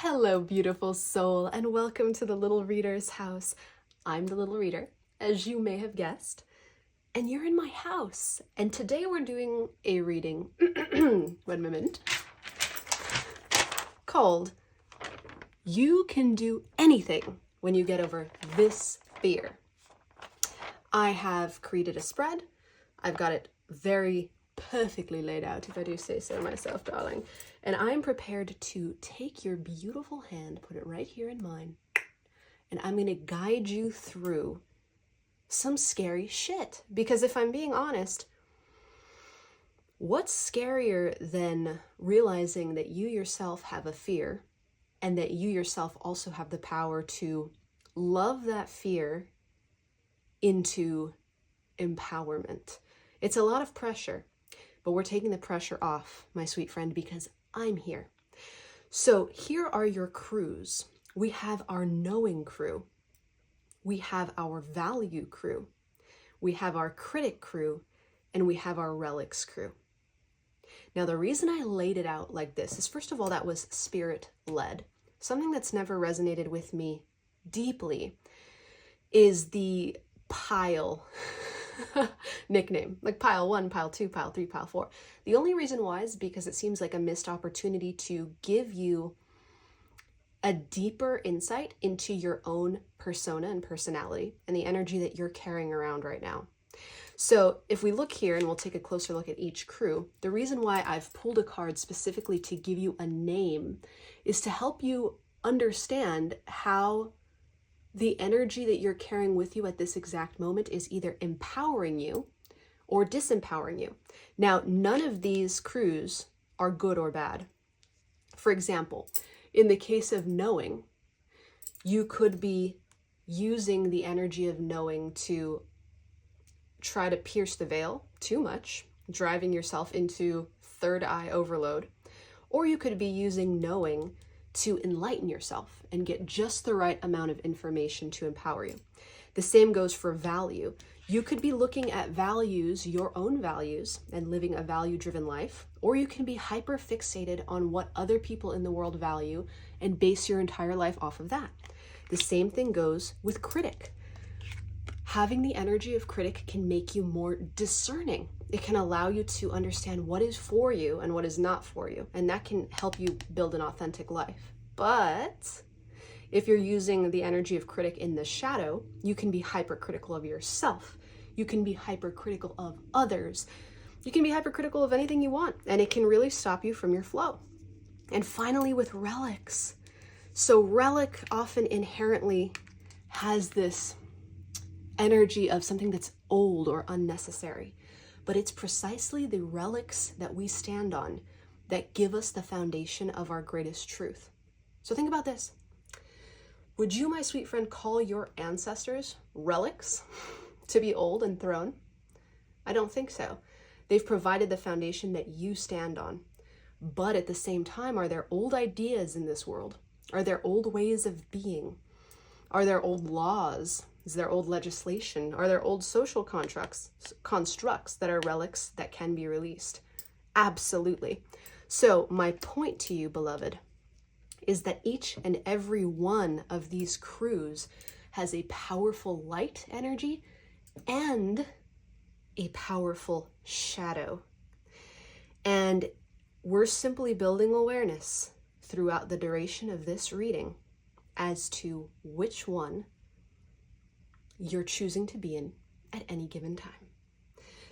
Hello, beautiful soul, and welcome to the Little Reader's house. I'm the Little Reader, as you may have guessed, and you're in my house. And today we're doing a reading, one moment, called You Can Do Anything When You Get Over This Fear. I have created a spread. I've got it very perfectly laid out, if I do say so myself, darling. And I'm prepared to take your beautiful hand, put it right here in mine, and I'm going to guide you through some scary shit. Because if I'm being honest, what's scarier than realizing that you yourself have a fear and that you yourself also have the power to love that fear into empowerment? It's a lot of pressure, but we're taking the pressure off, my sweet friend, because I'm here. So here are your crews. We have our knowing crew. We have our value crew. We have our critic crew, and we have our relics crew. Now, the reason I laid it out like this is, first of all, that was spirit-led. Something that's never resonated with me deeply is the pile nickname, like pile 1, pile 2, pile 3, pile 4. The only reason why is because it seems like a missed opportunity to give you a deeper insight into your own persona and personality and the energy that you're carrying around right now. So if we look here, and we'll take a closer look at each crew, the reason why I've pulled a card specifically to give you a name is to help you understand how the energy that you're carrying with you at this exact moment is either empowering you or disempowering you. Now, none of these crews are good or bad. For example, in the case of knowing, you could be using the energy of knowing to try to pierce the veil too much, driving yourself into third eye overload, or you could be using knowing to enlighten yourself and get just the right amount of information to empower you. The same goes for value. You could be looking at values, your own values, and living a value-driven life, or you can be hyper fixated on what other people in the world value and base your entire life off of that. The same thing goes with critic. Having the energy of critic can make you more discerning. It can allow you to understand what is for you and what is not for you. And that can help you build an authentic life. But if you're using the energy of critic in the shadow, you can be hypercritical of yourself. You can be hypercritical of others. You can be hypercritical of anything you want, and it can really stop you from your flow. And finally, with relics. So relic often inherently has this energy of something that's old or unnecessary, but it's precisely the relics that we stand on that give us the foundation of our greatest truth. So think about this. Would you, my sweet friend, call your ancestors relics to be old and thrown? I don't think so. They've provided the foundation that you stand on. But at the same time, are there old ideas in this world? Are there old ways of being? Are there old laws? Is there old legislation? Are there old social constructs that are relics that can be released? Absolutely. So my point to you, beloved, is that each and every one of these crews has a powerful light energy and a powerful shadow. And we're simply building awareness throughout the duration of this reading as to which one you're choosing to be in at any given time.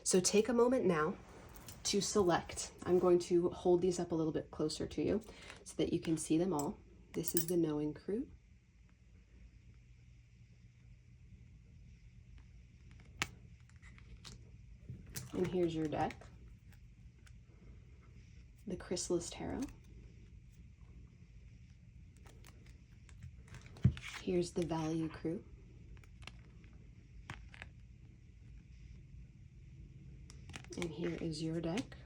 So take a moment now to select. I'm going to hold these up a little bit closer to you so that you can see them all. This is the knowing crew. And here's your deck. The Chrysalis Tarot. Here's the value crew. And here is your deck,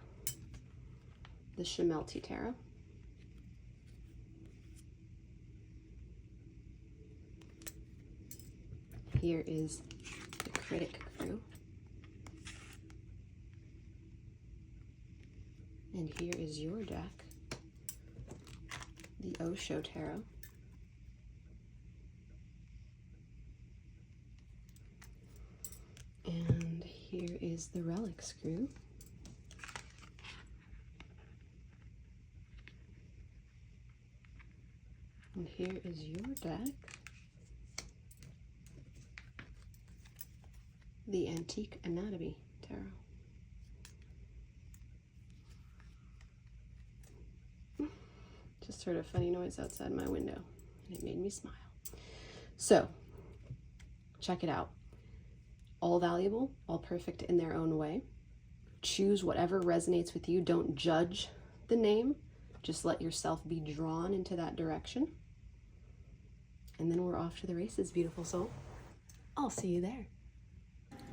the Shemelti Tarot. Here is the Critic Crew. And here is your deck, the Osho Tarot. And here is the Relics Crew. And here is your deck. The Antique Anatomy Tarot. Just heard a funny noise outside my window, and it made me smile. So, check it out. All valuable, all perfect in their own way. Choose whatever resonates with you. Don't judge the name. Just let yourself be drawn into that direction. And then we're off to the races, beautiful soul. I'll see you there.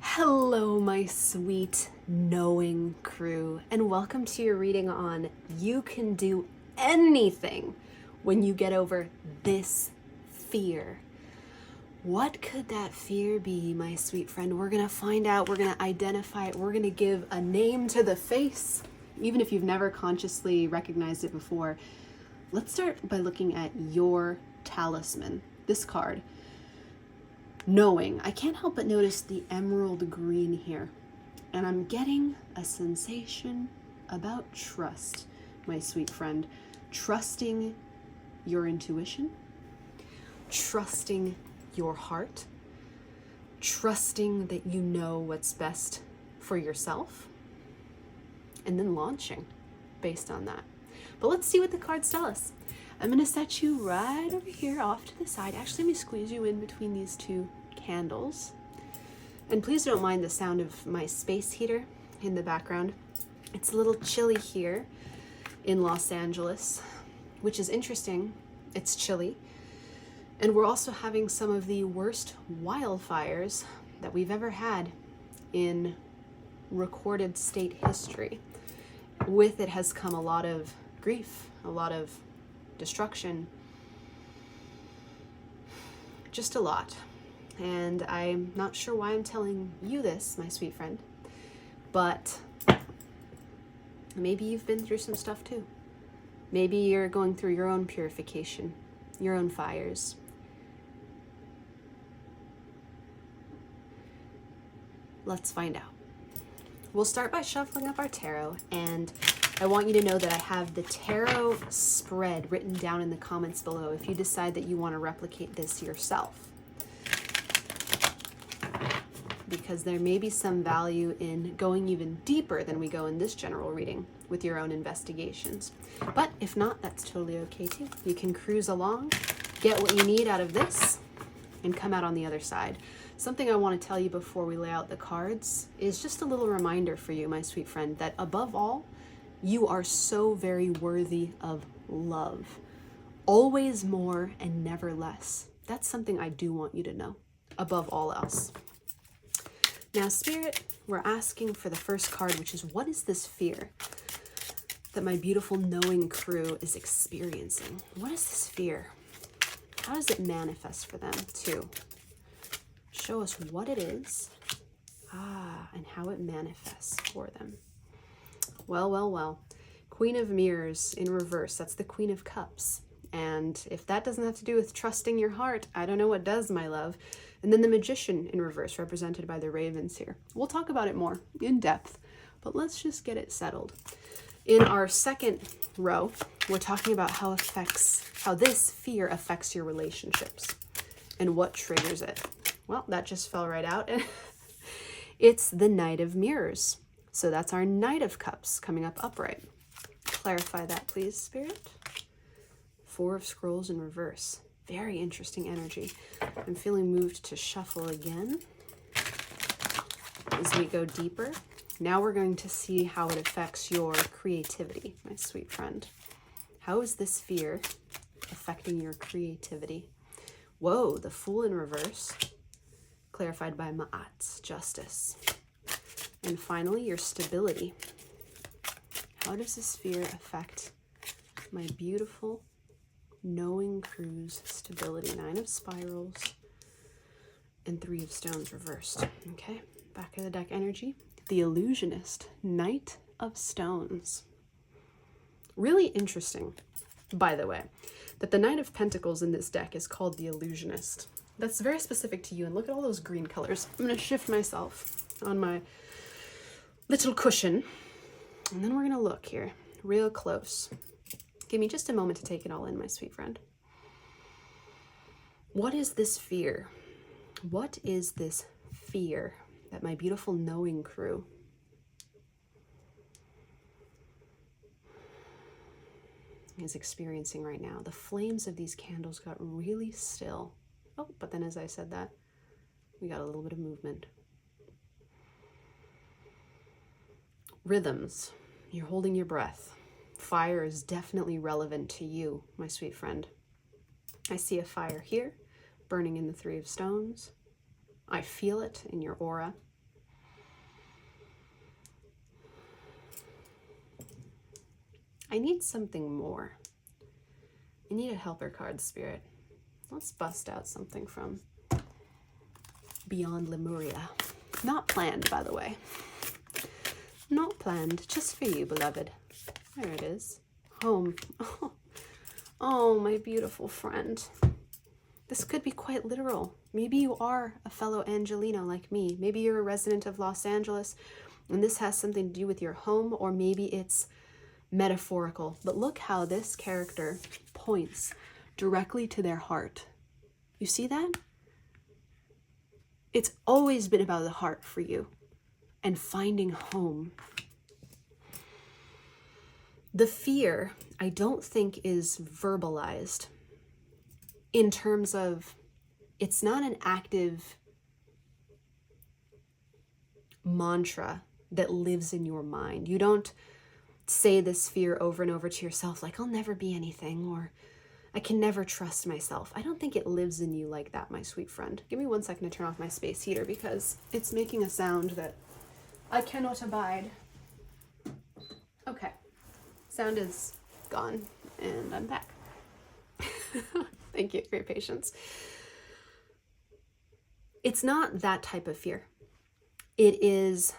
Hello, my sweet knowing crew, and welcome to your reading on You Can Do Anything When You Get Over This Fear. What could that fear be, my sweet friend? We're going to find out. We're going to identify it. We're going to give a name to the face, even if you've never consciously recognized it before. Let's start by looking at your talisman, this card. Knowing. I can't help but notice the emerald green here. And I'm getting a sensation about trust, my sweet friend. Trusting your intuition. Trusting your heart. Trusting that you know what's best for yourself. And then launching based on that. But let's see what the cards tell us. I'm going to set you right over here off to the side. Actually, let me squeeze you in between these two candles. And please don't mind the sound of my space heater in the background. It's a little chilly here in Los Angeles, which is interesting. It's chilly. And we're also having some of the worst wildfires that we've ever had in recorded state history. With it has come a lot of grief, a lot of destruction, just a lot. And I'm not sure why I'm telling you this, my sweet friend, but maybe you've been through some stuff too. Maybe you're going through your own purification, your own fires. Let's find out. We'll start by shuffling up our tarot, and I want you to know that I have the tarot spread written down in the comments below if you decide that you want to replicate this yourself. Because there may be some value in going even deeper than we go in this general reading with your own investigations. But if not, that's totally okay too. You can cruise along, get what you need out of this, and come out on the other side. Something I want to tell you before we lay out the cards is just a little reminder for you, my sweet friend, that above all, you are so very worthy of love. Always more and never less. That's something I do want you to know, above all else. Now, Spirit, we're asking for the first card, which is, what is this fear that my beautiful knowing crew is experiencing? What is this fear? How does it manifest for them, too? Show us what it is, and how it manifests for them. Well, well, well. Queen of Mirrors in reverse. That's the Queen of Cups. And if that doesn't have to do with trusting your heart, I don't know what does, my love. And then the Magician in reverse, represented by the ravens here. We'll talk about it more in depth, but let's just get it settled. In our second row, we're talking about how this fear affects your relationships and what triggers it. Well, that just fell right out. And it's the Knight of Mirrors. So that's our Knight of Cups coming up upright. Clarify that, please, Spirit. Four of Scrolls in reverse. Very interesting energy. I'm feeling moved to shuffle again as we go deeper. Now we're going to see how it affects your creativity, my sweet friend. How is this fear affecting your creativity? Whoa, the Fool in reverse, clarified by Ma'at's Justice. And finally, your stability. How does this fear affect my beautiful knowing crew's stability? Nine of Spirals and Three of Stones reversed. Okay, back of the deck energy. The Illusionist, Knight of Stones. Really interesting. by the way, that the Knight of Pentacles in this deck is called the Illusionist. That's very specific to you. And look at all those green colors. I'm going to shift myself on my little cushion. And then we're going to look here real close. Give me just a moment to take it all in, my sweet friend. What is this fear? What is this fear that my beautiful knowing crew is experiencing right now? The flames of these candles got really still. Oh, but then as I said that, we got a little bit of movement. Rhythms. You're holding your breath. Fire is definitely relevant to you, my sweet friend. I see a fire here, burning in the Three of Stones. I feel it in your aura. I need something more. I need a helper card, Spirit. Let's bust out something from Beyond Lemuria. Not planned, by the way. Not planned, just for you, beloved. There it is. Home. Oh, my beautiful friend. This could be quite literal. Maybe you are a fellow Angelino like me. Maybe you're a resident of Los Angeles, and this has something to do with your home, or maybe it's metaphorical. But look how this character points directly to their heart. You see that? It's always been about the heart for you and finding home. The fear, I don't think, is verbalized in terms of, it's not an active mantra that lives in your mind. You don't say this fear over and over to yourself, like, I'll never be anything, or I can never trust myself. I don't think it lives in you like that, my sweet friend. Give me 1 second to turn off my space heater because it's making a sound that I cannot abide. Okay, sound is gone and I'm back. Thank you for your patience. It's not that type of fear. It is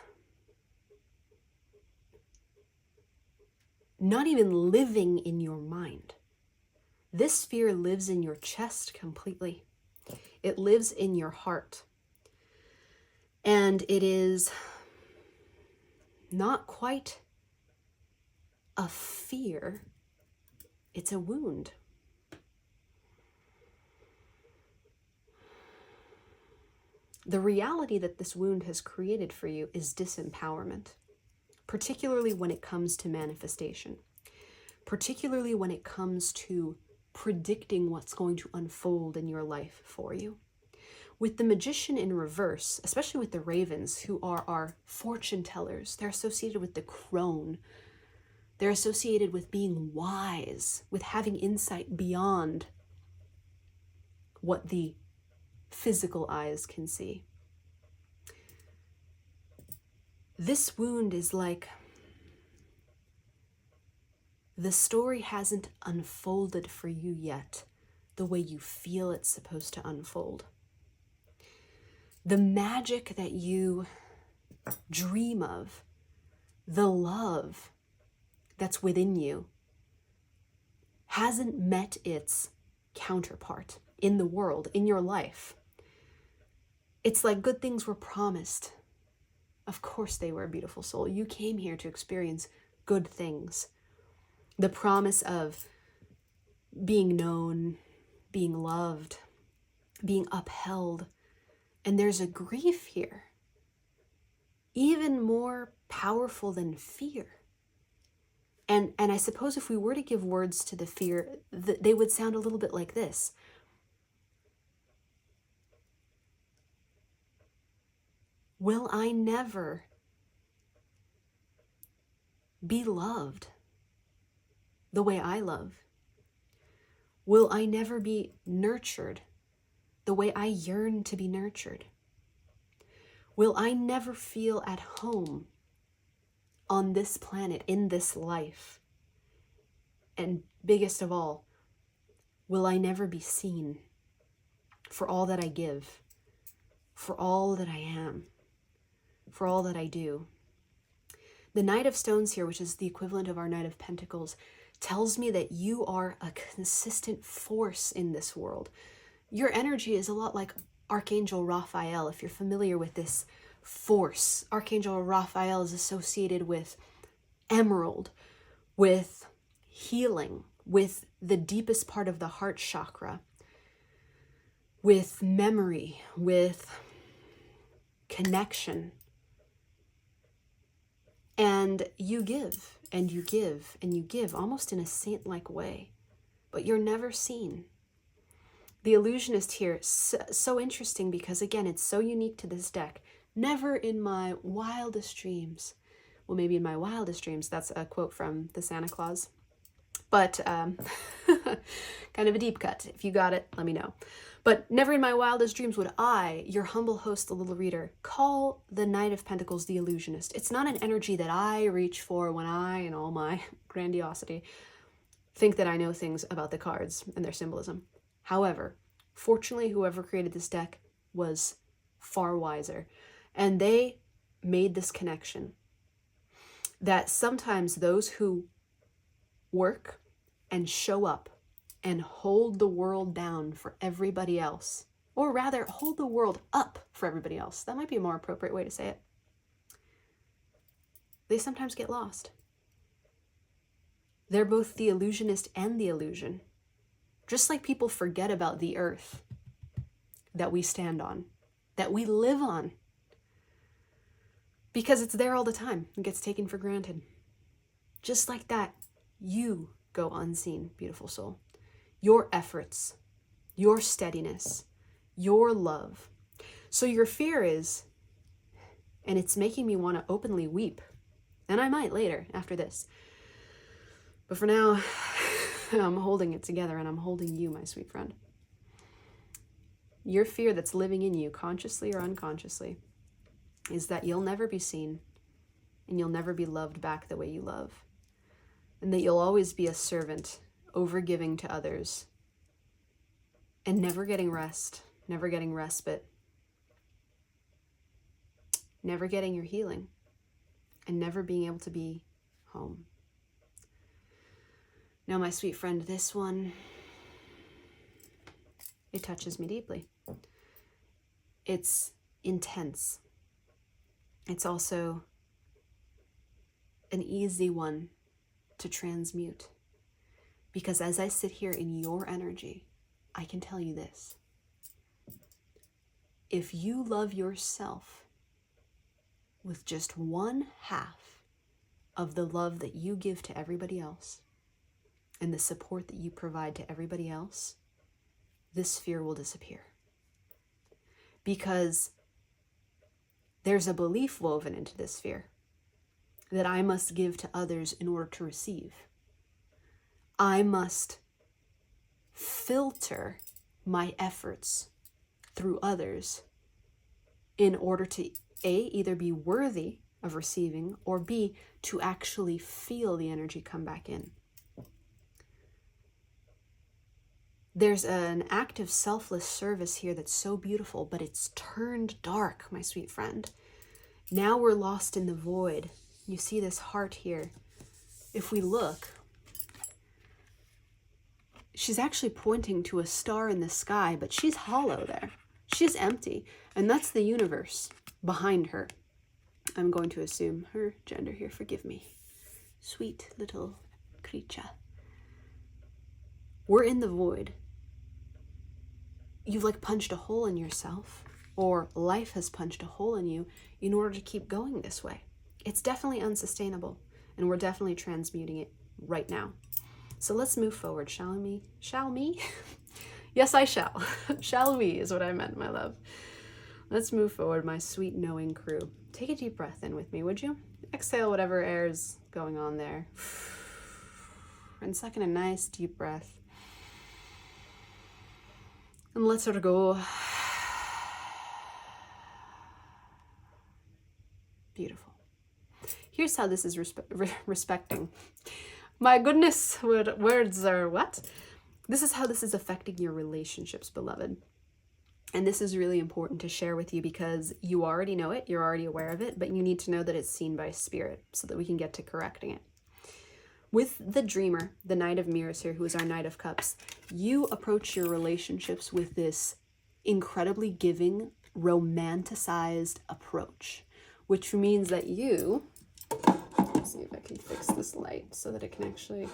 not even living in your mind. This fear lives in your chest completely. It lives in your heart. And it is not quite a fear, it's a wound. The reality that this wound has created for you is disempowerment, particularly when it comes to manifestation, particularly when it comes to predicting what's going to unfold in your life for you. With the Magician in reverse, especially with the Ravens, who are our fortune tellers, they're associated with the crone. They're associated with being wise, with having insight beyond what the physical eyes can see. This wound is like the story hasn't unfolded for you yet the way you feel it's supposed to unfold. The magic that you dream of, the love that's within you, hasn't met its counterpart in the world, in your life. It's like good things were promised. Of course they were, beautiful soul. You came here to experience good things. The promise of being known, being loved, being upheld. And there's a grief here, even more powerful than fear. And I suppose if we were to give words to the fear, they would sound a little bit like this. Will I never be loved the way I love? Will I never be nurtured the way I yearn to be nurtured? Will I never feel at home on this planet, in this life? And biggest of all, will I never be seen for all that I give, for all that I am, for all that I do? The Knight of Stones here, which is the equivalent of our Knight of Pentacles, tells me that you are a consistent force in this world. Your energy is a lot like Archangel Raphael, if you're familiar with this force. Archangel Raphael is associated with emerald, with healing, with the deepest part of the heart chakra, with memory, with connection. And you give, and you give, and you give, almost in a saint-like way, but you're never seen. The illusionist here, so interesting because, again, it's so unique to this deck. Never in my wildest dreams, well, maybe in my wildest dreams, that's a quote from the Santa Claus, but kind of a deep cut. If you got it, let me know. But never in my wildest dreams would I, your humble host, the little reader, call the Knight of Pentacles the illusionist. It's not an energy that I reach for when I, in all my grandiosity, think that I know things about the cards and their symbolism. However, fortunately, whoever created this deck was far wiser. And they made this connection that sometimes those who work and show up and hold the world down for everybody else, or rather hold the world up for everybody else, that might be a more appropriate way to say it, they sometimes get lost. They're both the illusionist and the illusion. Just like people forget about the earth that we stand on, that we live on, because it's there all the time and gets taken for granted. Just like that, you go unseen, beautiful soul. Your efforts, your steadiness, your love. So your fear is, and it's making me want to openly weep, and I might later after this, but for now, I'm holding it together and I'm holding you, my sweet friend. Your fear that's living in you, consciously or unconsciously, is that you'll never be seen and you'll never be loved back the way you love, and that you'll always be a servant, overgiving to others and never getting rest, never getting respite, never getting your healing, and never being able to be home. Now, my sweet friend, this one, it touches me deeply. It's intense. It's also an easy one to transmute. Because as I sit here in your energy, I can tell you this. If you love yourself with just 1/2 of the love that you give to everybody else and the support that you provide to everybody else, this fear will disappear. Because there's a belief woven into this fear that I must give to others in order to receive. I must filter my efforts through others in order to A, either be worthy of receiving, or B, to actually feel the energy come back in. There's an act of selfless service here that's so beautiful, but it's turned dark, my sweet friend. Now we're lost in the void. You see this heart here. If we look, she's actually pointing to a star in the sky, but she's hollow there. She's empty, and that's the universe behind her. I'm going to assume her gender here, forgive me. Sweet little creature. We're in the void. You've like punched a hole in yourself, or life has punched a hole in you in order to keep going this way. It's definitely unsustainable, and we're definitely transmuting it right now. So let's move forward, shall we? Shall me? Yes, I shall. Shall we is what I meant, my love. Let's move forward, my sweet knowing crew. Take a deep breath in with me, would you? Exhale whatever air is going on there. And second, a nice deep breath. And let's sort of go. Beautiful. Here's how this is respecting. My goodness, words are what? This is how this is affecting your relationships, beloved. And this is really important to share with you because you already know it, you're already aware of it, but you need to know that it's seen by spirit so that we can get to correcting it. With the dreamer, the Knight of Mirrors here, who is our Knight of Cups, you approach your relationships with this incredibly giving, romanticized approach, which means that you, let's see if I can fix this light so that it can actually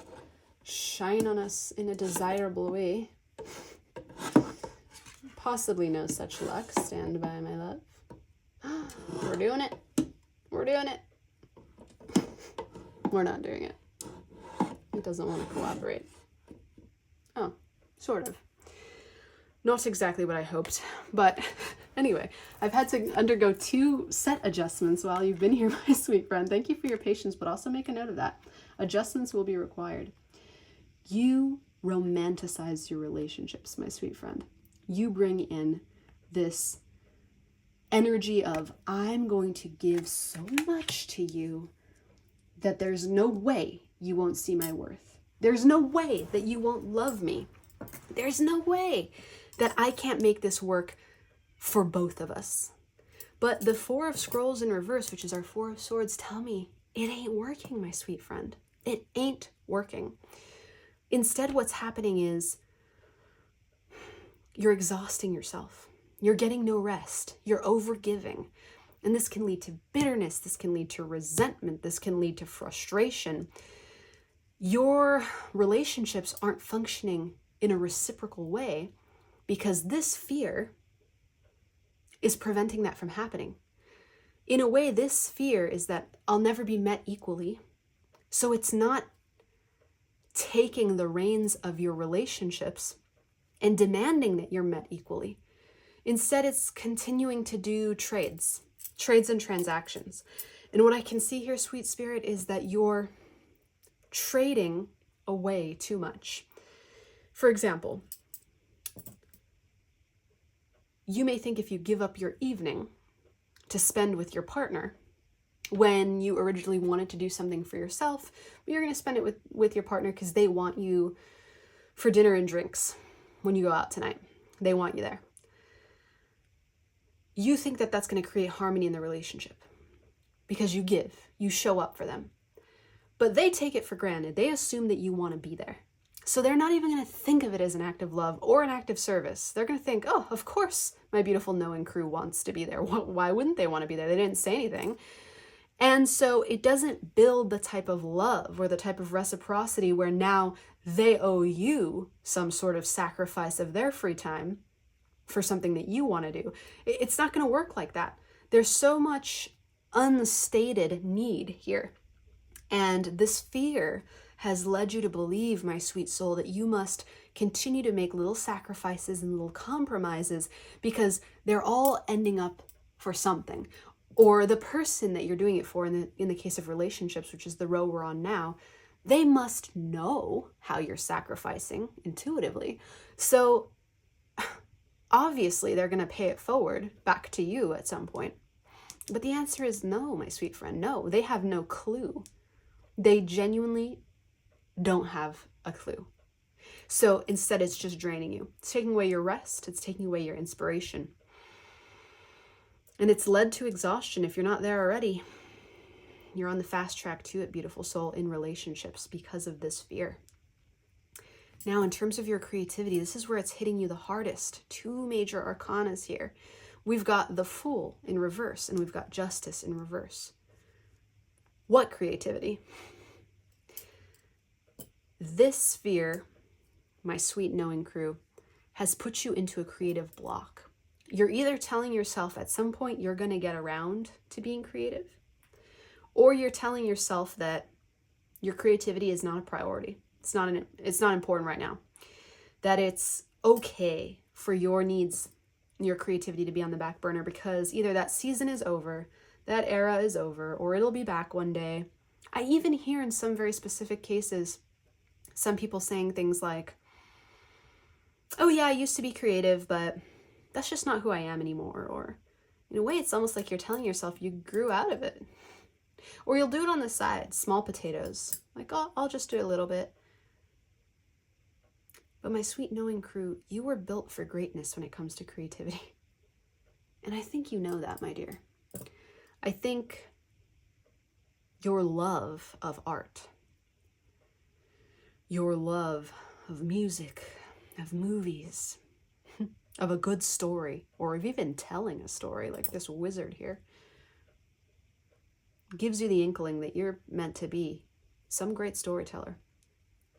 shine on us in a desirable way. Possibly no such luck. Stand by, my love. We're doing it. We're doing it. We're not doing it. It doesn't want to cooperate. Oh, sort of. Not exactly what I hoped, but anyway, I've had to undergo 2 set adjustments while you've been here, my sweet friend. Thank you for your patience, but also make a note of that. Adjustments will be required. You romanticize your relationships, my sweet friend. You bring in this energy of, I'm going to give so much to you that there's no way you won't see my worth. There's no way that you won't love me. There's no way that I can't make this work for both of us. But the 4 of Scrolls in reverse, which is our 4 of Swords, tell me it ain't working, my sweet friend. It ain't working. Instead, what's happening is you're exhausting yourself. You're getting no rest. You're overgiving. And this can lead to bitterness. This can lead to resentment. This can lead to frustration. Your relationships aren't functioning in a reciprocal way because this fear is preventing that from happening. In a way, this fear is that I'll never be met equally. So it's not taking the reins of your relationships and demanding that you're met equally. Instead, it's continuing to do trades and transactions. And what I can see here, sweet spirit, is that you're trading away too much. For example, you may think if you give up your evening to spend with your partner, when you originally wanted to do something for yourself, but you're going to spend it with your partner because they want you for dinner and drinks when you go out tonight. They want you there. You think that that's going to create harmony in the relationship because you give, you show up for them. But they take it for granted. They assume that you want to be there. So they're not even going to think of it as an act of love or an act of service. They're going to think, oh, of course my beautiful knowing crew wants to be there. Why wouldn't they want to be there? They didn't say anything. And so it doesn't build the type of love or the type of reciprocity where now they owe you some sort of sacrifice of their free time for something that you want to do. It's not going to work like that. There's so much unstated need here. And this fear has led you to believe, my sweet soul, that you must continue to make little sacrifices and little compromises because they're all ending up for something. Or the person that you're doing it for, in the case of relationships, which is the row we're on now, they must know how you're sacrificing intuitively. So obviously they're going to pay it forward back to you at some point. But the answer is no, my sweet friend. No, they have no clue. They genuinely don't have a clue. So instead, it's just draining you. It's taking away your rest. It's taking away your inspiration. And it's led to exhaustion. If you're not there already, you're on the fast track to it, beautiful soul, in relationships because of this fear. Now, in terms of your creativity, this is where it's hitting you the hardest. 2 major arcanas here. We've got the Fool in reverse, and we've got Justice in reverse. What creativity? This fear, my sweet knowing crew, has put you into a creative block. You're either telling yourself at some point you're going to get around to being creative, or you're telling yourself that your creativity is not a priority. It's not important right now. That it's okay for your needs, your creativity to be on the back burner because either that season is over, that era is over, or it'll be back one day. I even hear in some very specific cases, some people saying things like, oh yeah, I used to be creative, but that's just not who I am anymore. Or in a way, it's almost like you're telling yourself you grew out of it. Or you'll do it on the side, small potatoes. Like, oh, I'll just do a little bit. But my sweet knowing crew, you were built for greatness when it comes to creativity. And I think you know that, my dear. I think your love of art your love of music, of movies, of a good story, or of even telling a story like this wizard here, gives you the inkling that you're meant to be some great storyteller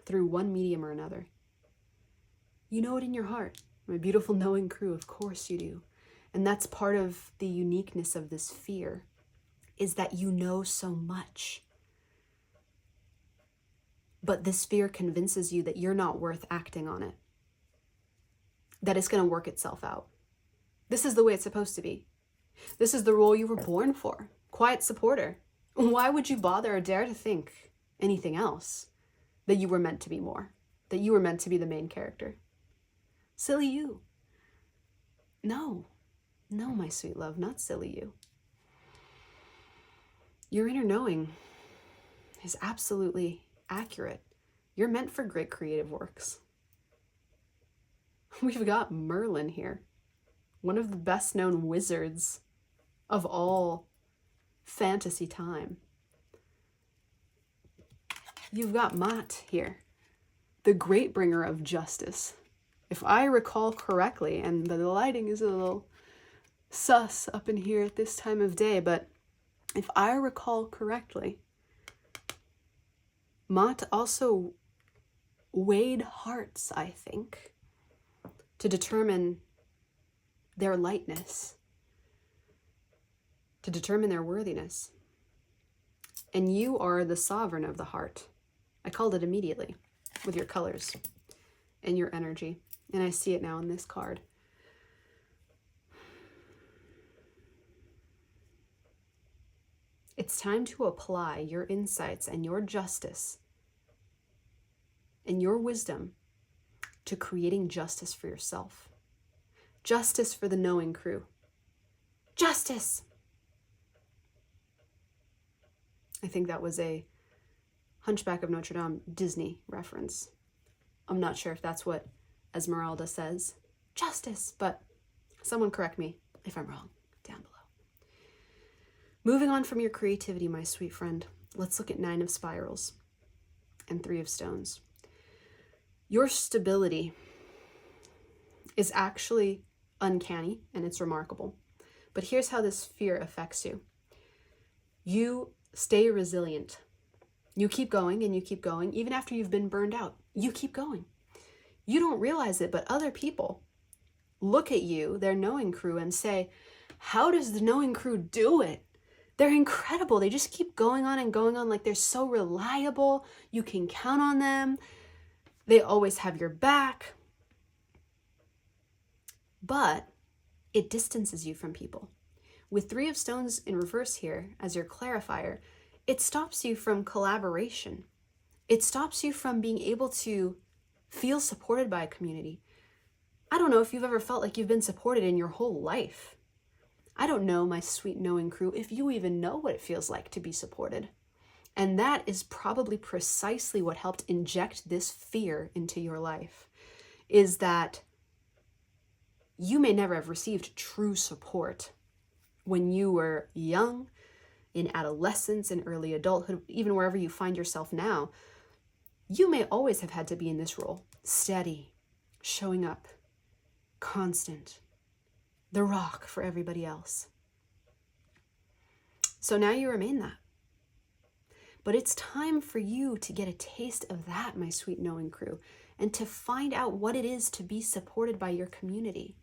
through one medium or another. You know it in your heart. My beautiful knowing crew, of course you do. And that's part of the uniqueness of this fear, is that you know so much. But this fear convinces you that you're not worth acting on it, that it's going to work itself out. This is the way it's supposed to be. This is the role you were born for. Quiet supporter. Why would you bother or dare to think anything else? That you were meant to be more. That you were meant to be the main character. Silly you. No, my sweet love, not silly you. Your inner knowing is absolutely accurate. You're meant for great creative works. We've got Merlin here, one of the best known wizards of all fantasy time. You've got Maat here, the great bringer of justice. If I recall correctly, and the lighting is a little sus up in here at this time of day, but if I recall correctly, Maat also weighed hearts, I think, to determine their lightness, to determine their worthiness. And you are the sovereign of the heart. I called it immediately with your colors and your energy. And I see it now in this card. It's time to apply your insights and your justice and your wisdom to creating justice for yourself. Justice for the knowing crew. Justice! I think that was a Hunchback of Notre Dame Disney reference. I'm not sure if that's what Esmeralda says. Justice! But someone correct me if I'm wrong down below. Moving on from your creativity, my sweet friend, let's look at 9 of Spirals and 3 of Stones. Your stability is actually uncanny and it's remarkable. But here's how this fear affects you. You stay resilient. You keep going and you keep going, even after you've been burned out. You keep going. You don't realize it, but other people look at you, their knowing crew, and say, how does the knowing crew do it? They're incredible. They just keep going on and going on, like they're so reliable. You can count on them. They always have your back. But it distances you from people. With 3 of Stones in reverse here as your clarifier, it stops you from collaboration. It stops you from being able to feel supported by a community. I don't know if you've ever felt like you've been supported in your whole life. I don't know, my sweet knowing crew, if you even know what it feels like to be supported. And that is probably precisely what helped inject this fear into your life, is that you may never have received true support when you were young, in adolescence, in early adulthood, even wherever you find yourself now. You may always have had to be in this role, steady, showing up, constant, the rock for everybody else. So now you remain that. But it's time for you to get a taste of that, my sweet knowing crew, and to find out what it is to be supported by your community.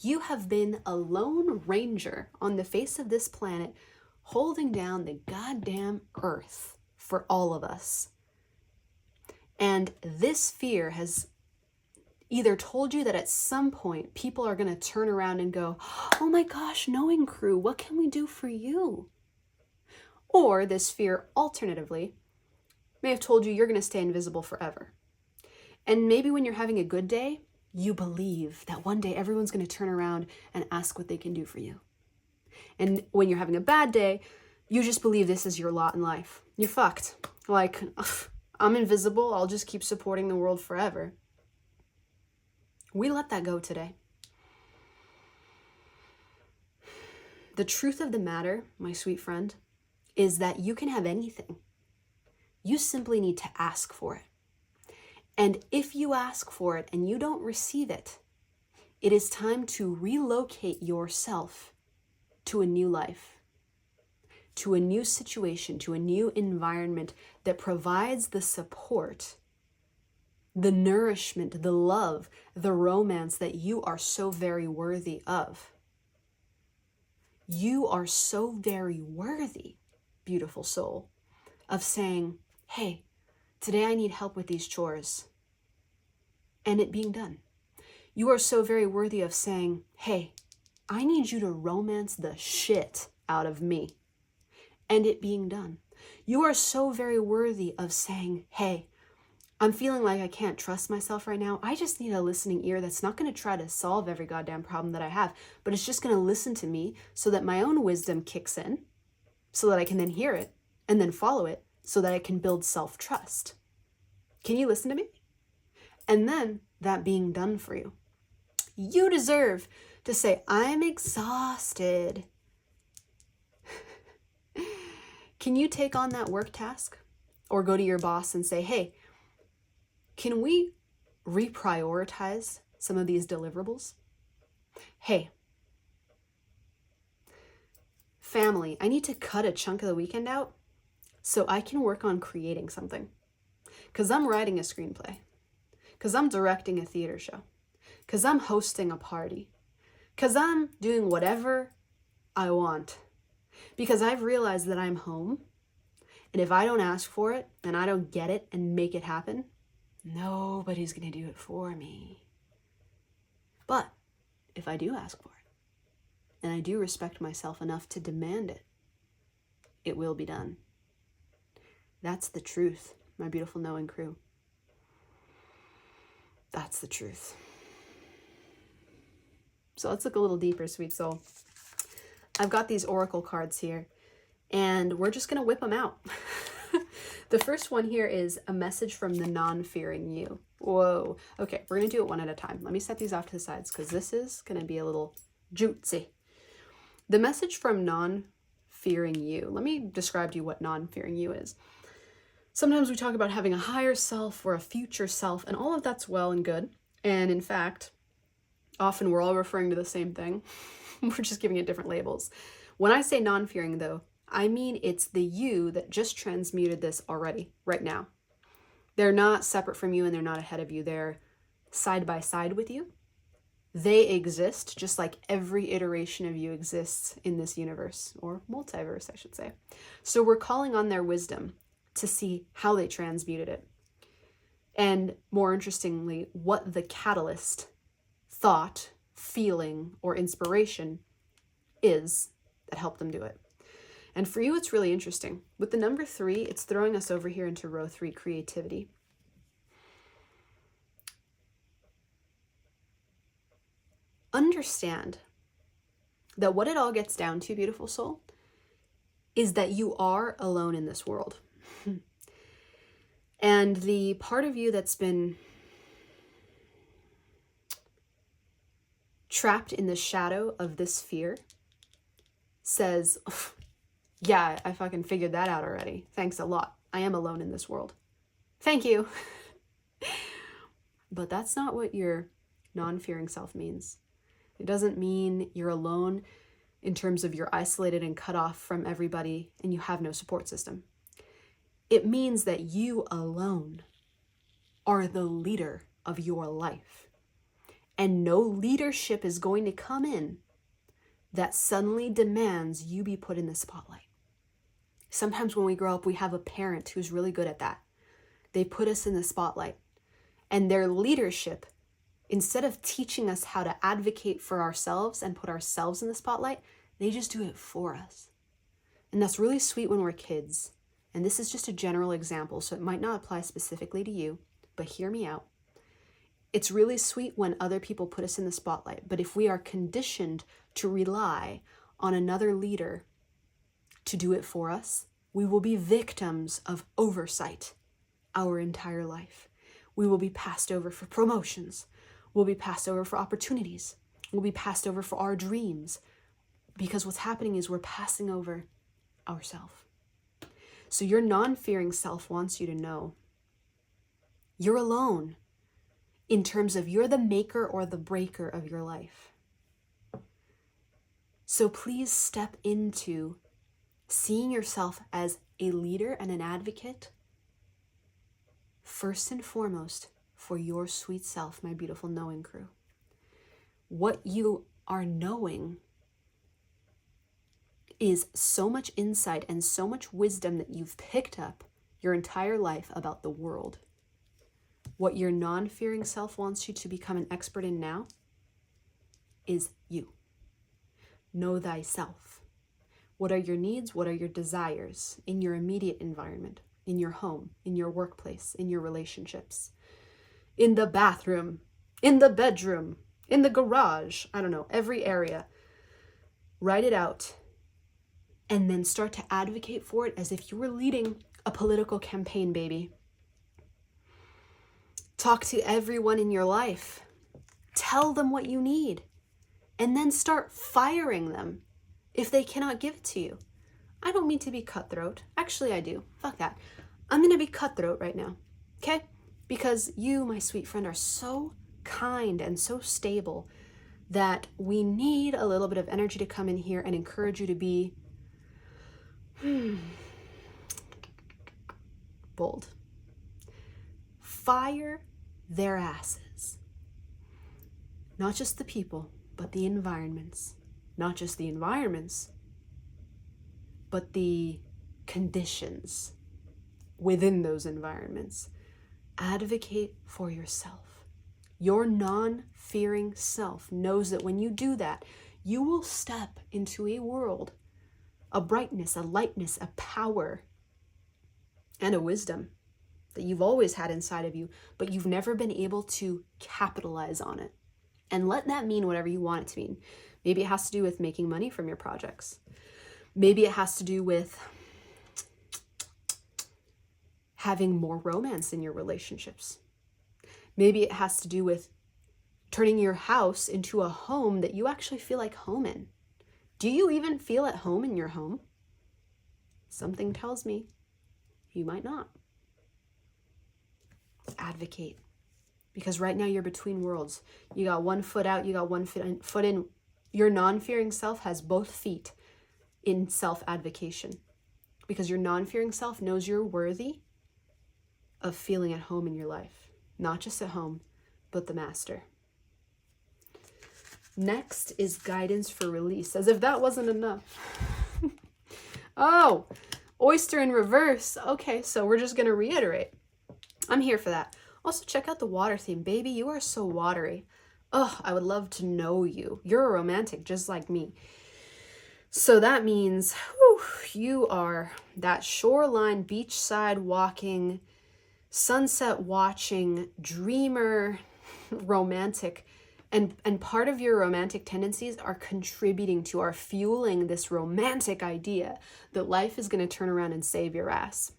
You have been a lone ranger on the face of this planet, holding down the goddamn earth for all of us. And this fear has either told you that at some point people are going to turn around and go, oh my gosh, knowing crew, what can we do for you? Or this fear, alternatively, may have told you you're going to stay invisible forever. And maybe when you're having a good day, you believe that one day everyone's going to turn around and ask what they can do for you. And when you're having a bad day, you just believe this is your lot in life. You're fucked. Like, I'm invisible, I'll just keep supporting the world forever. We let that go today. The truth of the matter, my sweet friend, is that you can have anything. You simply need to ask for it. And if you ask for it and you don't receive it, it is time to relocate yourself to a new life, to a new situation, to a new environment that provides the support, the nourishment, the love, the romance that you are so very worthy of. You are so very worthy, beautiful soul, of saying, hey, today I need help with these chores, and it being done. You are so very worthy of saying, hey, I need you to romance the shit out of me, and it being done. You are so very worthy of saying, hey, I'm feeling like I can't trust myself right now. I just need a listening ear that's not going to try to solve every goddamn problem that I have, but it's just going to listen to me so that my own wisdom kicks in, so that I can then hear it and then follow it so that I can build self-trust. Can you listen to me? And then that being done for you, you deserve to say, I'm exhausted. Can you take on that work task or go to your boss and say, hey, can we reprioritize some of these deliverables? Hey, family, I need to cut a chunk of the weekend out so I can work on creating something. Because I'm writing a screenplay. Because I'm directing a theater show. Because I'm hosting a party. Because I'm doing whatever I want. Because I've realized that I'm home. And if I don't ask for it, and I don't get it and make it happen, nobody's going to do it for me. But if I do ask for it, and I do respect myself enough to demand it, it will be done. That's the truth, my beautiful knowing crew. That's the truth. So let's look a little deeper, sweet soul. I've got these oracle cards here, and we're just going to whip them out. The first one here is a message from the non-fearing you. Whoa. Okay, we're going to do it one at a time. Let me set these off to the sides because this is going to be a little juicy. The message from non-fearing you. Let me describe to you what non-fearing you is. Sometimes we talk about having a higher self or a future self, and all of that's well and good. And in fact, often we're all referring to the same thing. We're just giving it different labels. When I say non-fearing, though, I mean it's the you that just transmuted this already, right now. They're not separate from you and they're not ahead of you. They're side by side with you. They exist just like every iteration of you exists in this universe, or multiverse, I should say. So we're calling on their wisdom to see how they transmuted it. And more interestingly, what the catalyst, thought, feeling, or inspiration is that helped them do it. And for you, it's really interesting. With the number 3, it's throwing us over here into row 3, creativity. Understand that what it all gets down to, beautiful soul, is that you are alone in this world. And the part of you that's been trapped in the shadow of this fear says, yeah, I fucking figured that out already. Thanks a lot. I am alone in this world. Thank you. But that's not what your non-fearing self means. It doesn't mean you're alone in terms of you're isolated and cut off from everybody and you have no support system. It means that you alone are the leader of your life. And no leadership is going to come in that suddenly demands you be put in the spotlight. Sometimes when we grow up, we have a parent who's really good at that. They put us in the spotlight. And their leadership, instead of teaching us how to advocate for ourselves and put ourselves in the spotlight, they just do it for us. And that's really sweet when we're kids. And this is just a general example, so it might not apply specifically to you, but hear me out. It's really sweet when other people put us in the spotlight, but if we are conditioned to rely on another leader to do it for us, we will be victims of oversight our entire life. We will be passed over for promotions. We'll be passed over for opportunities. We'll be passed over for our dreams, because what's happening is we're passing over ourselves. So your non-fearing self wants you to know You're alone in terms of you're the maker or the breaker of your life. So please step into seeing yourself as a leader and an advocate, first and foremost, for your sweet self, my beautiful knowing crew. What you are knowing is so much insight and so much wisdom that you've picked up your entire life about the world. What your non-fearing self wants you to become an expert in now is you. Know thyself. What are your needs? What are your desires in your immediate environment, in your home, in your workplace, in your relationships, in the bathroom, in the bedroom, in the garage, I don't know, every area. Write it out and then start to advocate for it as if you were leading a political campaign, baby. Talk to everyone in your life. Tell them what you need. And then start firing them if they cannot give it to you. I don't mean to be cutthroat. Actually, I do. Fuck that. I'm going to be cutthroat right now. Okay? Because you, my sweet friend, are so kind and so stable that we need a little bit of energy to come in here and encourage you to be bold. Fire their asses. Not just the people, but the environments. Not just the environments, but the conditions within those environments. Advocate for yourself. Your non-fearing self knows that when you do that, you will step into a world, a brightness, a lightness, a power, and a wisdom that you've always had inside of you, but you've never been able to capitalize on it. And let that mean whatever you want it to mean. Maybe it has to do with making money from your projects. Maybe it has to do with having more romance in your relationships. Maybe it has to do with turning your house into a home that you actually feel like home in. Do you even feel at home in your home? Something tells me you might not. Advocate. Because right now you're between worlds. You got one foot out, you got one foot in. Your non-fearing self has both feet in self-advocation. Because your non-fearing self knows you're worthy of feeling at home in your life. Not just at home, but the master. Next is guidance for release. As if that wasn't enough. Oh, oyster in reverse. Okay, so we're just going to reiterate. I'm here for that. Also, check out the water theme. Baby, you are so watery. Oh, I would love to know you. You're a romantic just like me. So that means you are that shoreline, beachside walking, sunset watching, dreamer, romantic. And part of your romantic tendencies are contributing to, are fueling this romantic idea that life is going to turn around and save your ass.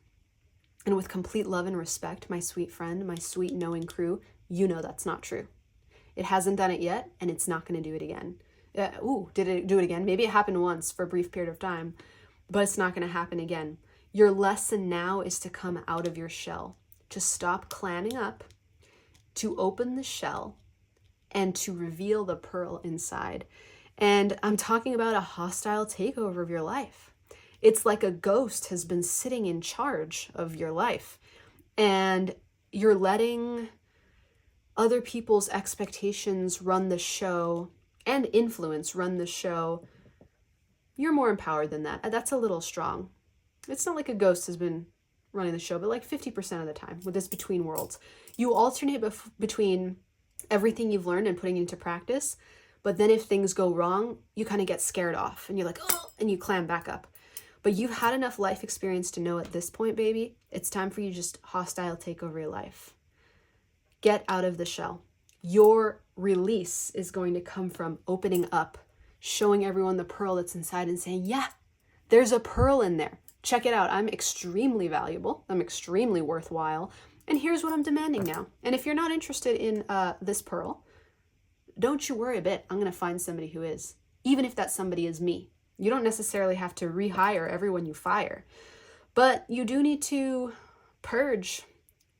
And with complete love and respect, my sweet friend, my sweet knowing crew, you know that's not true. It hasn't done it yet, and it's not going to do it again. Did it do it again? Maybe it happened once for a brief period of time, but it's not going to happen again. Your lesson now is to come out of your shell, to stop clamming up, to open the shell, and to reveal the pearl inside. And I'm talking about a hostile takeover of your life. It's like a ghost has been sitting in charge of your life, and you're letting other people's expectations run the show and influence run the show. You're more empowered than that. That's a little strong. It's not like a ghost has been running the show, but like 50% of the time with this between worlds. You alternate between everything you've learned and putting into practice, but then if things go wrong, you kind of get scared off and you're like, oh, and you clam back up. But you've had enough life experience to know at this point, baby, it's time for you to just hostile take over your life. Get out of the shell. Your release is going to come from opening up, showing everyone the pearl that's inside and saying, yeah, there's a pearl in there. Check it out. I'm extremely valuable. I'm extremely worthwhile. And here's what I'm demanding now. And if you're not interested in this pearl, don't you worry a bit. I'm going to find somebody who is, even if that somebody is me. You don't necessarily have to rehire everyone you fire, but you do need to purge,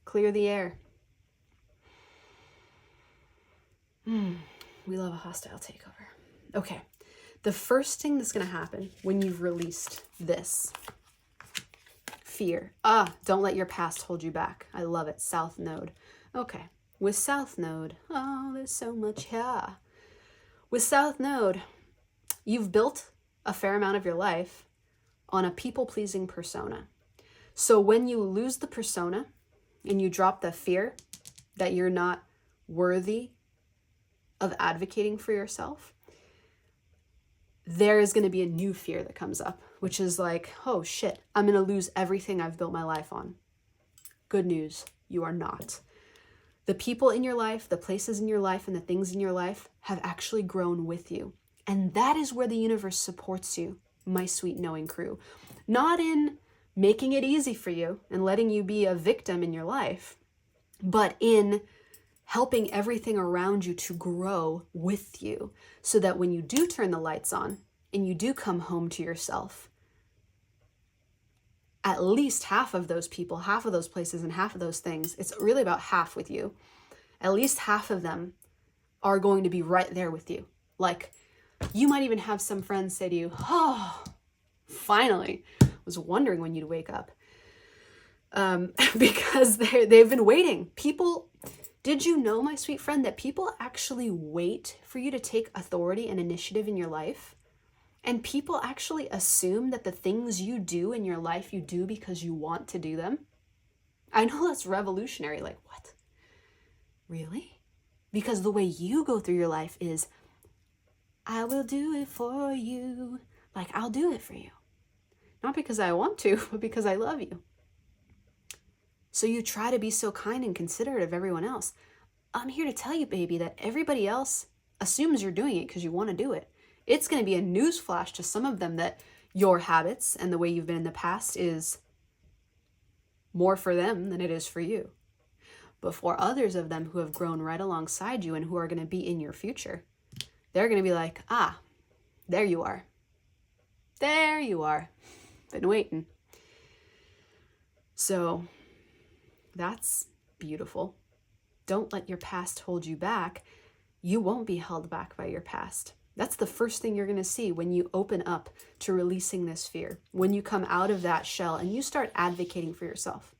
clear the air. We love a hostile takeover. Okay. The first thing that's going to happen when you've released this fear. Don't let your past hold you back. I love it. South Node. Okay. With South Node, there's so much here. With South Node, you've built a fair amount of your life on a people-pleasing persona. So when you lose the persona and you drop the fear that you're not worthy of advocating for yourself, there is going to be a new fear that comes up, which is like, oh shit, I'm going to lose everything I've built my life on. Good news, you are not. The people in your life, the places in your life, and the things in your life have actually grown with you. And that is where the universe supports you, my sweet knowing crew. Not in making it easy for you and letting you be a victim in your life, but in helping everything around you to grow with you, so that when you do turn the lights on and you do come home to yourself, at least half of those people, half of those places, and half of those things, it's really about half with you, at least half of them are going to be right there with you. Like, you might even have some friends say to you, oh, finally, I was wondering when you'd wake up. Because they've been waiting. People, did you know, my sweet friend, that people actually wait for you to take authority and initiative in your life? And people actually assume that the things you do in your life, you do because you want to do them? I know that's revolutionary. Like, what? Really? Because the way you go through your life is, I will do it for you. Like, I'll do it for you. Not because I want to, but because I love you. So you try to be so kind and considerate of everyone else. I'm here to tell you, baby, that everybody else assumes you're doing it because you want to do it. It's going to be a newsflash to some of them that your habits and the way you've been in the past is more for them than it is for you. But for others of them who have grown right alongside you and who are going to be in your future, they're going to be like, there you are. There you are. Been waiting. So that's beautiful. Don't let your past hold you back. You won't be held back by your past. That's the first thing you're going to see when you open up to releasing this fear. When you come out of that shell and you start advocating for yourself.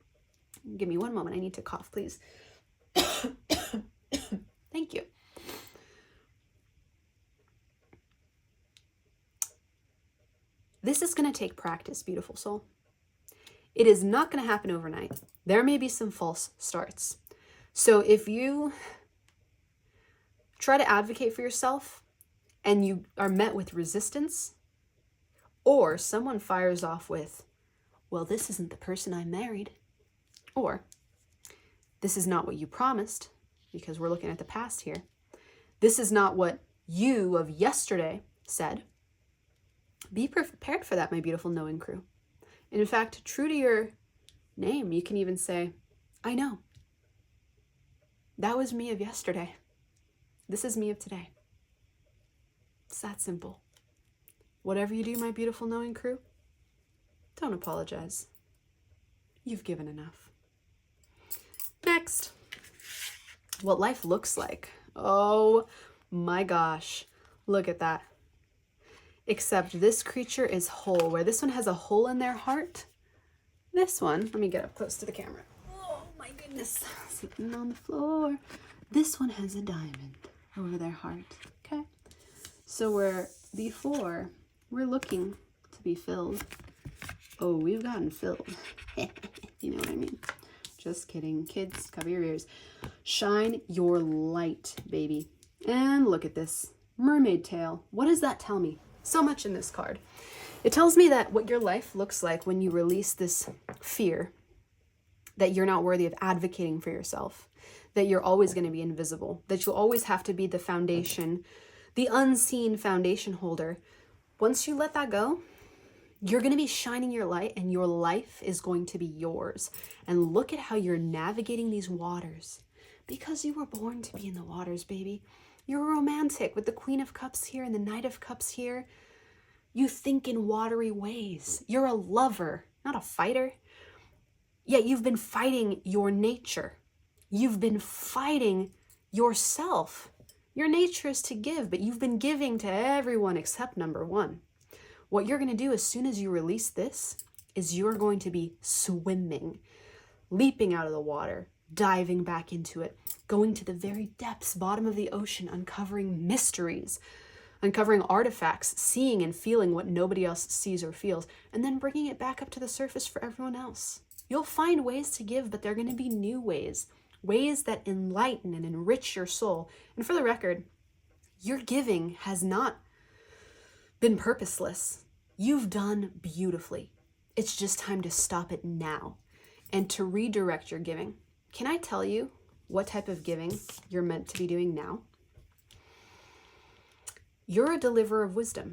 Give me one moment. I need to cough, please. Thank you. This is going to take practice, beautiful soul. It is not going to happen overnight. There may be some false starts. So if you try to advocate for yourself and you are met with resistance, or someone fires off with, well, this isn't the person I married, or this is not what you promised, because we're looking at the past here. This is not what you of yesterday said. Be prepared for that, my beautiful knowing crew. And in fact, true to your name, you can even say, I know. That was me of yesterday. This is me of today. It's that simple. Whatever you do, my beautiful knowing crew, don't apologize. You've given enough. Next, what life looks like. Oh my gosh, look at that. Except this creature is whole. Where this one has a hole in their heart, this one, let me get up close to the camera. Oh my goodness, sitting on the floor. This one has a diamond over their heart, okay? So where before we're looking to be filled, oh, we've gotten filled. You know what I mean? Just kidding. Kids, cover your ears. Shine your light, baby. And look at this mermaid tail. What does that tell me? So much in this card. It tells me that what your life looks like when you release this fear that you're not worthy of advocating for yourself, that you're always going to be invisible, that you'll always have to be the foundation, the unseen foundation holder. Once you let that go, you're going to be shining your light and your life is going to be yours. And look at how you're navigating these waters because you were born to be in the waters, baby. You're a romantic with the Queen of Cups here and the Knight of Cups here. You think in watery ways. You're a lover, not a fighter. Yet you've been fighting your nature. You've been fighting yourself Your nature is to give, but you've been giving to everyone except number one. What you're going to do as soon as you release this is you're going to be swimming, leaping out of the water, diving back into it, going to the very depths, bottom of the ocean, uncovering mysteries, uncovering artifacts, seeing and feeling what nobody else sees or feels, and then bringing it back up to the surface for everyone else. You'll find ways to give, but they're going to be new ways, ways that enlighten and enrich your soul. And for the record, your giving has not been purposeless. You've done beautifully. It's just time to stop it now and to redirect your giving. Can I tell you what type of giving you're meant to be doing now? You're a deliverer of wisdom.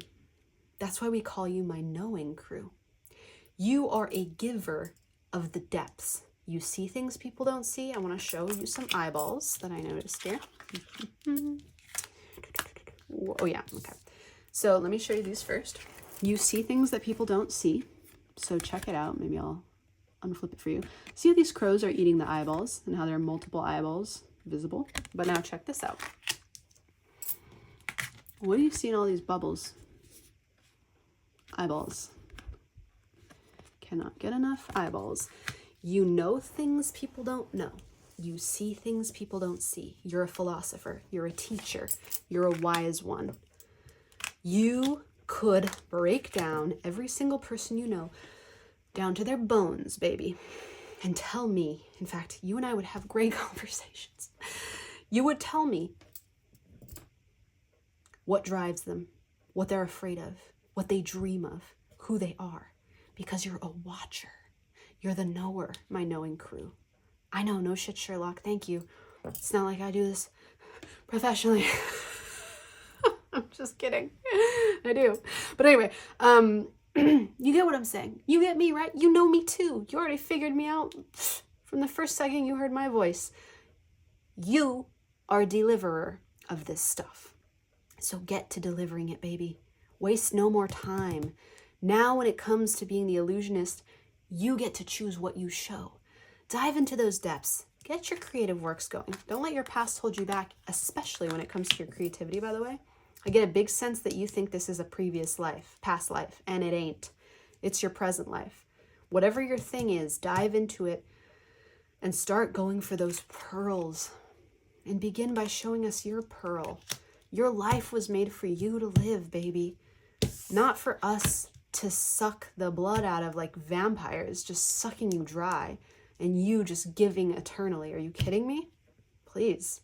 That's why we call you my knowing crew. You are a giver of the depths. You see things people don't see. I want to show you some eyeballs that I noticed here. Oh yeah, okay. So let me show you these first. You see things that people don't see. So check it out. Maybe I'll unflip it for you. See how these crows are eating the eyeballs and how there are multiple eyeballs visible? But now check this out. What do you see in all these bubbles? Eyeballs. Cannot get enough eyeballs. You know things people don't know. You see things people don't see. You're a philosopher. You're a teacher. You're a wise one. You could break down every single person you know down to their bones, baby, and tell me, in fact, you and I would have great conversations. You would tell me what drives them, what they're afraid of, what they dream of, who they are, because you're a watcher. You're the knower, my knowing crew. I know, no shit, Sherlock, thank you. It's not like I do this professionally. I'm just kidding. I do. But anyway, you get what I'm saying. You get me, right? You know me too. You already figured me out from the first second you heard my voice. You are a deliverer of this stuff. So get to delivering it, baby. Waste no more time. Now when it comes to being the illusionist, you get to choose what you show. Dive into those depths. Get your creative works going. Don't let your past hold you back, especially when it comes to your creativity, by the way. I get a big sense that you think this is a previous life, past life, and it ain't. It's your present life. Whatever your thing is, dive into it and start going for those pearls. And begin by showing us your pearl. Your life was made for you to live, baby. Not for us to suck the blood out of like vampires, just sucking you dry and you just giving eternally. Are you kidding me? Please.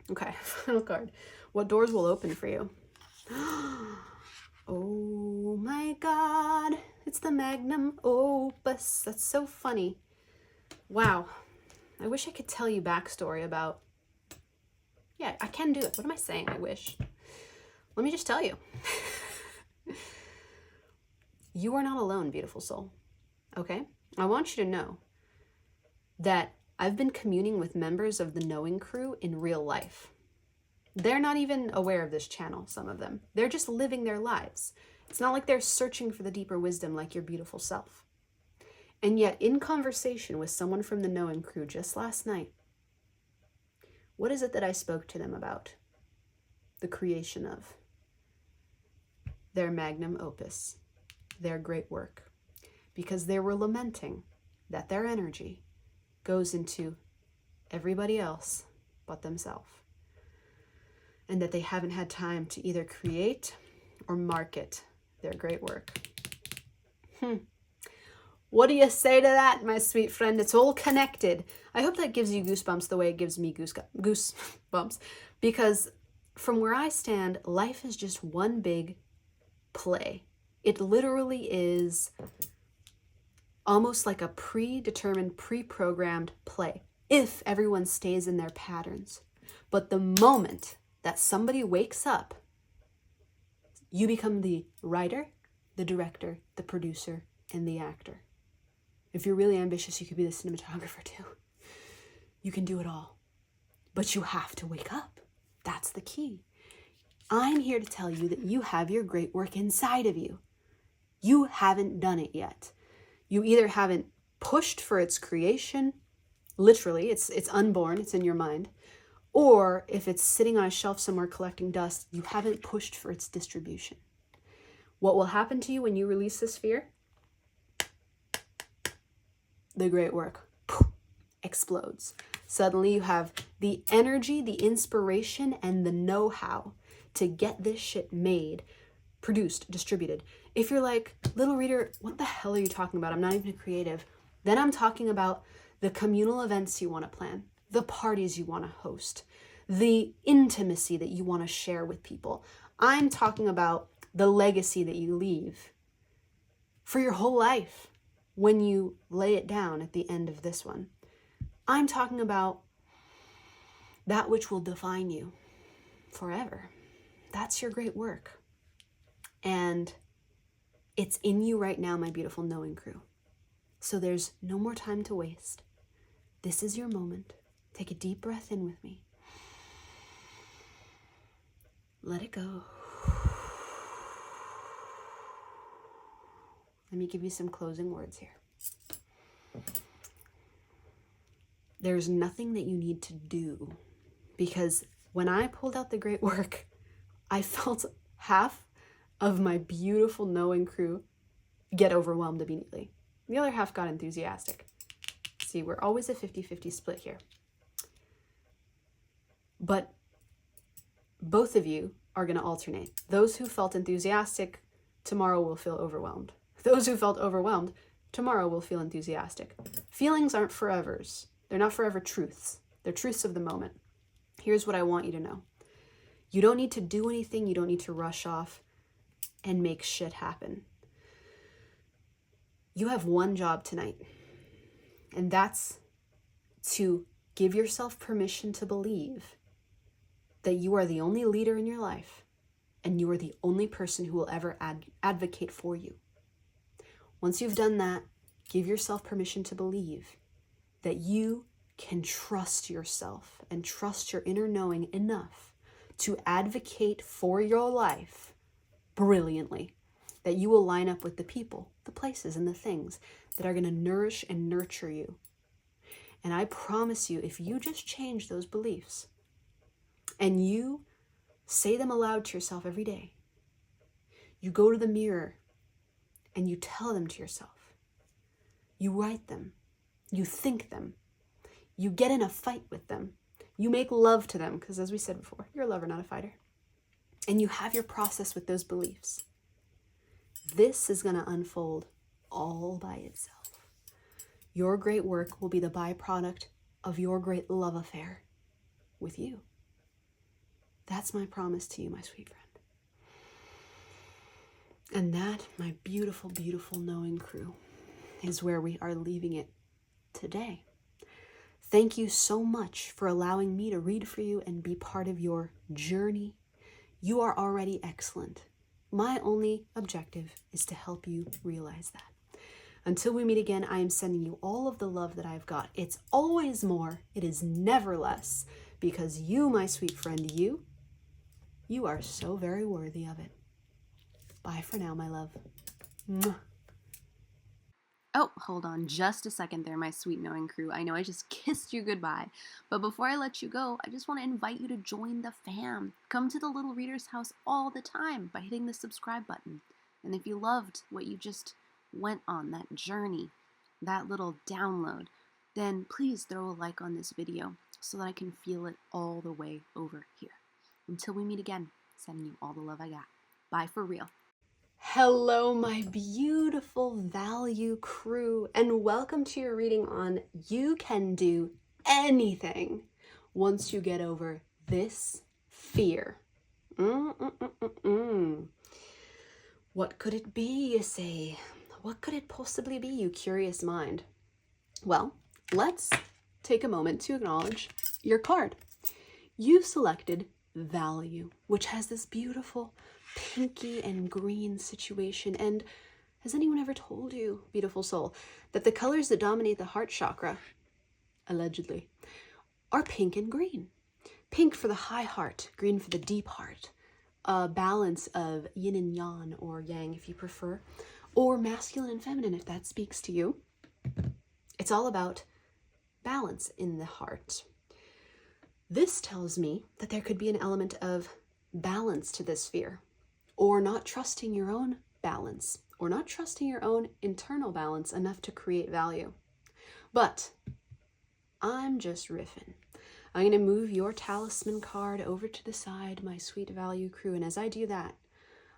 Okay, final card. What doors will open for you? Oh my God. It's the magnum opus. That's so funny. Wow. I wish I could tell you backstory about... Yeah, I can do it. What am I saying? I wish. Let me just tell you. You are not alone, beautiful soul. Okay? I want you to know that I've been communing with members of the Knowing Crew in real life. They're not even aware of this channel, some of them. They're just living their lives. It's not like they're searching for the deeper wisdom like your beautiful self. And yet, in conversation with someone from the Knowing Crew just last night, what is it that I spoke to them about? The creation of their magnum opus, their great work. Because they were lamenting that their energy goes into everybody else but themselves. And that they haven't had time to either create or market their great work. What do you say to that, my sweet friend? It's all connected. I hope that gives you goosebumps the way it gives me goosebumps. Because from where I stand, life is just one big play. It literally is almost like a predetermined, pre-programmed play, if everyone stays in their patterns. But the moment that somebody wakes up, you become the writer, the director, the producer, and the actor. If you're really ambitious, you could be the cinematographer too. You can do it all. But you have to wake up. That's the key. I'm here to tell you that you have your great work inside of you. You haven't done it yet. You either haven't pushed for its creation, literally, it's unborn, it's in your mind, Or if it's sitting on a shelf somewhere collecting dust, you haven't pushed for its distribution. What will happen to you when you release this fear? The great work explodes. Suddenly you have the energy, the inspiration, and the know-how to get this shit made, produced, distributed. If you're like, little reader, what the hell are you talking about? I'm not even a creative. Then I'm talking about the communal events you want to plan, the parties you want to host, the intimacy that you want to share with people. I'm talking about the legacy that you leave for your whole life when you lay it down at the end of this one. I'm talking about that which will define you forever. That's your great work. And it's in you right now, my beautiful knowing crew. So there's no more time to waste. This is your moment. Take a deep breath in with me. Let it go. Let me give you some closing words here. There's nothing that you need to do, because when I pulled out the great work, I felt half of my beautiful knowing crew get overwhelmed immediately. The other half got enthusiastic. See, we're always a 50-50 split here. But both of you are going to alternate. Those who felt enthusiastic, tomorrow will feel overwhelmed. Those who felt overwhelmed, tomorrow will feel enthusiastic. Feelings aren't forevers. They're not forever truths. They're truths of the moment. Here's what I want you to know. You don't need to do anything. You don't need to rush off and make shit happen. You have one job tonight, and that's to give yourself permission to believe that you are the only leader in your life, and you are the only person who will ever advocate for you. Once you've done that, give yourself permission to believe that you can trust yourself and trust your inner knowing enough to advocate for your life brilliantly, that you will line up with the people, the places, and the things that are going to nourish and nurture you. And I promise you, if you just change those beliefs and you say them aloud to yourself every day, you go to the mirror and you tell them to yourself, you write them, you think them, you get in a fight with them, you make love to them, because as we said before, you're a lover, not a fighter, and you have your process with those beliefs. This is going to unfold all by itself. Your great work will be the byproduct of your great love affair with you. That's my promise to you, my sweet friend. And that, my beautiful, beautiful knowing crew, is where we are leaving it today. Thank you so much for allowing me to read for you and be part of your journey. You are already excellent. My only objective is to help you realize that. Until we meet again, I am sending you all of the love that I've got. It's always more. It is never less. Because you, my sweet friend, you are so very worthy of it. Bye for now, my love. Mwah. Oh, hold on just a second there, my sweet knowing crew. I know I just kissed you goodbye, but before I let you go, I just want to invite you to join the fam. Come to the Little Reader's house all the time by hitting the subscribe button. And if you loved what you just went on, that journey, that little download, then please throw a like on this video so that I can feel it all the way over here. Until we meet again, sending you all the love I got. Bye for real. Hello, my beautiful value crew, and welcome to your reading on You Can Do Anything Once You Get Over This Fear. What could it be, you say? What could it possibly be, you curious mind? Well, let's take a moment to acknowledge your card. You've selected Value, which has this beautiful pinky and green situation. And has anyone ever told you, beautiful soul, that the colors that dominate the heart chakra, allegedly, are pink and green? Pink for the high heart, green for the deep heart. A balance of yin and yang, or yang if you prefer, or masculine and feminine if that speaks to you. It's all about balance in the heart. This tells me that there could be an element of balance to this fear, or not trusting your own balance, or not trusting your own internal balance enough to create value. But I'm just riffing. I'm going to move your talisman card over to the side, my sweet value crew. And as I do that,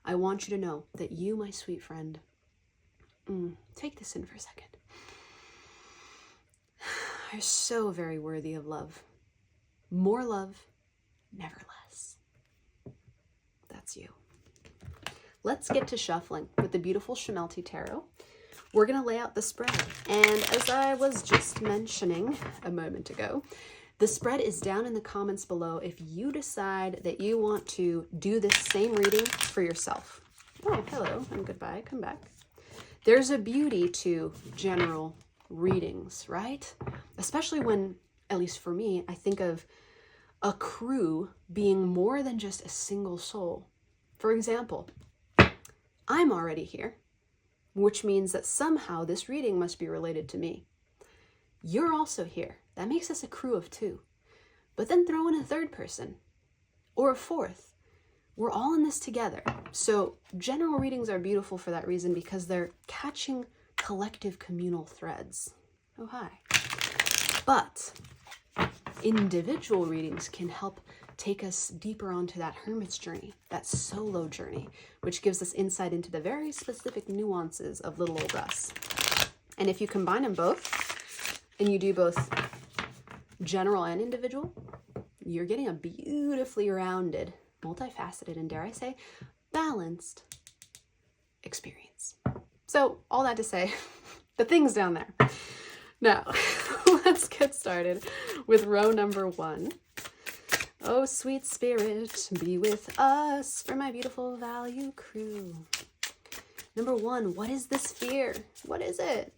I want you to know that you, my sweet friend, take this in for a second, are so very worthy of love. More love, never less. That's you. Let's get to shuffling with the beautiful Shemelti Tarot. We're going to lay out the spread. And as I was just mentioning a moment ago, the spread is down in the comments below if you decide that you want to do this same reading for yourself. Oh, hello and goodbye. Come back. There's a beauty to general readings, right? Especially when, at least for me, I think of a crew being more than just a single soul. For example, I'm already here, which means that somehow this reading must be related to me. You're also here. That makes us a crew of two. But then throw in a third person or a fourth. We're all in this together. So general readings are beautiful for that reason, because they're catching collective communal threads. Oh, hi. But individual readings can help take us deeper onto that hermit's journey, that solo journey, which gives us insight into the very specific nuances of little old us. And if you combine them both, and you do both general and individual, you're getting a beautifully rounded, multifaceted, and dare I say, balanced experience. So all that to say, the thing's down there. Now, let's get started with row number 1. Oh, sweet spirit, be with us for my beautiful value crew. Number 1, what is this fear? What is it?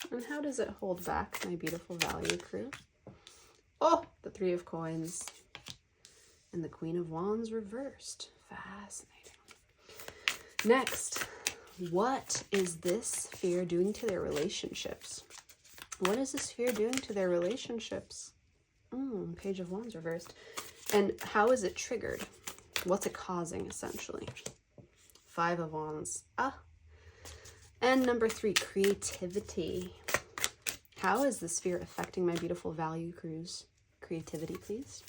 And how does it hold back my beautiful value crew? Oh, the 3 of coins and the Queen of Wands reversed. Fascinating. Next, what is this fear doing to their relationships? What is this fear doing to their relationships? Page of Wands reversed. And how is it triggered? What's it causing, essentially? 5 of Wands. And number 3, creativity. How is this fear affecting my beautiful value crews? Creativity, please.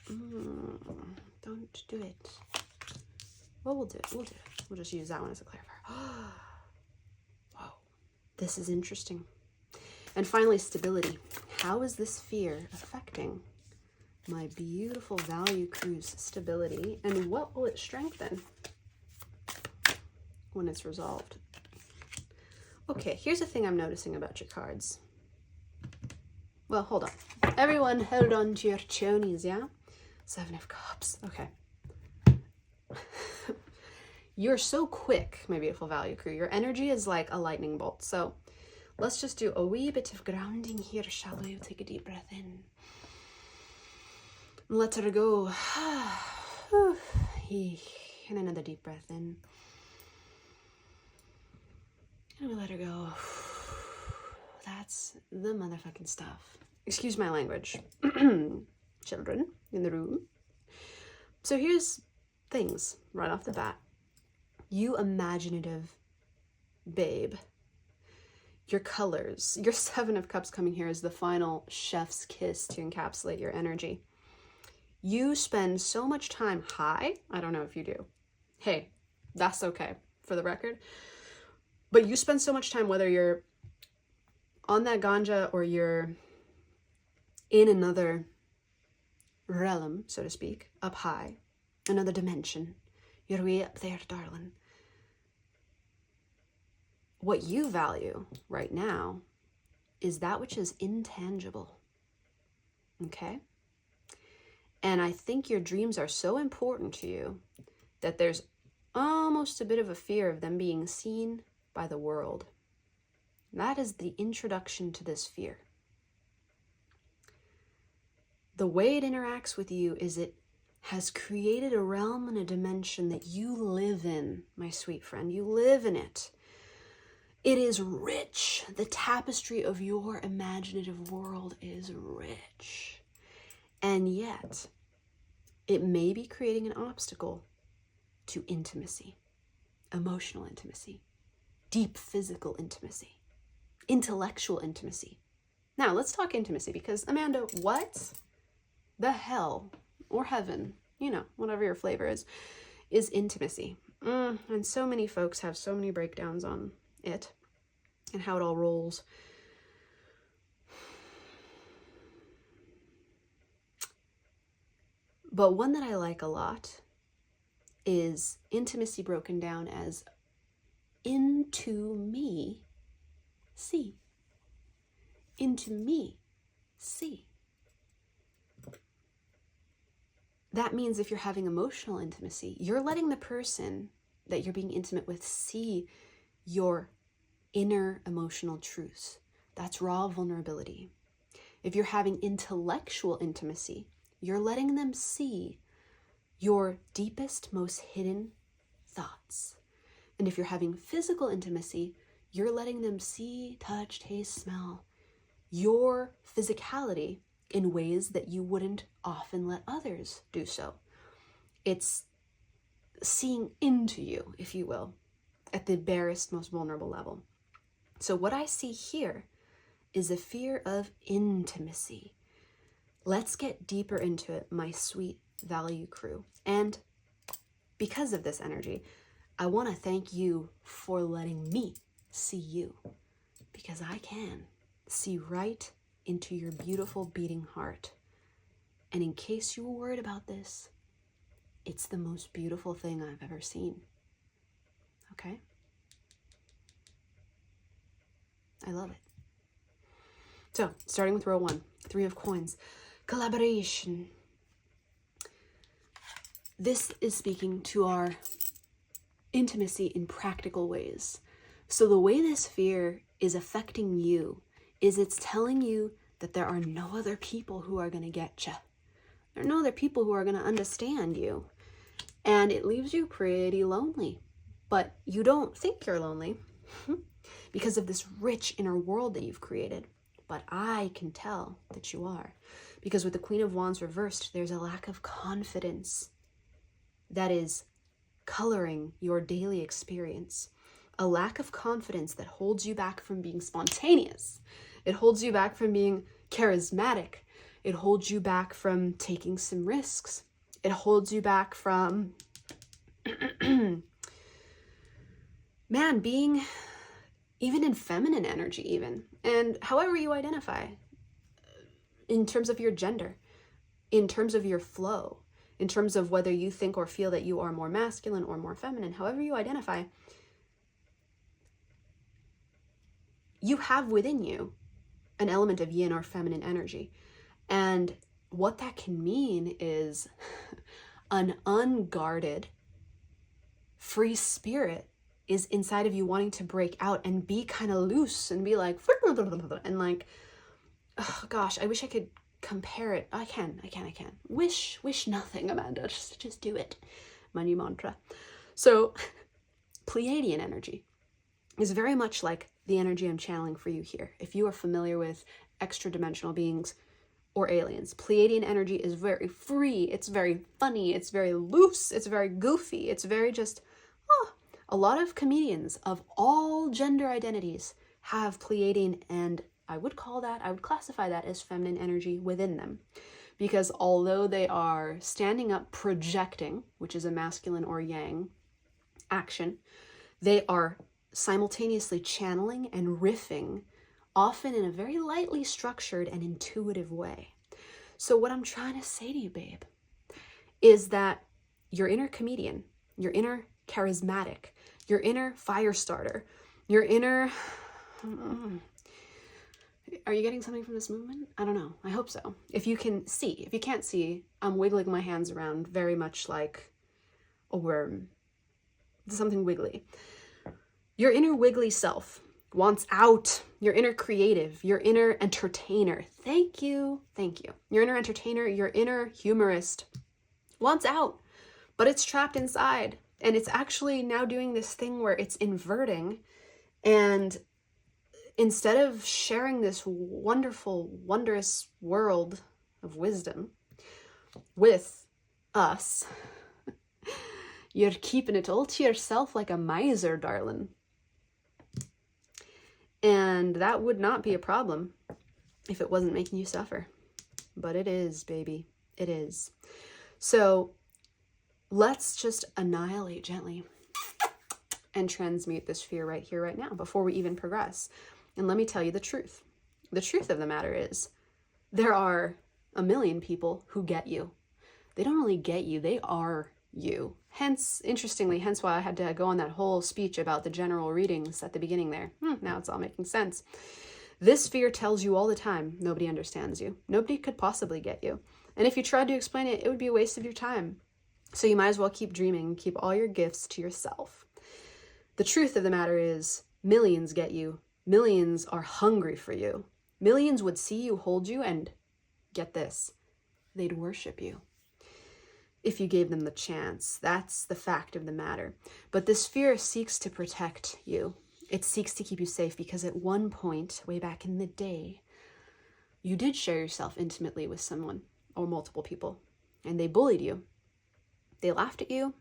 Don't do it. Well, we'll do it. We'll just use that one as a clarifier. Whoa, this is interesting. And finally, stability. How is this fear affecting my beautiful value crew's stability? And what will it strengthen when it's resolved? Okay, here's the thing I'm noticing about your cards. Well, hold on. Everyone hold on to your chonies, yeah? 7 of Cups. Okay. You're so quick, my beautiful value crew. Your energy is like a lightning bolt. So let's just do a wee bit of grounding here, shall we? Take a deep breath in. Let her go. And another deep breath in. And we let her go. That's the motherfucking stuff. Excuse my language. Children in the room. So here's things right off the bat. You imaginative babe. Your colors. Your 7 of Cups coming here is the final chef's kiss to encapsulate your energy. You spend so much time high. I don't know if you do. Hey, that's okay for the record. But you spend so much time, whether you're on that ganja or you're in another realm, so to speak, up high, another dimension. You're way up there, darling. What you value right now is that which is intangible. Okay? And I think your dreams are so important to you that there's almost a bit of a fear of them being seen by the world. That is the introduction to this fear. The way it interacts with you is it has created a realm and a dimension that you live in, my sweet friend. You live in it. It is rich. The tapestry of your imaginative world is rich. And yet, it may be creating an obstacle to intimacy, emotional intimacy, deep physical intimacy, intellectual intimacy. Now, let's talk intimacy, because Amanda, what the hell, or heaven, you know, whatever your flavor is intimacy? And so many folks have so many breakdowns on it and how it all rolls. But one that I like a lot is intimacy broken down as into me, see. Into me, see. That means if you're having emotional intimacy, you're letting the person that you're being intimate with see your inner emotional truths. That's raw vulnerability. If you're having intellectual intimacy, you're letting them see your deepest, most hidden thoughts. And if you're having physical intimacy, you're letting them see, touch, taste, smell your physicality in ways that you wouldn't often let others do so. It's seeing into you, if you will, at the barest, most vulnerable level. So what I see here is a fear of intimacy. Let's get deeper into it, my sweet value crew. And because of this energy, I want to thank you for letting me see you, because I can see right into your beautiful beating heart. And in case you were worried about this, it's the most beautiful thing I've ever seen. Okay? I love it. So, starting with row 1, 3 of coins. Collaboration. This is speaking to our intimacy in practical ways. So the way this fear is affecting you is it's telling you that there are no other people who are going to get you. There are no other people who are going to understand you. And it leaves you pretty lonely. But you don't think you're lonely because of this rich inner world that you've created. But I can tell that you are. Because with the Queen of Wands reversed, there's a lack of confidence that is coloring your daily experience. A lack of confidence that holds you back from being spontaneous. It holds you back from being charismatic. It holds you back from taking some risks. It holds you back from, man, being even in feminine energy even. And however you identify, in terms of your gender, in terms of your flow, in terms of whether you think or feel that you are more masculine or more feminine, however you identify, you have within you an element of yin or feminine energy. And what that can mean is an unguarded, free spirit is inside of you wanting to break out and be kind of loose and be like, and like, oh gosh, I wish I could compare it. I can. Wish nothing, Amanda. Just do it. My new mantra. So Pleiadian energy is very much like the energy I'm channeling for you here. If you are familiar with extra-dimensional beings or aliens, Pleiadian energy is very free. It's very funny. It's very loose. It's very goofy. It's very just, a lot of comedians of all gender identities have Pleiadian, and I would classify that as feminine energy within them. Because although they are standing up projecting, which is a masculine or yang action, they are simultaneously channeling and riffing, often in a very lightly structured and intuitive way. So what I'm trying to say to you, babe, is that your inner comedian, your inner charismatic, your inner fire starter, your inner... Are you getting something from this movement? I don't know. I hope so. If you can see. If you can't see, I'm wiggling my hands around very much like a worm. Something wiggly. Your inner wiggly self wants out. Your inner creative, your inner entertainer. Thank you. Your inner entertainer, your inner humorist wants out, but it's trapped inside. And it's actually now doing this thing where it's inverting And instead of sharing this wonderful, wondrous world of wisdom with us, you're keeping it all to yourself like a miser, darling. And that would not be a problem if it wasn't making you suffer. But it is, baby. It is. So let's just annihilate gently and transmute this fear right here, right now, before we even progress. And let me tell you the truth. The truth of the matter is, there are a million people who get you. They don't really get you, they are you. Hence, interestingly, hence why I had to go on that whole speech about the general readings at the beginning there. Now it's all making sense. This fear tells you all the time, nobody understands you. Nobody could possibly get you. And if you tried to explain it, it would be a waste of your time. So you might as well keep dreaming, keep all your gifts to yourself. The truth of the matter is, millions get you. Millions are hungry for you. Millions would see you, hold you, and get this, they'd worship you if you gave them the chance. That's the fact of the matter. But this fear seeks to protect you. It seeks to keep you safe because at one point, way back in the day, you did share yourself intimately with someone or multiple people, and they bullied you. They laughed at you,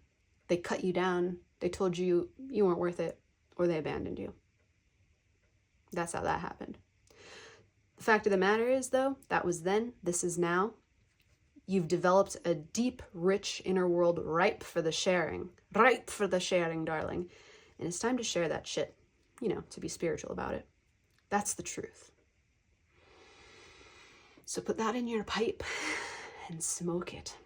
they cut you down, they told you you weren't worth it, or they abandoned you. That's how that happened. The fact of the matter is, though, that was then, this is now. You've developed a deep, rich inner world ripe for the sharing. Ripe for the sharing, darling. And it's time to share that shit, to be spiritual about it. That's the truth. So put that in your pipe and smoke it.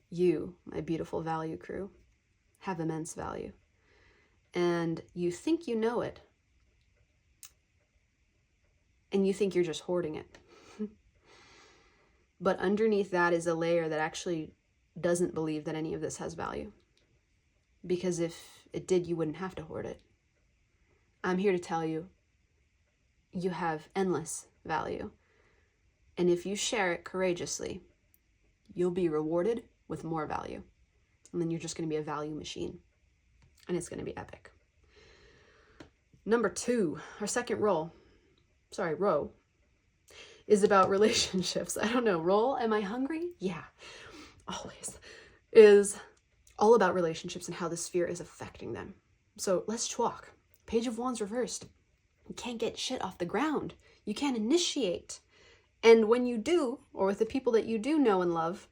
You, my beautiful value crew, have immense value. And you think you know it. And you think you're just hoarding it. But underneath that is a layer that actually doesn't believe that any of this has value. Because if it did, you wouldn't have to hoard it. I'm here to tell you, you have endless value. And if you share it courageously, you'll be rewarded with more value. And then you're just going to be a value machine. And it's going to be epic. Number 2, our second row, is about relationships. I don't know, roll, am I hungry? Yeah, always. Is all about relationships and how this fear is affecting them. So let's talk. Page of Wands reversed. You can't get shit off the ground. You can't initiate. And when you do, or with the people that you do know and love,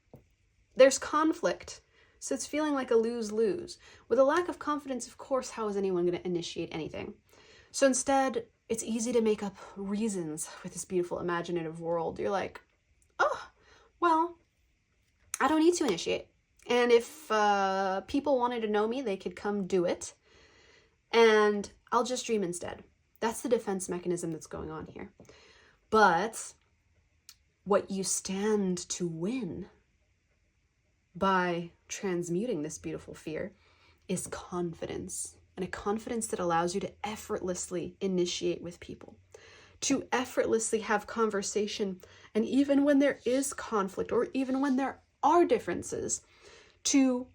there's conflict. So it's feeling like a lose-lose. With a lack of confidence, of course, how is anyone going to initiate anything? So instead, it's easy to make up reasons with this beautiful imaginative world. You're like, oh, well, I don't need to initiate. And if people wanted to know me, they could come do it. And I'll just dream instead. That's the defense mechanism that's going on here. But what you stand to win by transmuting this beautiful fear is confidence. And a confidence that allows you to effortlessly initiate with people, to effortlessly have conversation, and even when there is conflict, or even when there are differences, to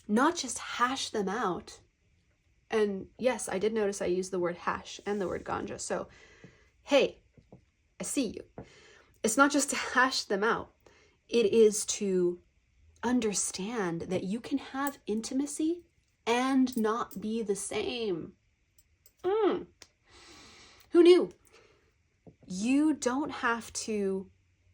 not just hash them out. And yes, I did notice I used the word hash and the word ganja. So, hey, I see you. It's not just to hash them out. It is to understand that you can have intimacy and not be the same. Who knew? You don't have to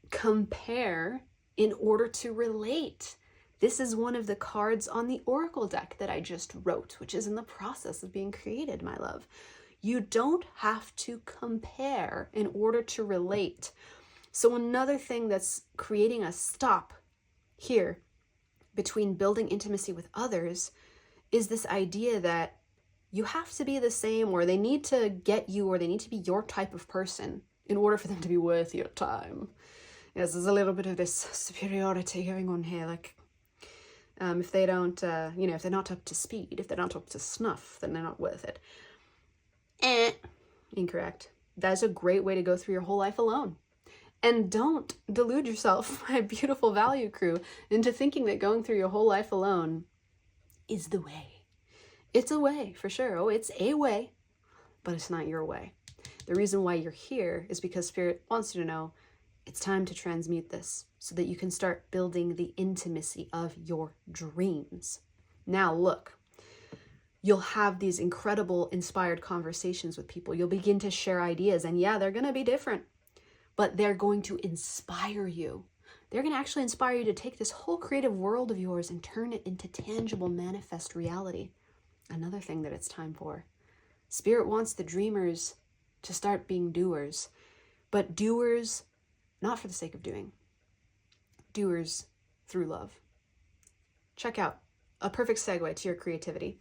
compare in order to relate. This is one of the cards on the Oracle deck that I just wrote, which is in the process of being created, my love. You don't have to compare in order to relate. So another thing that's creating a stop here between building intimacy with others is this idea that you have to be the same, or they need to get you, or they need to be your type of person in order for them to be worth your time. Yes, there's a little bit of this superiority going on here. Like, if they don't, if they're not up to speed, if they're not up to snuff, then they're not worth it. Incorrect. That's a great way to go through your whole life alone. And don't delude yourself, my beautiful value crew, into thinking that going through your whole life alone is the way. It's a way, for sure. Oh, it's a way, but it's not your way. The reason why you're here is because Spirit wants you to know it's time to transmute this so that you can start building the intimacy of your dreams. Now, look, you'll have these incredible inspired conversations with people. You'll begin to share ideas, and yeah, they're going to be different, but they're going to inspire you. They're going to actually inspire you to take this whole creative world of yours and turn it into tangible, manifest reality. Another thing that it's time for. Spirit wants the dreamers to start being doers, but doers not for the sake of doing. Doers through love. Check out a perfect segue to your creativity.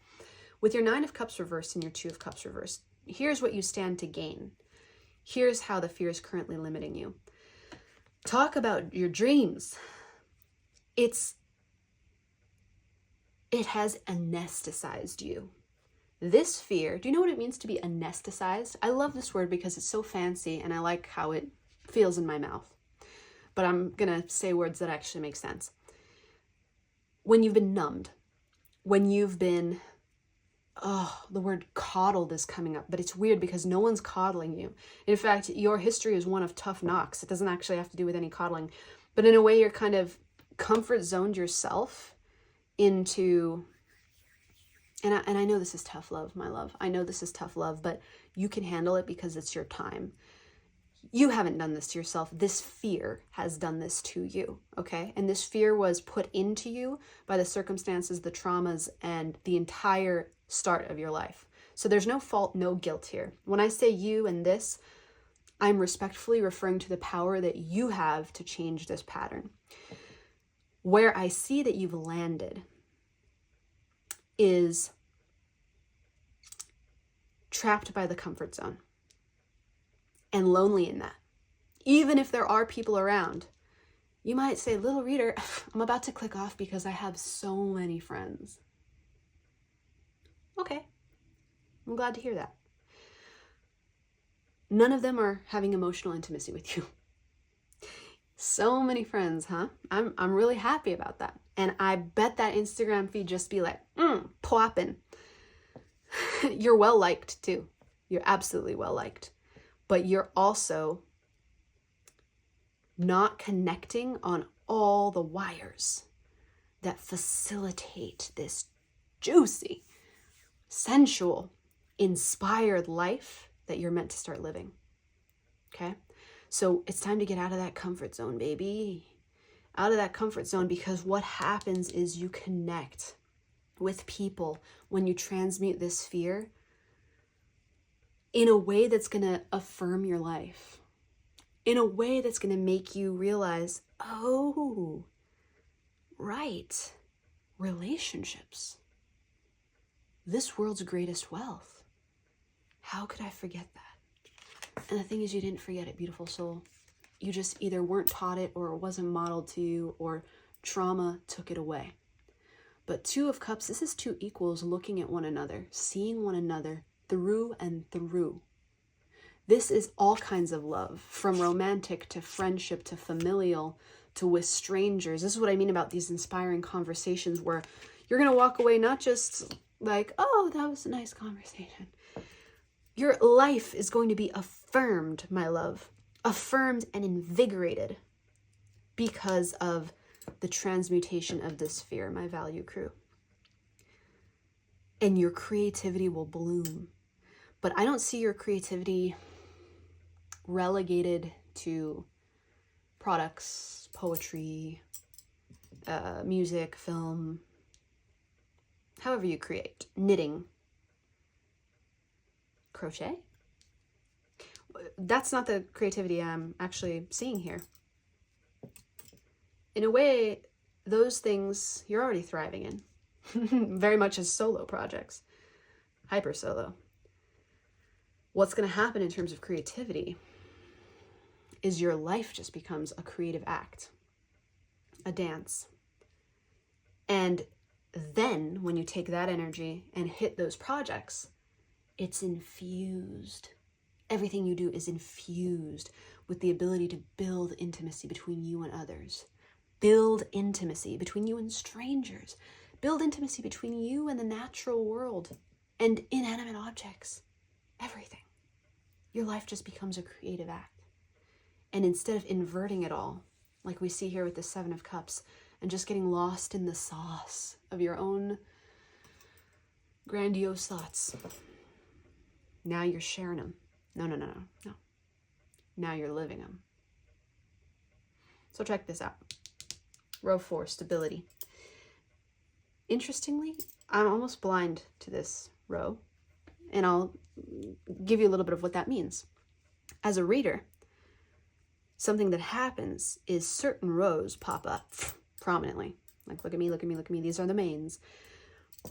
With your 9 of Cups reversed and your 2 of Cups reversed, here's what you stand to gain. Here's how the fear is currently limiting you. Talk about your dreams. It has anesthetized you. This fear, do you know what it means to be anesthetized? I love this word because it's so fancy and I like how it feels in my mouth. But I'm going to say words that actually make sense. When you've been numbed, when you've been, the word coddled is coming up, but it's weird because no one's coddling you. In fact, your history is one of tough knocks. It doesn't actually have to do with any coddling, but in a way you're kind of comfort zoned yourself into, and I know this is tough love, my love. I know this is tough love, but you can handle it because it's your time. You haven't done this to yourself. This fear has done this to you, okay? And this fear was put into you by the circumstances, the traumas, and the entire start of your life. So there's no fault, no guilt here. When I say you and this, I'm respectfully referring to the power that you have to change this pattern. Where I see that you've landed is trapped by the comfort zone. And lonely in that. Even if there are people around, you might say, little reader, I'm about to click off because I have so many friends. Okay, I'm glad to hear that. None of them are having emotional intimacy with you. So many friends, huh? I'm really happy about that. And I bet that Instagram feed just be like, popping. You're well liked too. You're absolutely well liked. But you're also not connecting on all the wires that facilitate this juicy, sensual, inspired life that you're meant to start living. Okay? So it's time to get out of that comfort zone, baby. Out of that comfort zone, because what happens is you connect with people when you transmute this fear in a way that's going to affirm your life, in a way that's going to make you realize, oh, right, relationships, this world's greatest wealth. How could I forget that? And the thing is, you didn't forget it, beautiful soul. You just either weren't taught it, or it wasn't modeled to you, or trauma took it away. But 2 of Cups, this is 2 equals looking at one another, seeing one another through and through. This is all kinds of love, from romantic to friendship to familial to with strangers. This is what I mean about these inspiring conversations where you're going to walk away not just like, oh, that was a nice conversation. Your life is going to be affirmed, my love, affirmed and invigorated because of the transmutation of this fear, my value crew. And your creativity will bloom. But I don't see your creativity relegated to products, poetry, music, film, however you create, knitting, crochet. That's not the creativity I'm actually seeing here. In a way, those things you're already thriving in, very much as solo projects, hyper solo. What's going to happen in terms of creativity is your life just becomes a creative act, a dance. And then when you take that energy and hit those projects, it's infused. Everything you do is infused with the ability to build intimacy between you and others. Build intimacy between you and strangers. Build intimacy between you and the natural world and inanimate objects. Everything. Your life just becomes a creative act. And instead of inverting it all, like we see here with the Seven of Cups, and just getting lost in the sauce of your own grandiose thoughts, now you're sharing them. No. Now you're living them. So check this out. Row 4, stability. Interestingly, I'm almost blind to this row, and I'll give you a little bit of what that means. As a reader, something that happens is certain rows pop up prominently. Like, look at me, look at me, look at me. These are the mains.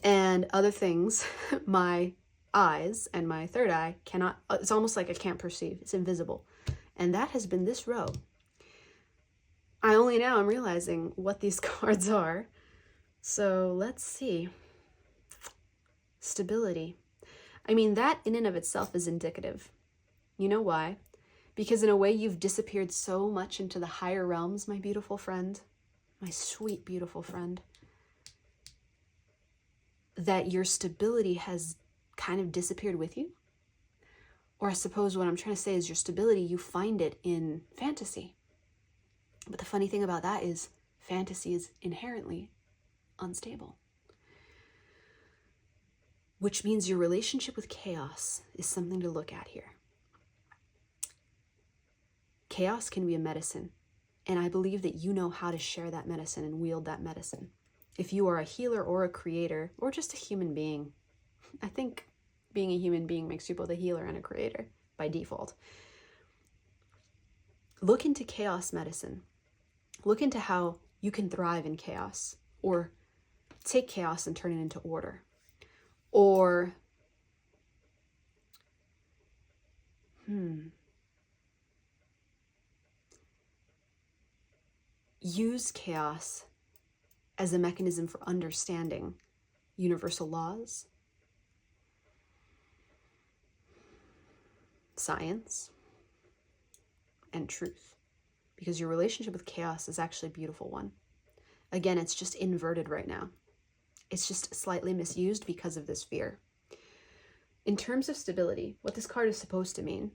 And other things, my eyes and my third eye cannot, it's almost like I can't perceive. It's invisible. And that has been this row. I only now am realizing what these cards are. So let's see. Stability. I mean, that in and of itself is indicative. You know why? Because in a way you've disappeared so much into the higher realms, my beautiful friend, my sweet, beautiful friend, that your stability has kind of disappeared with you. Or I suppose what I'm trying to say is your stability, you find it in fantasy. But the funny thing about that is fantasy is inherently unstable. Which means your relationship with chaos is something to look at here. Chaos can be a medicine, and I believe that you know how to share that medicine and wield that medicine. If you are a healer or a creator, or just a human being, I think being a human being makes you both a healer and a creator by default. Look into chaos medicine. Look into how you can thrive in chaos, or take chaos and turn it into order. Or, use chaos as a mechanism for understanding universal laws, science, and truth. Because your relationship with chaos is actually a beautiful one. Again, it's just inverted right now. It's just slightly misused because of this fear. In terms of stability, what this card is supposed to mean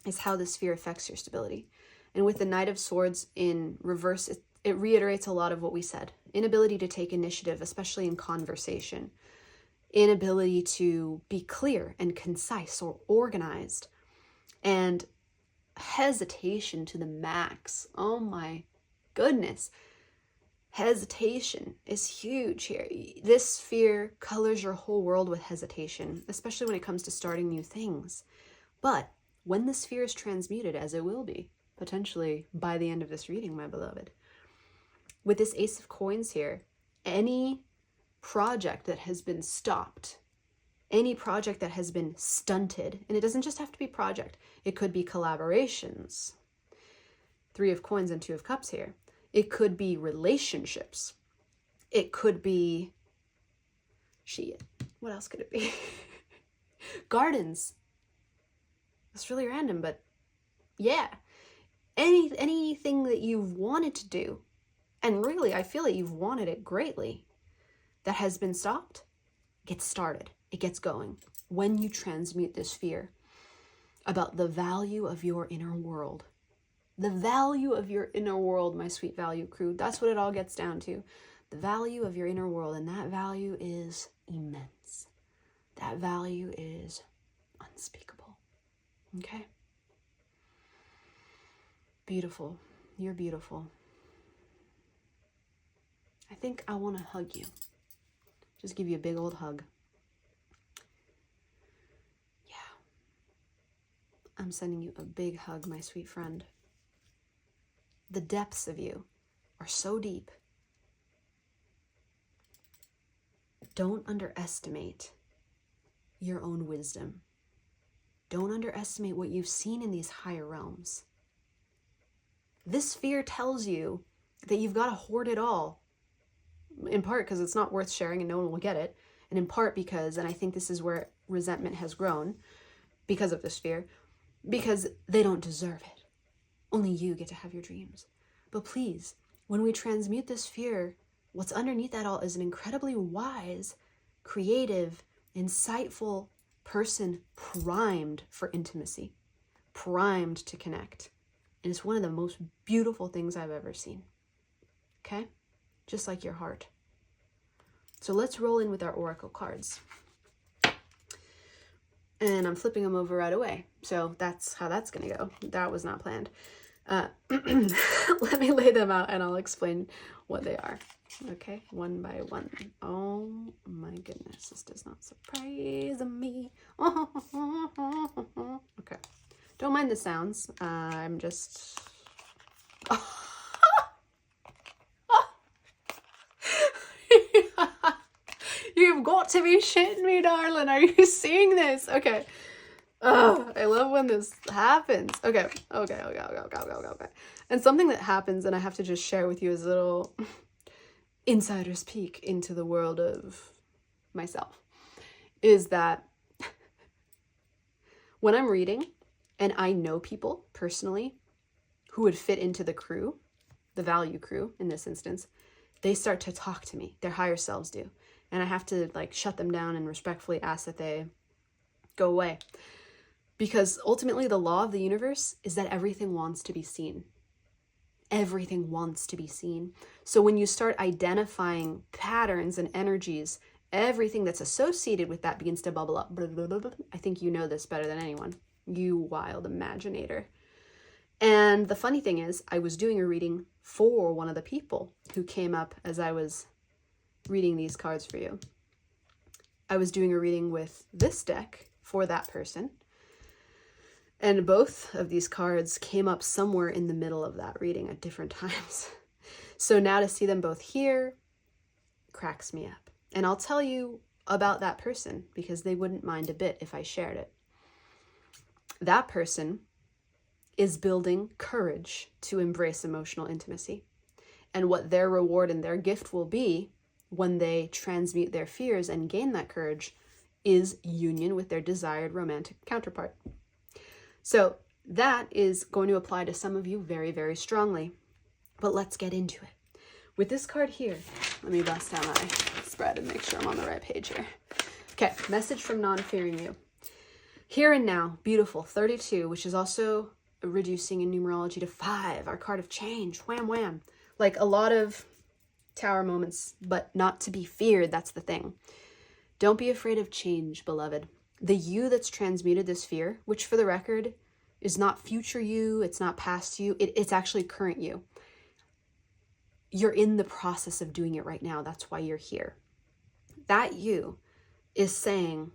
is how this fear affects your stability. And with the Knight of Swords in reverse, it reiterates a lot of what we said. Inability to take initiative, especially in conversation. Inability to be clear and concise or organized. And hesitation to the max. Oh my goodness. Hesitation is huge here. This fear colors your whole world with hesitation, especially when it comes to starting new things. But when this fear is transmuted, as it will be, potentially by the end of this reading, my beloved, with this Ace of Coins here, any project that has been stopped, any project that has been stunted, and it doesn't just have to be project, it could be collaborations. 3 of Coins and 2 of Cups here. It could be relationships. It could be, what else could it be? Gardens. It's really random, but yeah. Anything that you've wanted to do, and really, I feel that you've wanted it greatly, that has been stopped, gets started. It gets going when you transmute this fear about the value of your inner world. The value of your inner world, my sweet value crew. That's what it all gets down to. The value of your inner world. And that value is immense. That value is unspeakable. Okay? Beautiful. You're beautiful. I think I want to hug you. Just give you a big old hug. Yeah. I'm sending you a big hug, my sweet friend. The depths of you are so deep. Don't underestimate your own wisdom. Don't underestimate what you've seen in these higher realms. This fear tells you that you've got to hoard it all. In part because it's not worth sharing and no one will get it. And in part because, and I think this is where resentment has grown because of this fear, because they don't deserve it. Only you get to have your dreams. But please, when we transmute this fear what's underneath that all is an incredibly wise, creative, insightful person primed for intimacy, primed to connect. And it's one of the most beautiful things I've ever seen. Okay? Just like your heart. So let's roll in with our oracle cards. And I'm flipping them over right away. So that's how that's going to go. That was not planned. Let me lay them out and I'll explain what they are. Okay, one by one. Oh my goodness, this does not surprise me. Okay, don't mind the sounds. I'm just... You've got to be shitting me, darling. Are you seeing this? Okay. I love when this happens. Okay. And something that happens, and I have to just share with you as a little insider's peek into the world of myself, is that when I'm reading, and I know people personally who would fit into the crew, the value crew in this instance, they start to talk to me. Their higher selves do. And I have to like shut them down and respectfully ask that they go away. Because ultimately the law of the universe is that everything wants to be seen. Everything wants to be seen. So when you start identifying patterns and energies, everything that's associated with that begins to bubble up. I think you know this better than anyone. You wild imaginator. And the funny thing is, I was doing a reading for one of the people who came up as I was reading these cards for you. I was doing a reading with this deck for that person. And both of these cards came up somewhere in the middle of that reading at different times. So now to see them both here cracks me up. And I'll tell you about that person because they wouldn't mind a bit if I shared it. That person is building courage to embrace emotional intimacy. And what their reward and their gift will be when they transmute their fears and gain that courage is union with their desired romantic counterpart. So that is going to apply to some of you very, very strongly. But let's get into it. With this card here, let me bust down my spread and make sure I'm on the right page here. Okay, message from non-fearing you. Here and now, beautiful, 32, which is also reducing in numerology to 5, our card of change, wham, wham. Like a lot of tower moments, but not to be feared, that's the thing. Don't be afraid of change, beloved. The you that's transmuted this fear, which for the record is not future you, it's not past you, it's actually current you. You're in the process of doing it right now. That's why you're here. That you is saying,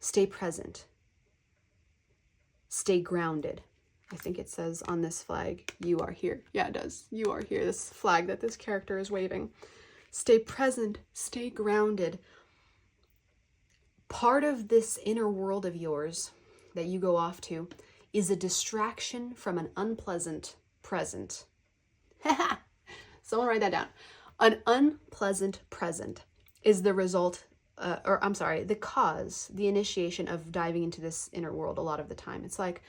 stay present, stay grounded. I think it says on this flag, you are here. Yeah, it does. You are here. This flag that this character is waving. Stay present, stay grounded. Part of this inner world of yours that you go off to is a distraction from an unpleasant present. Someone write that down. An unpleasant present is the result, the cause, the initiation of diving into this inner world a lot of the time. It's like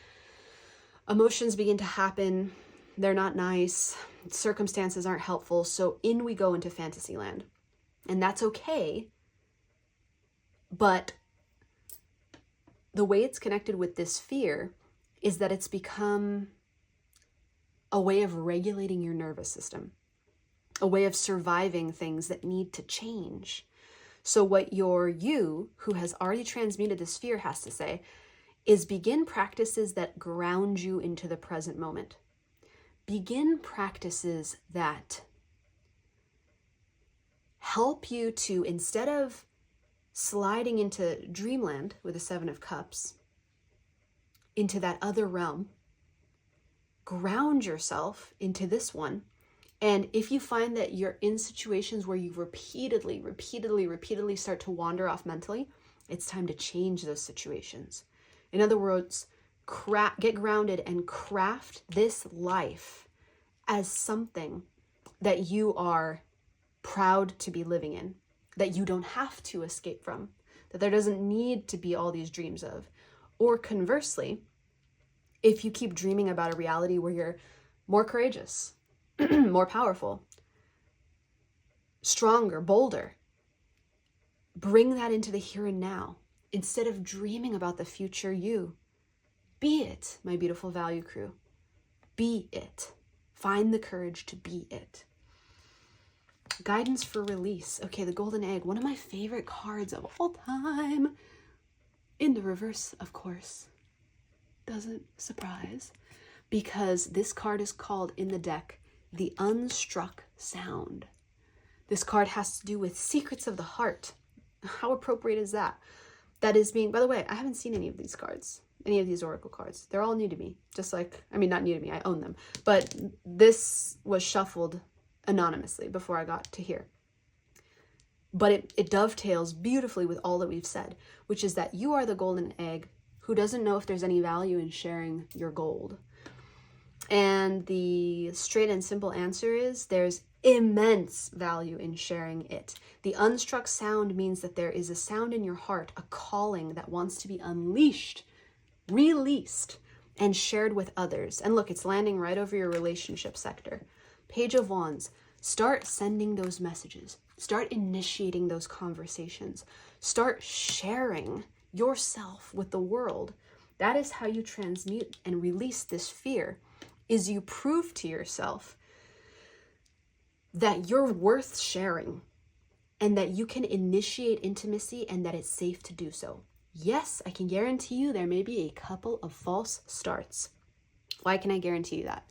emotions begin to happen. They're not nice. Circumstances aren't helpful. So in we go into fantasy land. And that's okay. But the way it's connected with this fear is that it's become a way of regulating your nervous system, a way of surviving things that need to change. So what your you, who has already transmuted this fear, has to say is begin practices that ground you into the present moment. Begin practices that help you to, instead of sliding into dreamland with the 7 of Cups, into that other realm, ground yourself into this one. And if you find that you're in situations where you repeatedly start to wander off mentally, it's time to change those situations. In other words, get grounded and craft this life as something that you are proud to be living in, that you don't have to escape from, that there doesn't need to be all these dreams of. Or conversely, if you keep dreaming about a reality where you're more courageous, more powerful, stronger, bolder. Bring that into the here and now instead of dreaming about the future you. Be it, my beautiful value crew. Be it. Find the courage to be it. Guidance for release. Okay, the golden egg, one of my favorite cards of all time. In the reverse, of course. Doesn't surprise. Because this card is called in the deck, the unstruck sound. This card has to do with secrets of the heart. How appropriate is that? That is being, by the way, I haven't seen any of these cards, any of these oracle cards. They're all new to me. Just like, I mean, not new to me, I own them. But this was shuffled anonymously before I got to here. But it dovetails beautifully with all that we've said, which is that you are the golden egg who doesn't know if there's any value in sharing your gold. And the straight and simple answer is there's immense value in sharing it. The unstruck sound means that there is a sound in your heart, a calling that wants to be unleashed, released, and shared with others. And look, it's landing right over your relationship sector. Page of Wands. Start sending those messages. Start initiating those conversations. Start sharing yourself with the world. That is how you transmute and release this fear, is you prove to yourself that you're worth sharing and that you can initiate intimacy and that it's safe to do so. Yes, I can guarantee you there may be a couple of false starts. Why can I guarantee you that?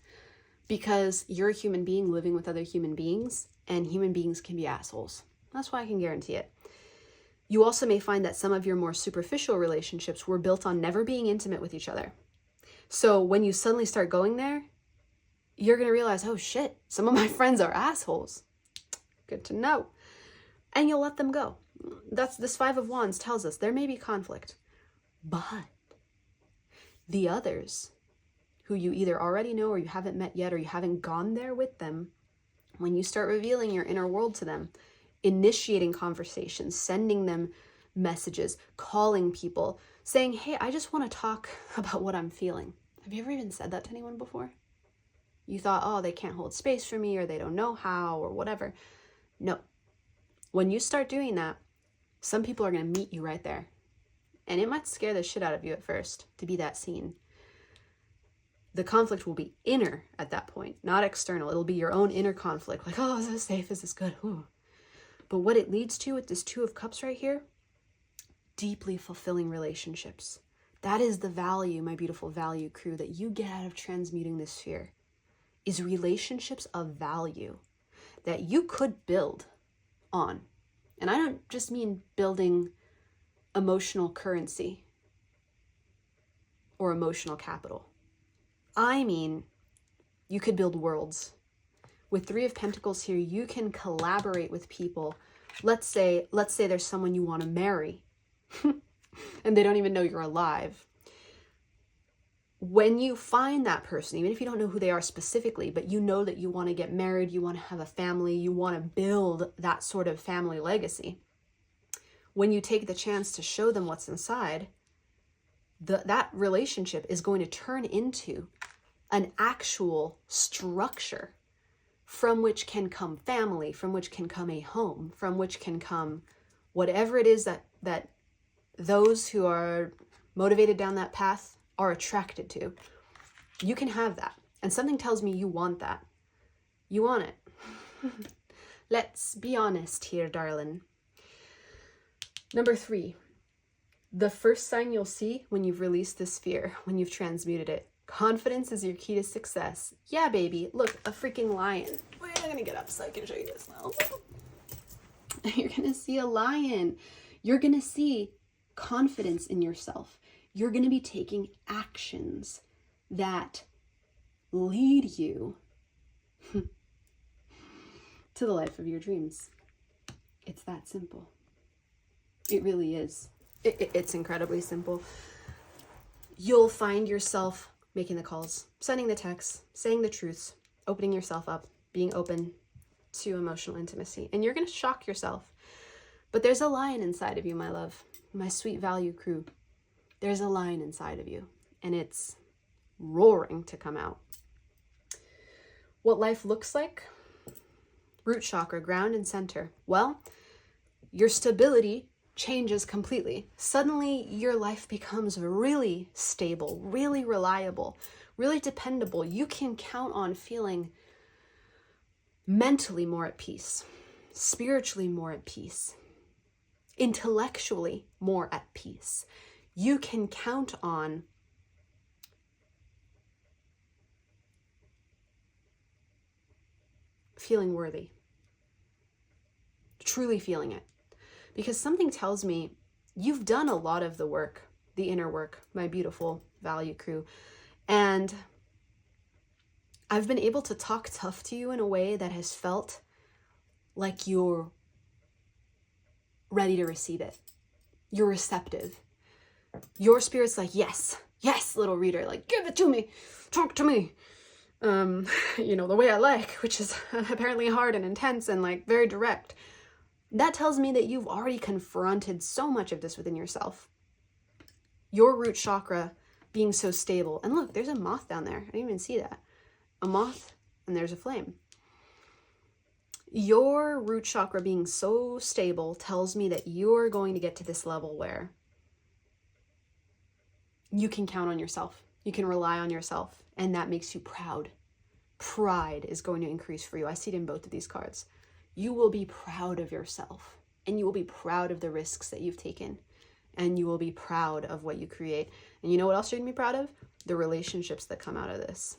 Because you're a human being living with other human beings, and human beings can be assholes. That's why I can guarantee it. You also may find that some of your more superficial relationships were built on never being intimate with each other. So when you suddenly start going there, you're going to realize, oh shit, some of my friends are assholes. Good to know. And you'll let them go. That's this Five of Wands tells us there may be conflict, but the others who you either already know or you haven't met yet or you haven't gone there with them, when you start revealing your inner world to them, initiating conversations, sending them messages, calling people, saying, hey, I just want to talk about what I'm feeling. Have you ever even said that to anyone before? You thought, oh, they can't hold space for me or they don't know how or whatever. No. When you start doing that, some people are going to meet you right there. And it might scare the shit out of you at first to be that seen. The conflict will be inner at that point, not external. It'll be your own inner conflict. Like, oh, is this safe? Is this good? Ooh. But what it leads to with this Two of Cups right here, deeply fulfilling relationships. That is the value, my beautiful value crew, that you get out of transmuting this fear, is relationships of value that you could build on. And I don't just mean building emotional currency or emotional capital. I mean, you could build worlds. With Three of Pentacles here, you can collaborate with people. Let's say there's someone you want to marry and they don't even know you're alive. When you find that person, even if you don't know who they are specifically, but you know that you want to get married, you want to have a family, you want to build that sort of family legacy, when you take the chance to show them what's inside, that relationship is going to turn into an actual structure from which can come family, from which can come a home, from which can come whatever it is that those who are motivated down that path are attracted to. You can have that. And something tells me you want that. You want it. Let's be honest here, darling. Number 3. The first sign you'll see when you've released this fear, when you've transmuted it. Confidence is your key to success. Yeah, baby. Look, a freaking lion. We're going to get up so I can show you this now. You're going to see a lion. You're going to see confidence in yourself. You're going to be taking actions that lead you to the life of your dreams. It's that simple. It really is. It's incredibly simple. You'll find yourself making the calls, sending the texts, saying the truths, opening yourself up, being open to emotional intimacy. And you're going to shock yourself. But there's a lion inside of you, my love, my sweet value crew. There's a lion inside of you, and it's roaring to come out. What life looks like Root chakra, ground and center. Well, your stability changes completely. Suddenly, your life becomes really stable, really reliable, really dependable. You can count on feeling mentally more at peace, spiritually more at peace, intellectually more at peace. You can count on feeling worthy, truly feeling it. Because something tells me you've done a lot of the work, the inner work, my beautiful value crew. And I've been able to talk tough to you in a way that has felt like you're ready to receive it. You're receptive. Your spirit's like, yes, yes, little reader, like, give it to me, talk to me. The way I like, which is apparently hard and intense and like very direct. That tells me that you've already confronted so much of this within yourself. Your root chakra being so stable. And look, there's a moth down there. I didn't even see that. A moth, and there's a flame. Your root chakra being so stable tells me that you're going to get to this level where you can count on yourself. You can rely on yourself, and that makes you proud. Pride is going to increase for you. I see it in both of these cards. You will be proud of yourself, and you will be proud of the risks that you've taken, and you will be proud of what you create. And you know what else you're going to be proud of? The relationships that come out of this,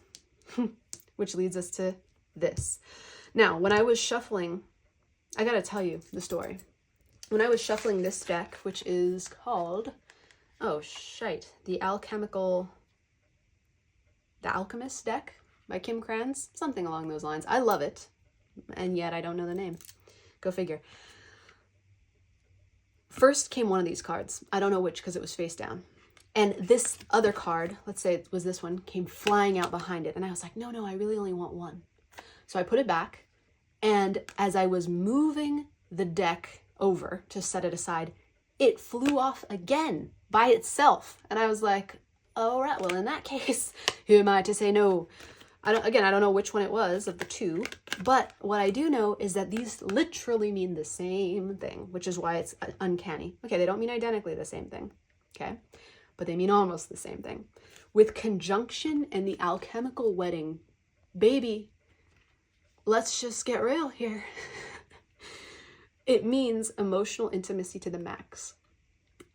which leads us to this. Now, when I was shuffling, I got to tell you the story. When I was shuffling this deck, which is called, the Alchemist deck by Kim Kranz, something along those lines. I love it. And yet I don't know the name. Go figure. First came one of these cards. I don't know which because it was face down. And this other card, let's say it was this one, came flying out behind it. And I was like, no, I really only want one. So I put it back. And as I was moving the deck over to set it aside, it flew off again by itself. And I was like, all right, well, in that case, who am I to say no? I don't know which one it was of the two, but what I do know is that these literally mean the same thing, which is why it's uncanny. Okay, they don't mean identically the same thing, okay? But they mean almost the same thing. With conjunction and the alchemical wedding, baby, let's just get real here. It means emotional intimacy to the max.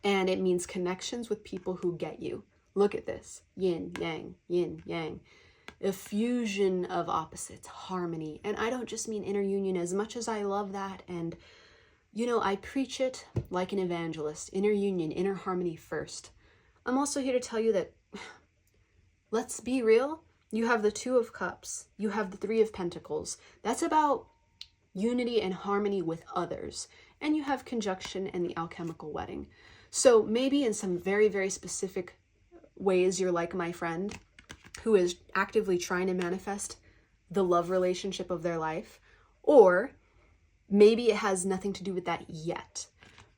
And it means connections with people who get you. Look at this. Yin, yang. A fusion of opposites, harmony. And I don't just mean inner union, as much as I love that. And, I preach it like an evangelist. Inner union, inner harmony first. I'm also here to tell you that, let's be real. You have the Two of Cups. You have the Three of Pentacles. That's about unity and harmony with others. And you have conjunction and the alchemical wedding. So maybe in some very, very specific ways, you're like my friend who is actively trying to manifest the love relationship of their life. Or maybe it has nothing to do with that yet.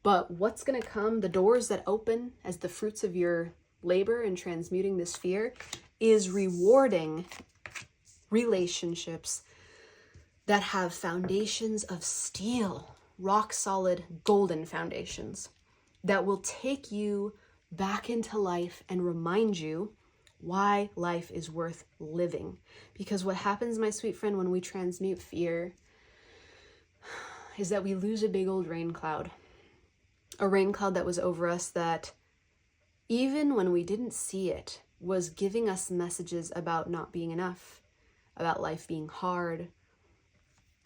But what's going to come, the doors that open as the fruits of your labor in transmuting this fear, is rewarding relationships that have foundations of steel, rock solid, golden foundations that will take you back into life and remind you why life is worth living. Because what happens, my sweet friend, when we transmute fear is that we lose a big old rain cloud. A rain cloud that was over us that, even when we didn't see it, was giving us messages about not being enough, about life being hard,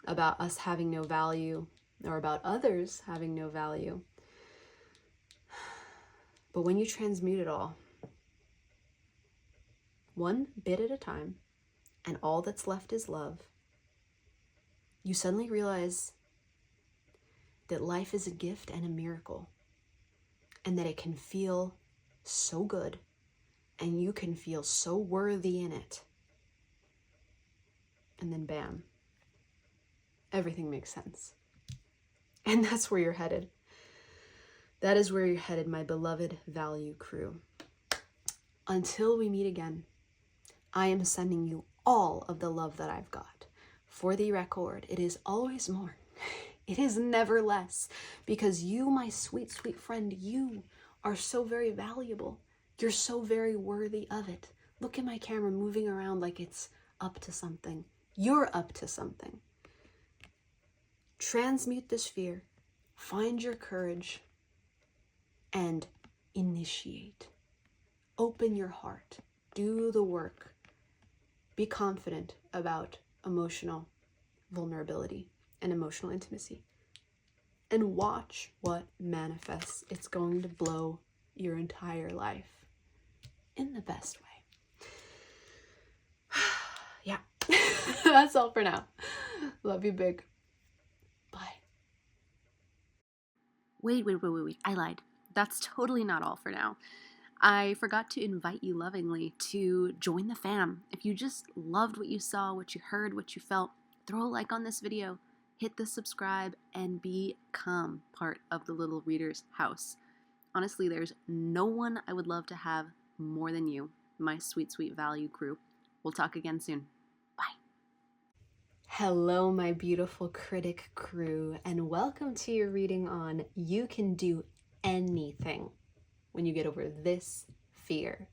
about us having no value, or about others having no value. But when you transmute it all, one bit at a time, and all that's left is love, you suddenly realize that life is a gift and a miracle, and that it can feel so good, and you can feel so worthy in it. And then bam, everything makes sense. And that's where you're headed. That is where you're headed, my beloved value crew. Until we meet again, I am sending you all of the love that I've got For the record, it is always more. It is never less, because you, my sweet, sweet friend, you are so very valuable. You're so very worthy of it. Look at my camera moving around like it's up to something. You're up to something. Transmute this fear, find your courage, and initiate. Open your heart. Do the work. Be confident about emotional vulnerability and emotional intimacy. And watch what manifests. It's going to blow your entire life in the best way. Yeah, that's all for now. Love you big. Bye. Wait, I lied. That's totally not all for now. I forgot to invite you lovingly to join the fam. If you just loved what you saw, what you heard, what you felt, throw a like on this video, hit the subscribe, and become part of the Little Readers house. Honestly, there's no one I would love to have more than you, my sweet, sweet value crew. We'll talk again soon. Bye. Hello, my beautiful Critic Crew, and welcome to your reading on You Can Do Anything When You Get Over This Fear.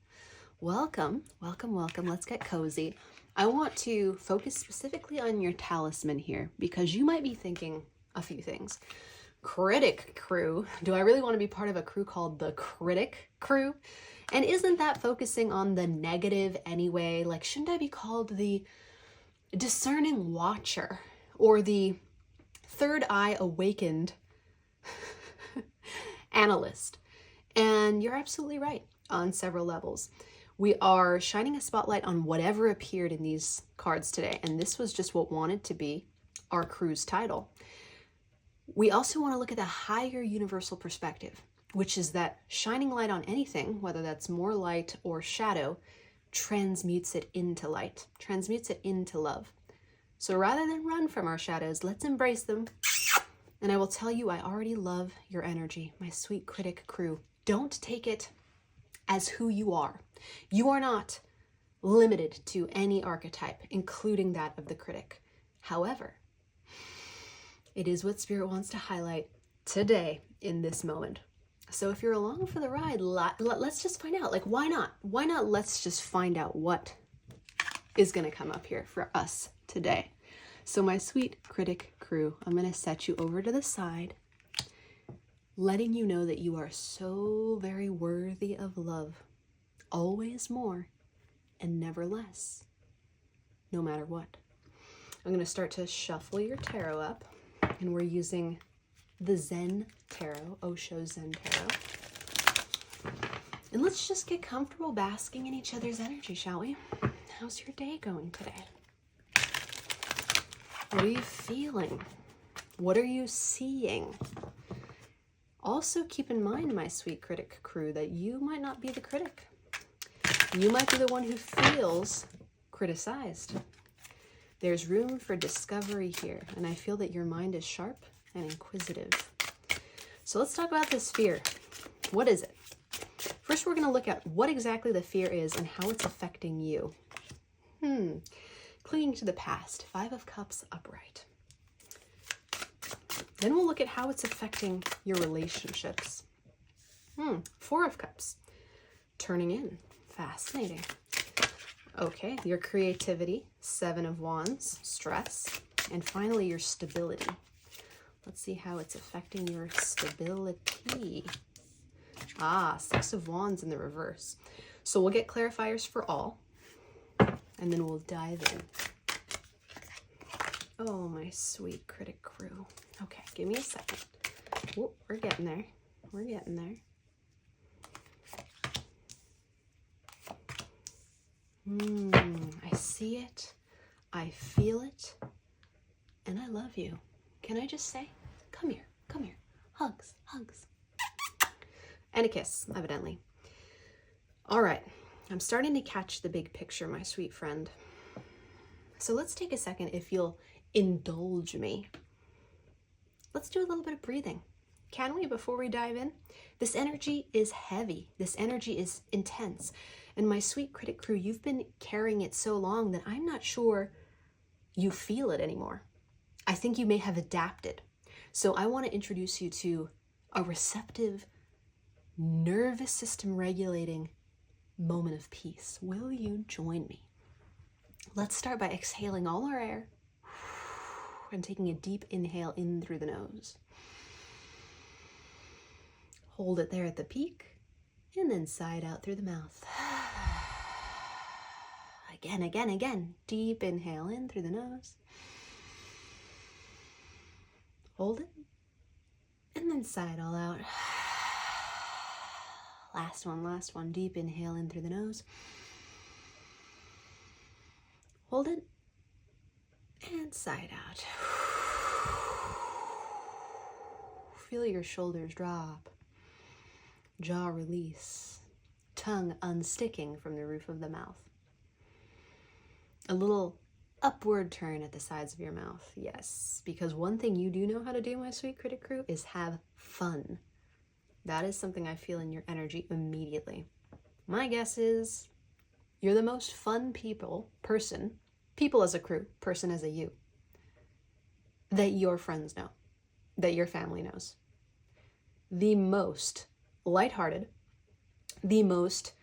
Welcome, welcome, welcome. Let's get cozy. I want to focus specifically on your talisman here because you might be thinking a few things. Critic Crew? Do I really want to be part of a crew called the Critic Crew? And isn't that focusing on the negative anyway? Like, shouldn't I be called the discerning watcher or the third eye awakened analyst? And you're absolutely right on several levels. We are shining a spotlight on whatever appeared in these cards today, and this was just what wanted to be our crew's title. We also want to look at the higher universal perspective, which is that shining light on anything, whether that's more light or shadow, transmutes it into light, transmutes it into love. So rather than run from our shadows, let's embrace them. And I will tell you, I already love your energy, my sweet Critic Crew. Don't take it as who you are. You are not limited to any archetype, including that of the critic. However, it is what Spirit wants to highlight today in this moment. So if you're along for the ride, let's just find out. Like, why not? Why not let's just find out what is going to come up here for us today. So my sweet Critic Crew, I'm going to set you over to the side, letting you know that you are so very worthy of love. Always more and never less, no matter what. I'm going to start to shuffle your tarot up, and we're using the Zen Tarot, Osho Zen Tarot. And let's just get comfortable basking in each other's energy, shall we? How's your day going today? What are you feeling? What are you seeing? Also keep in mind, my sweet Critic Crew, that you might not be the critic. You might be the one who feels criticized. There's room for discovery here, and I feel that your mind is sharp and inquisitive. So let's talk about this fear. What is it? First, we're going to look at what exactly the fear is and how it's affecting you. Clinging to the past, 5 of Cups upright. Then we'll look at how it's affecting your relationships. 4 of Cups, turning in. Fascinating. Okay, your creativity, 7 of Wands, stress, and finally your stability. Let's see how it's affecting your stability. 6 of Wands in the reverse. So we'll get clarifiers for all, and then we'll dive in. Oh, my sweet Critic Crew. Okay, give me a second. Whoop, we're getting there. We're getting there. I see it, I feel it, and I love you. Can I just say, come here, come here. Hugs, hugs. And a kiss, evidently. All right, I'm starting to catch the big picture, my sweet friend. So let's take a second, if you'll indulge me. Let's do a little bit of breathing. Can we, before we dive in? This energy is heavy. This energy is intense. And my sweet Critic Crew, you've been carrying it so long that I'm not sure you feel it anymore. I think you may have adapted. So I want to introduce you to a receptive, nervous system regulating moment of peace. Will you join me? Let's start by exhaling all our air and taking a deep inhale in through the nose. Hold it there at the peak and then side out through the mouth. Again. Deep inhale in through the nose. Hold it and then sigh it all out. Last one. Deep inhale in through the nose. Hold it and sigh it out. Feel your shoulders drop, jaw release, tongue unsticking from the roof of the mouth. A little upward turn at the sides of your mouth. Yes, because one thing you do know how to do, my sweet Critic Crew, is have fun. That is something I feel in your energy immediately. My guess is you're the most fun people as a crew, person as a you, that your friends know, that your family knows. The most lighthearted, the most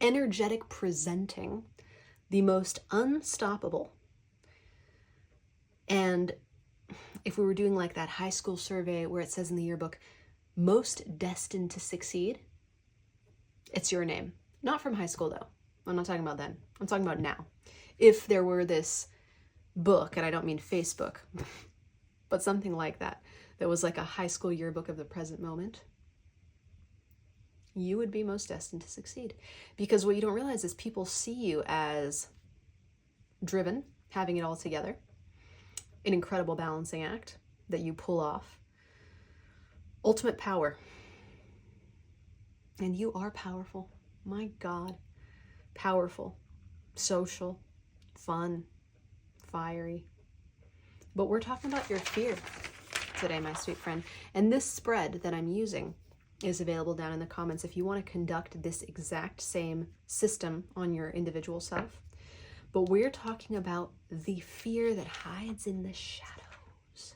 energetic presenting, the most unstoppable. And if we were doing like that high school survey where it says in the yearbook, most destined to succeed, it's your name. Not from high school though. I'm not talking about then. I'm talking about now. If there were this book, and I don't mean Facebook, but something like that, that was like a high school yearbook of the present moment, you would be most destined to succeed. Because what you don't realize is people see you as driven, having it all together, an incredible balancing act that you pull off, ultimate power. And you are powerful. My God. Powerful, social, fun, fiery. But we're talking about your fear today, my sweet friend. And this spread that I'm using is available down in the comments if you want to conduct this exact same system on your individual self. But we're talking about the fear that hides in the shadows.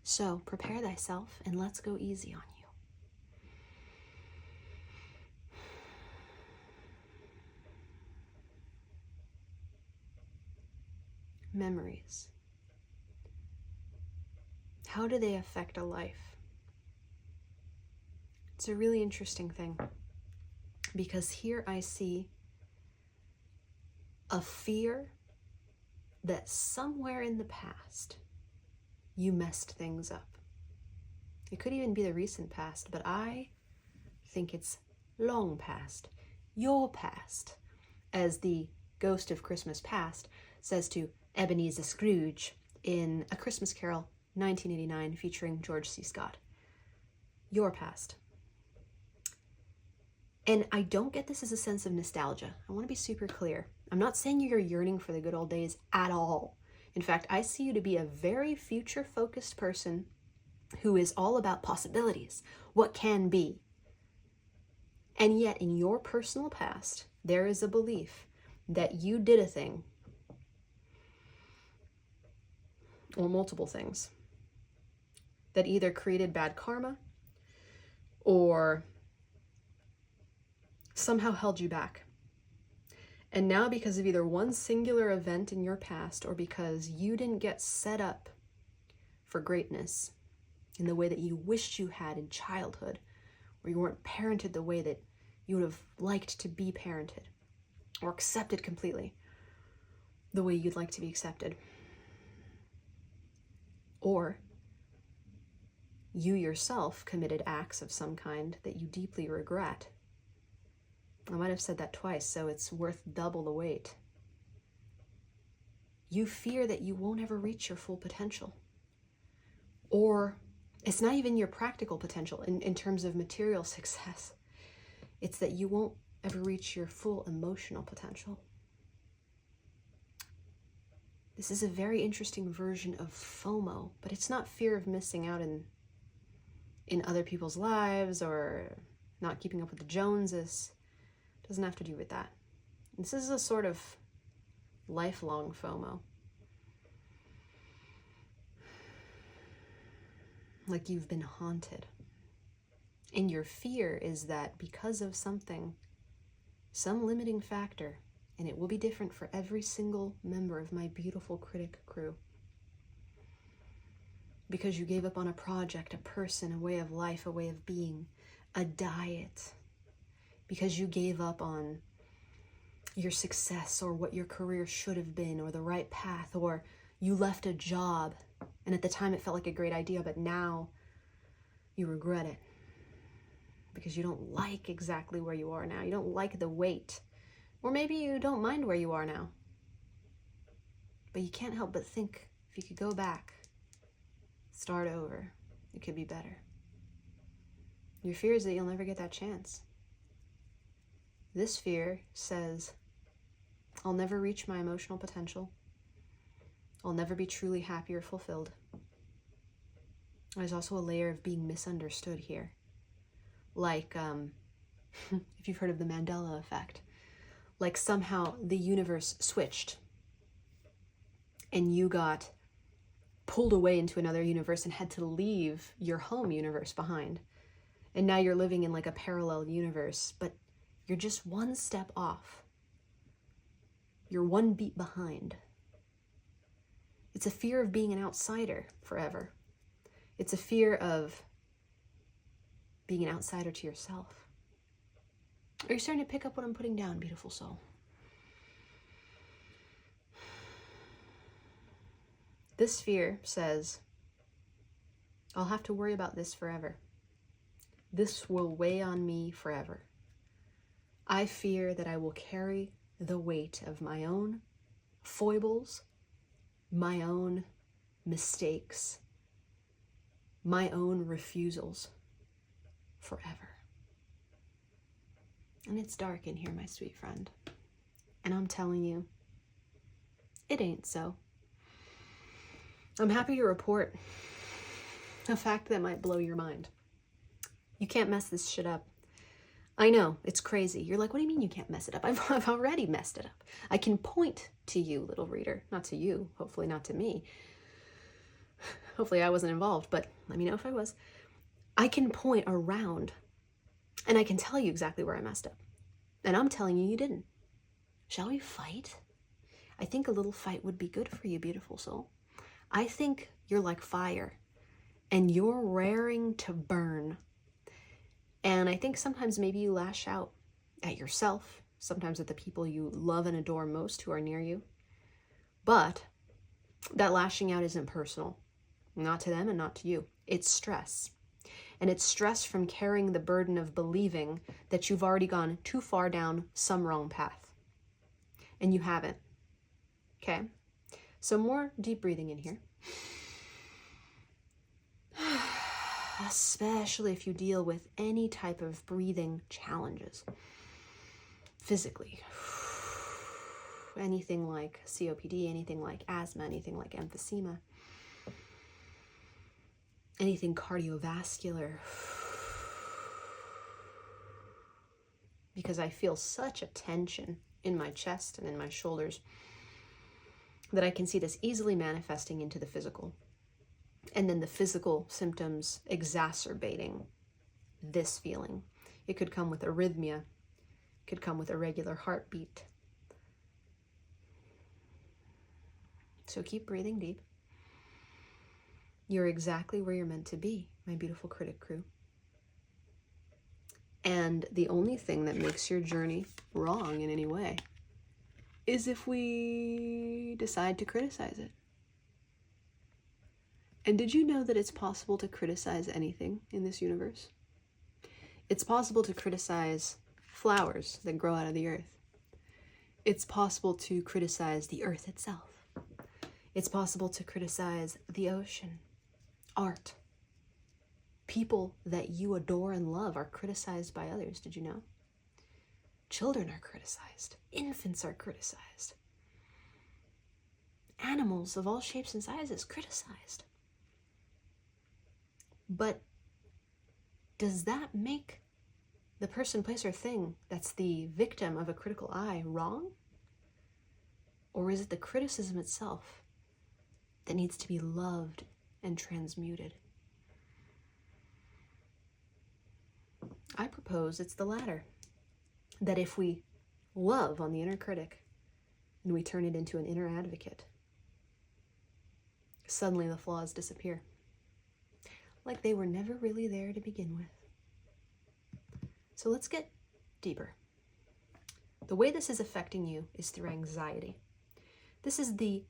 So prepare thyself and let's go easy on you. Memories. How do they affect a life? It's a really interesting thing because here I see a fear that somewhere in the past you messed things up. It could even be the recent past, but I think it's long past, your past, as the ghost of Christmas past says to Ebenezer Scrooge in A Christmas Carol, 1989, featuring George C. Scott. Your past. And I don't get this as a sense of nostalgia. I want to be super clear. I'm not saying you're yearning for the good old days at all. In fact, I see you to be a very future-focused person who is all about possibilities, what can be. And yet, in your personal past, there is a belief that you did a thing or multiple things that either created bad karma or somehow held you back. And now because of either one singular event in your past or because you didn't get set up for greatness in the way that you wished you had in childhood, or you weren't parented the way that you would have liked to be parented, or accepted completely the way you'd like to be accepted, or you yourself committed acts of some kind that you deeply regret. I might have said that twice, so it's worth double the weight. You fear that you won't ever reach your full potential. Or it's not even your practical potential in terms of material success. It's that you won't ever reach your full emotional potential. This is a very interesting version of FOMO, but it's not fear of missing out in other people's lives or not keeping up with the Joneses. It doesn't have to do with that. This is a sort of lifelong FOMO. like you've been haunted. And your fear is that because of something, some limiting factor, and it will be different for every single member of my beautiful Critic Crew, because you gave up on a project, a person, a way of life, a way of being, a diet, because you gave up on your success or what your career should have been or the right path, or you left a job and at the time it felt like a great idea, but now you regret it because you don't like exactly where you are now. You don't like the weight, or maybe you don't mind where you are now, but you can't help but think if you could go back, start over, it could be better. Your fear is that you'll never get that chance. This fear says, I'll never reach my emotional potential. I'll never be truly happy or fulfilled. There's also a layer of being misunderstood here. Like, if you've heard of the Mandela effect, like somehow the universe switched and you got pulled away into another universe and had to leave your home universe behind. And now you're living in like a parallel universe, but you're just one step off. You're one beat behind. It's a fear of being an outsider forever. It's a fear of being an outsider to yourself. Are you starting to pick up what I'm putting down, beautiful soul? This fear says, I'll have to worry about this forever. This will weigh on me forever. I fear that I will carry the weight of my own foibles, my own mistakes, my own refusals forever. And it's dark in here, my sweet friend. And I'm telling you, it ain't so. I'm happy to report a fact that might blow your mind. You can't mess this shit up. I know, it's crazy. You're like, what do you mean you can't mess it up? I've already messed it up. I can point to you, little reader. Not to you, hopefully not to me. Hopefully I wasn't involved, but let me know if I was. I can point around and I can tell you exactly where I messed up. And I'm telling you, you didn't. Shall we fight? I think a little fight would be good for you, beautiful soul. I think you're like fire and you're raring to burn. And I think sometimes maybe you lash out at yourself, sometimes at the people you love and adore most who are near you. But that lashing out isn't personal, not to them and not to you. It's stress. And it's stress from carrying the burden of believing that you've already gone too far down some wrong path. And you haven't. Okay? So more deep breathing in here. Especially if you deal with any type of breathing challenges. Physically. Anything like COPD, anything like asthma, anything like emphysema. Anything cardiovascular. Because I feel such a tension in my chest and in my shoulders that I can see this easily manifesting into the physical. And then the physical symptoms exacerbating this feeling. It could come with arrhythmia. It could come with irregular heartbeat. So keep breathing deep. You're exactly where you're meant to be, my beautiful Critic Crew. And the only thing that makes your journey wrong in any way is if we decide to criticize it. And did you know that it's possible to criticize anything in this universe? It's possible to criticize flowers that grow out of the earth. It's possible to criticize the earth itself. It's possible to criticize the ocean, art. People that you adore and love are criticized by others, did you know? Children are criticized. Infants are criticized. Animals of all shapes and sizes criticized. But does that make the person, place, or thing that's the victim of a critical eye wrong? Or is it the criticism itself that needs to be loved and transmuted? I propose it's the latter. That if we love on the inner critic and we turn it into an inner advocate, suddenly the flaws disappear. Like they were never really there to begin with. So let's get deeper. The way this is affecting you is through anxiety. This is the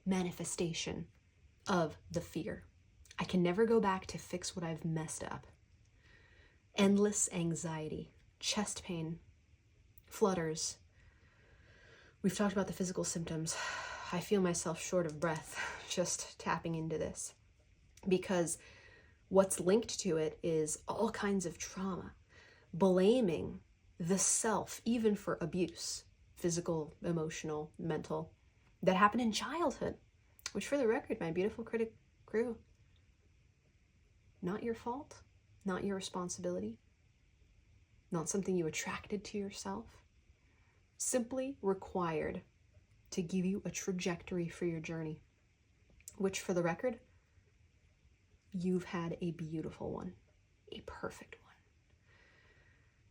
manifestation of the fear. I can never go back to fix what I've messed up. Endless anxiety, chest pain, flutters. We've talked about the physical symptoms. I feel myself short of breath just tapping into this, because what's linked to it is all kinds of trauma, blaming the self, even for abuse, physical, emotional, mental, that happened in childhood, which, for the record, my beautiful Critic Crew, not your fault, not your responsibility, not something you attracted to yourself, simply required to give you a trajectory for your journey, which, for the record, you've had a beautiful one, a perfect one.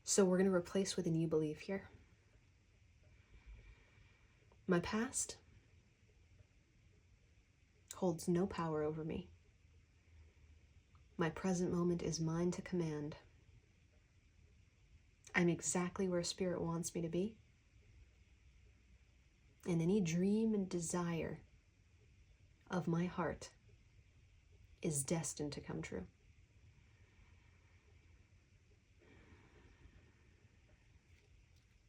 So we're going to replace with a new belief here. My past holds no power over me. My present moment is mine to command. I'm exactly where Spirit wants me to be. And any dream and desire of my heart is destined to come true.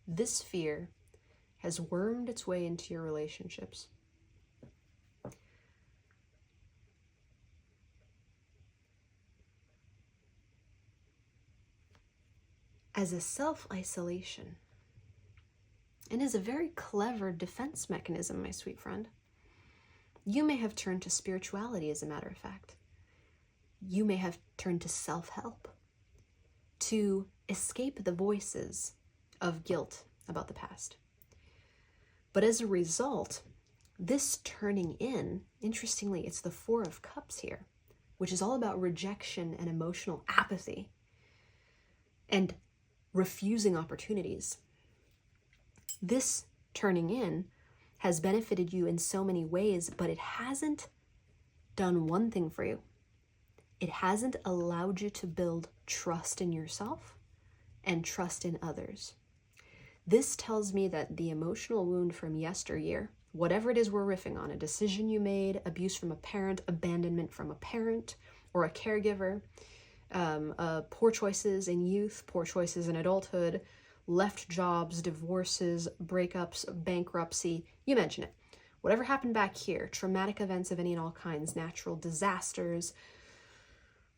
This fear has wormed its way into your relationships. As a self-isolation, and as a very clever defense mechanism, my sweet friend. You may have turned to spirituality, as a matter of fact. You may have turned to self-help to escape the voices of guilt about the past. But as a result, this turning in, interestingly, it's the Four of Cups here, which is all about rejection and emotional apathy and refusing opportunities. This turning in has benefited you in so many ways, but it hasn't done one thing for you. It hasn't allowed you to build trust in yourself and trust in others. This tells me that the emotional wound from yesteryear, whatever it is we're riffing on, a decision you made, abuse from a parent, abandonment from a parent or a caregiver, poor choices in youth, poor choices in adulthood, left jobs, divorces, breakups, bankruptcy, you mention it. Whatever happened back here, traumatic events of any and all kinds, natural disasters,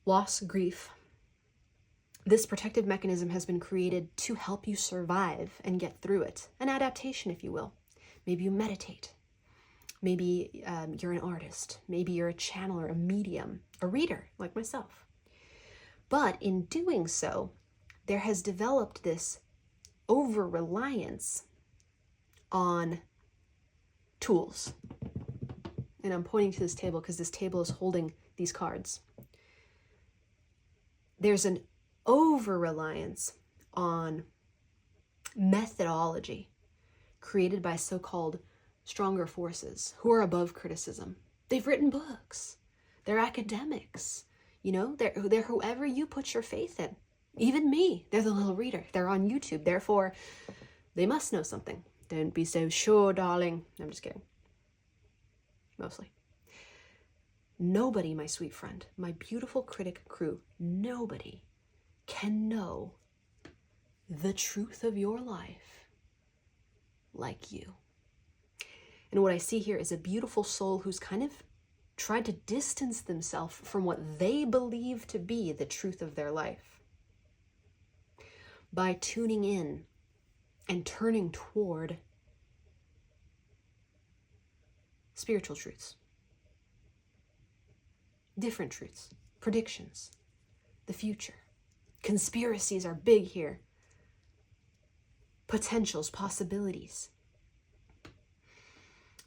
loss, grief. This protective mechanism has been created to help you survive and get through it. An adaptation, if you will. Maybe you meditate. Maybe you're an artist. Maybe you're a channeler, a medium, a reader, like myself. But in doing so, there has developed this over-reliance on tools. And I'm pointing to this table because this table is holding these cards. There's an over-reliance on methodology created by so-called stronger forces who are above criticism. They've written books. They're academics. You know, they're whoever you put your faith in. Even me, they're the little reader. They're on YouTube. Therefore, they must know something. Don't be so sure, darling. I'm just kidding. Mostly. Nobody, my sweet friend, my beautiful Critic Crew, nobody can know the truth of your life like you. And what I see here is a beautiful soul who's kind of tried to distance themselves from what they believe to be the truth of their life by tuning in and turning toward spiritual truths, different truths, predictions, the future. Conspiracies are big here. Potentials, possibilities.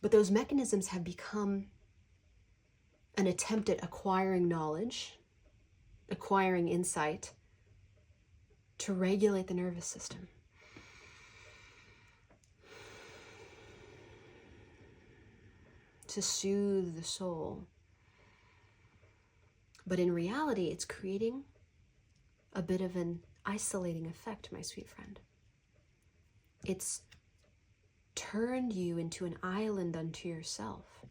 But those mechanisms have become an attempt at acquiring knowledge, acquiring insight, to regulate the nervous system. To soothe the soul. But in reality, it's creating a bit of an isolating effect, my sweet friend. It's turned you into an island unto yourself.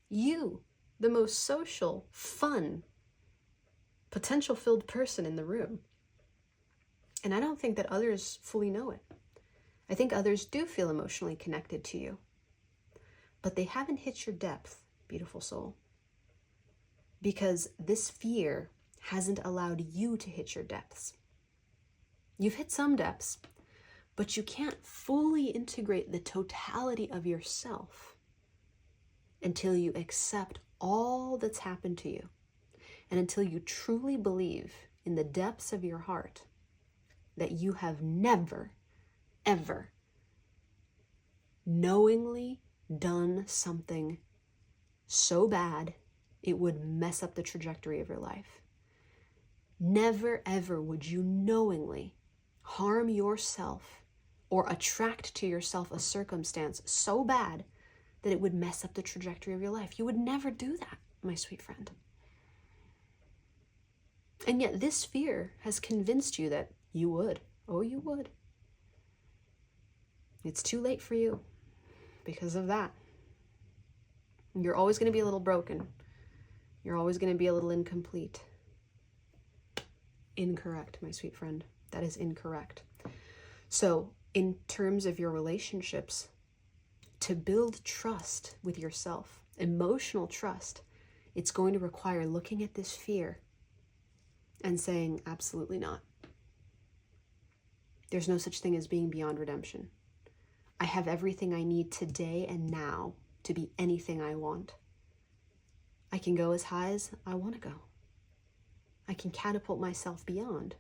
You, the most social, fun, potential-filled person in the room. And I don't think that others fully know it. I think others do feel emotionally connected to you. But they haven't hit your depth, beautiful soul. Because this fear hasn't allowed you to hit your depths. You've hit some depths, but you can't fully integrate the totality of yourself until you accept all that's happened to you, and until you truly believe in the depths of your heart that you have never, ever knowingly done something so bad it would mess up the trajectory of your life. Never, ever would you knowingly harm yourself or attract to yourself a circumstance so bad that it would mess up the trajectory of your life. You would never do that, my sweet friend. And yet this fear has convinced you that you would. Oh, you would. It's too late for you because of that. You're always going to be a little broken. You're always going to be a little incomplete. Incorrect, my sweet friend. That is incorrect. So, in terms of your relationships, to build trust with yourself, emotional trust, it's going to require looking at this fear and saying, absolutely not. There's no such thing as being beyond redemption. I have everything I need today and now to be anything I want. I can go as high as I want to go. I can catapult myself beyond.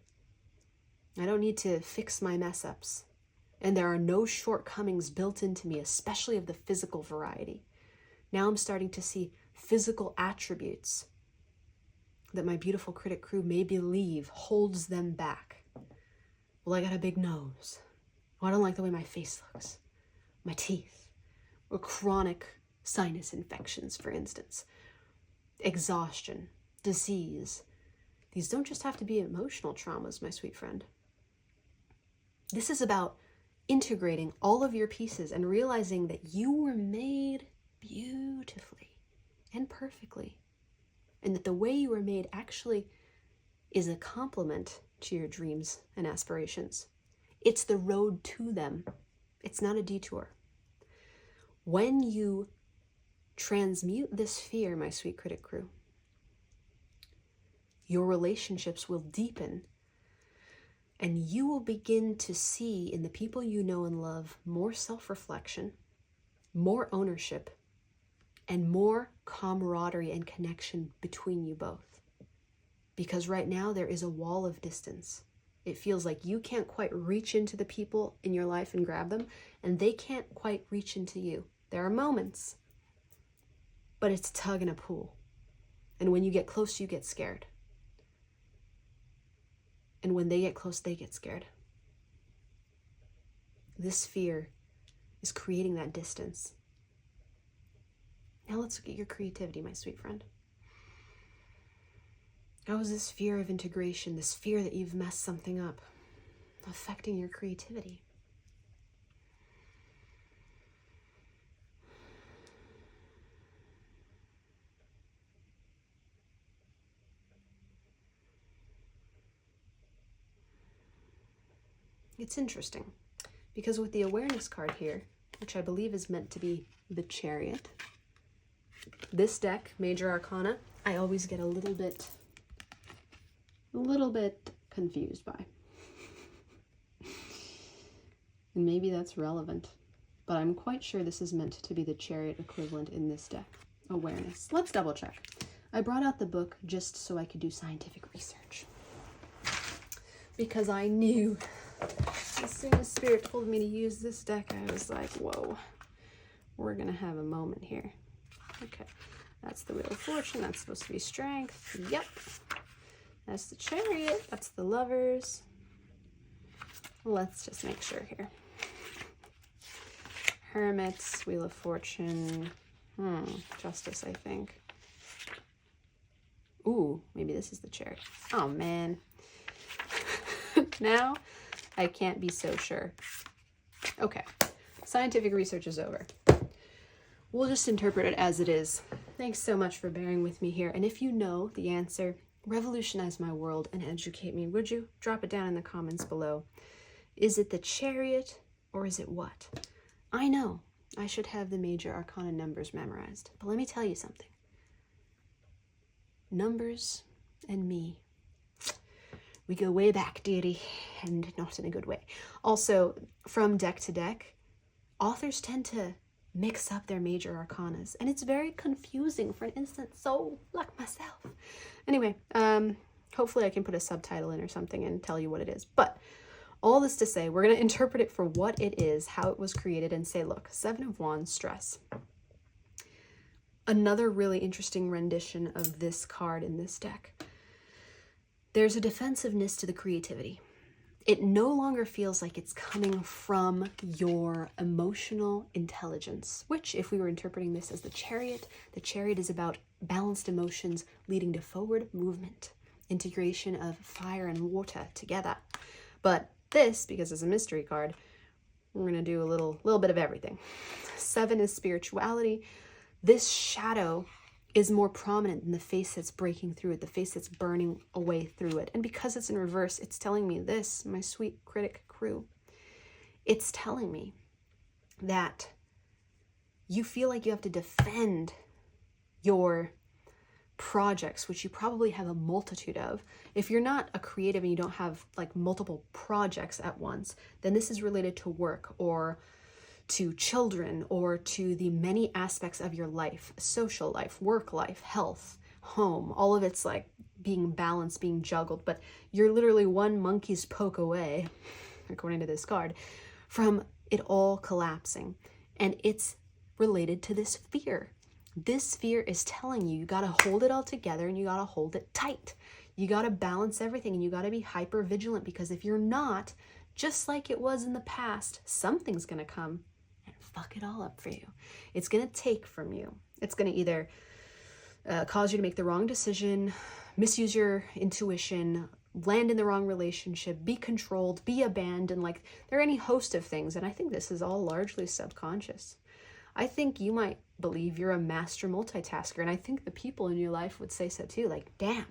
I don't need to fix my mess-ups. And there are no shortcomings built into me, especially of the physical variety. Now I'm starting to see physical attributes that my beautiful critic crew may believe holds them back. Well, I got a big nose. Oh, I don't like the way my face looks. My teeth. Or chronic sinus infections, for instance. Exhaustion. Disease. These don't just have to be emotional traumas, my sweet friend. This is about integrating all of your pieces and realizing that you were made beautifully and perfectly. And that the way you were made actually is a complement to your dreams and aspirations. It's the road to them. It's not a detour. When you transmute this fear, my sweet critic crew, your relationships will deepen, and you will begin to see in the people you know and love more self-reflection, more ownership, and more camaraderie and connection between you both. Because right now there is a wall of distance. It feels like you can't quite reach into the people in your life and grab them, and they can't quite reach into you. There are moments, but it's a tug and a pull. And when you get close, you get scared. And when they get close, they get scared. This fear is creating that distance. Now let's look at your creativity, my sweet friend. How is this fear of integration, this fear that you've messed something up, affecting your creativity? It's interesting, because with the awareness card here, which I believe is meant to be the Chariot, this deck, Major Arcana, I always get a little bit confused by. And maybe that's relevant, but I'm quite sure this is meant to be the Chariot equivalent in this deck. Awareness. Let's double check. I brought out the book just so I could do scientific research, because I knew as soon as Spirit told me to use this deck, I was like, whoa, we're gonna have a moment here. Okay, that's the Wheel of Fortune. That's supposed to be strength. Yep. That's the Chariot. That's the Lovers. Let's just make sure here. Hermits, Wheel of Fortune. Justice, I think. Ooh, maybe this is the Chariot. Oh, man. Now I can't be so sure. Okay. Scientific research is over. We'll just interpret it as it is. Thanks so much for bearing with me here. And if you know the answer, revolutionize my world and educate me, would you? Drop it down in the comments below. Is it the Chariot or is it what? I know I should have the major arcana numbers memorized, but let me tell you something. Numbers and me, we go way back, dearie, and not in a good way. Also, from deck to deck, authors tend to mix up their major arcanas, and it's very confusing for an instant soul like myself. Anyway, hopefully I can put a subtitle in or something and tell you what it is. But all this to say, we're going to interpret it for what it is, how it was created, and say, look, Seven of Wands, stress. Another really interesting rendition of this card in this deck. There's a defensiveness to the creativity. It no longer feels like it's coming from your emotional intelligence, which, if we were interpreting this as the Chariot is about balanced emotions leading to forward movement, integration of fire and water together. But this, because it's a mystery card, we're going to do a little bit of everything. 7 is spirituality. This shadow is more prominent than the face that's breaking through it, the face that's burning away through it. And because it's in reverse, it's telling me this, my sweet Critic Crew. It's telling me that you feel like you have to defend your projects, which you probably have a multitude of. If you're not a creative and you don't have like multiple projects at once, then this is related to work or to children or to the many aspects of your life, social life, work life, health, home. All of it's like being balanced, being juggled, but you're literally one monkey's poke away, according to this card, from it all collapsing. And it's related to this fear. This fear is telling you, you got to hold it all together and you got to hold it tight. You got to balance everything and you got to be hyper vigilant, because if you're not, just like it was in the past, something's going to come and fuck it all up for you. It's going to take from you. It's going to either cause you to make the wrong decision, misuse your intuition, land in the wrong relationship, be controlled, be abandoned. Like, there are any host of things. And I think this is all largely subconscious. I think you might believe you're a master multitasker. And I think the people in your life would say so too. Like, damn,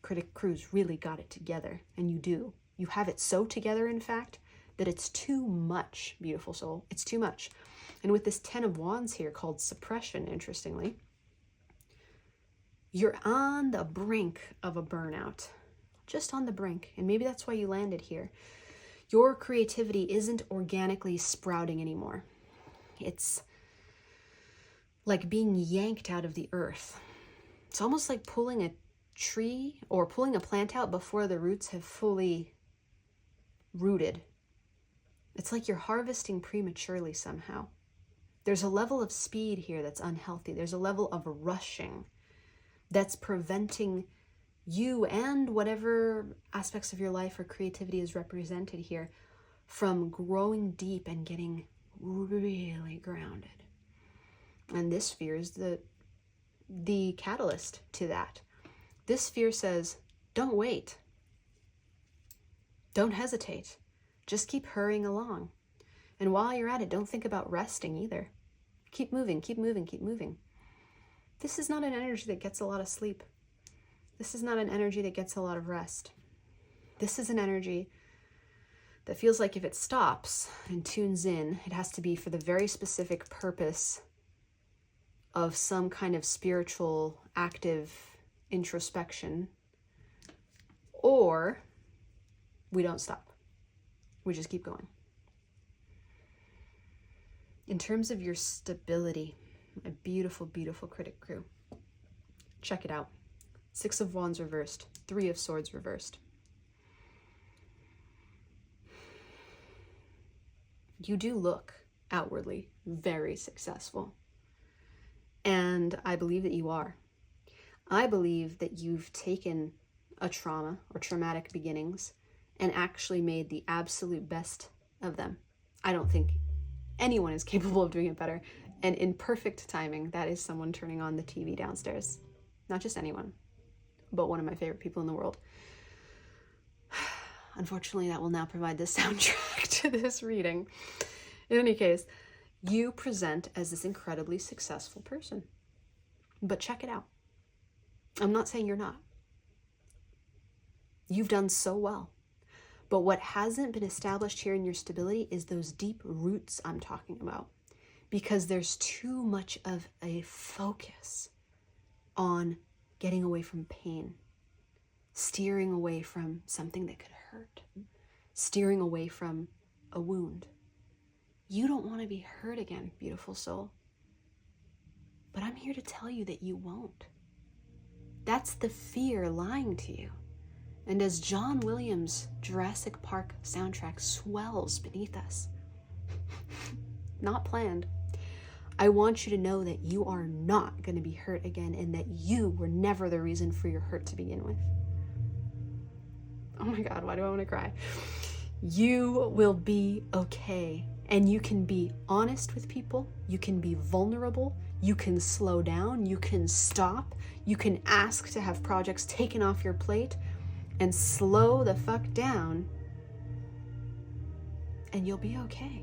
Critic Crew's really got it together. And you do. You have it so together, in fact, that it's too much, beautiful soul. It's too much. And with this 10 of Wands here, called suppression, interestingly, you're on the brink of a burnout. Just on the brink. And maybe that's why you landed here. Your creativity isn't organically sprouting anymore. It's like being yanked out of the earth. It's almost like pulling a tree or pulling a plant out before the roots have fully rooted. It's like you're harvesting prematurely somehow. There's a level of speed here that's unhealthy. There's a level of rushing that's preventing you and whatever aspects of your life or creativity is represented here from growing deep and getting really grounded. And this fear is the catalyst to that. This fear says, don't wait. Don't hesitate. Just keep hurrying along. And while you're at it, don't think about resting either. Keep moving, keep moving, keep moving. This is not an energy that gets a lot of sleep. This is not an energy that gets a lot of rest. This is an energy that feels like if it stops and tunes in, it has to be for the very specific purpose of some kind of spiritual, active introspection, or we don't stop. We just keep going. In terms of your stability, a beautiful, beautiful Critic Crew. Check it out. 6 of Wands reversed, 3 of Swords reversed. You do look outwardly very successful. And I believe that you are. I believe that you've taken a trauma or traumatic beginnings and actually made the absolute best of them. I don't think anyone is capable of doing it better. And in perfect timing, that is someone turning on the TV downstairs. Not just anyone, but one of my favorite people in the world. Unfortunately, that will now provide the soundtrack to this reading. In any case, you present as this incredibly successful person. But check it out. I'm not saying you're not. You've done so well. But what hasn't been established here in your stability is those deep roots I'm talking about. Because there's too much of a focus on getting away from pain, steering away from something that could hurt, steering away from a wound. You don't want to be hurt again, beautiful soul. But I'm here to tell you that you won't. That's the fear lying to you. And as John Williams' Jurassic Park soundtrack swells beneath us, not planned, I want you to know that you are not going to be hurt again and that you were never the reason for your hurt to begin with. Oh my God, why do I want to cry? You will be okay. And you can be honest with people. You can be vulnerable. You can slow down. You can stop. You can ask to have projects taken off your plate and slow the fuck down. And you'll be okay.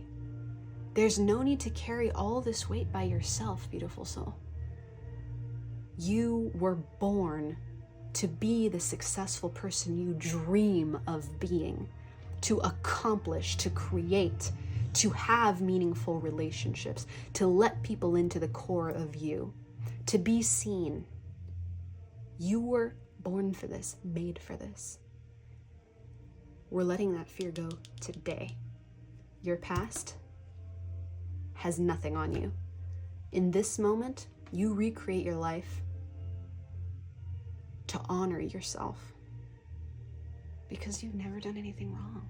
There's no need to carry all this weight by yourself, beautiful soul. You were born to be the successful person you dream of being, to accomplish, to create, to have meaningful relationships, to let people into the core of you, to be seen. You were born for this, made for this. We're letting that fear go today. Your past has nothing on you. In this moment, you recreate your life to honor yourself because you've never done anything wrong.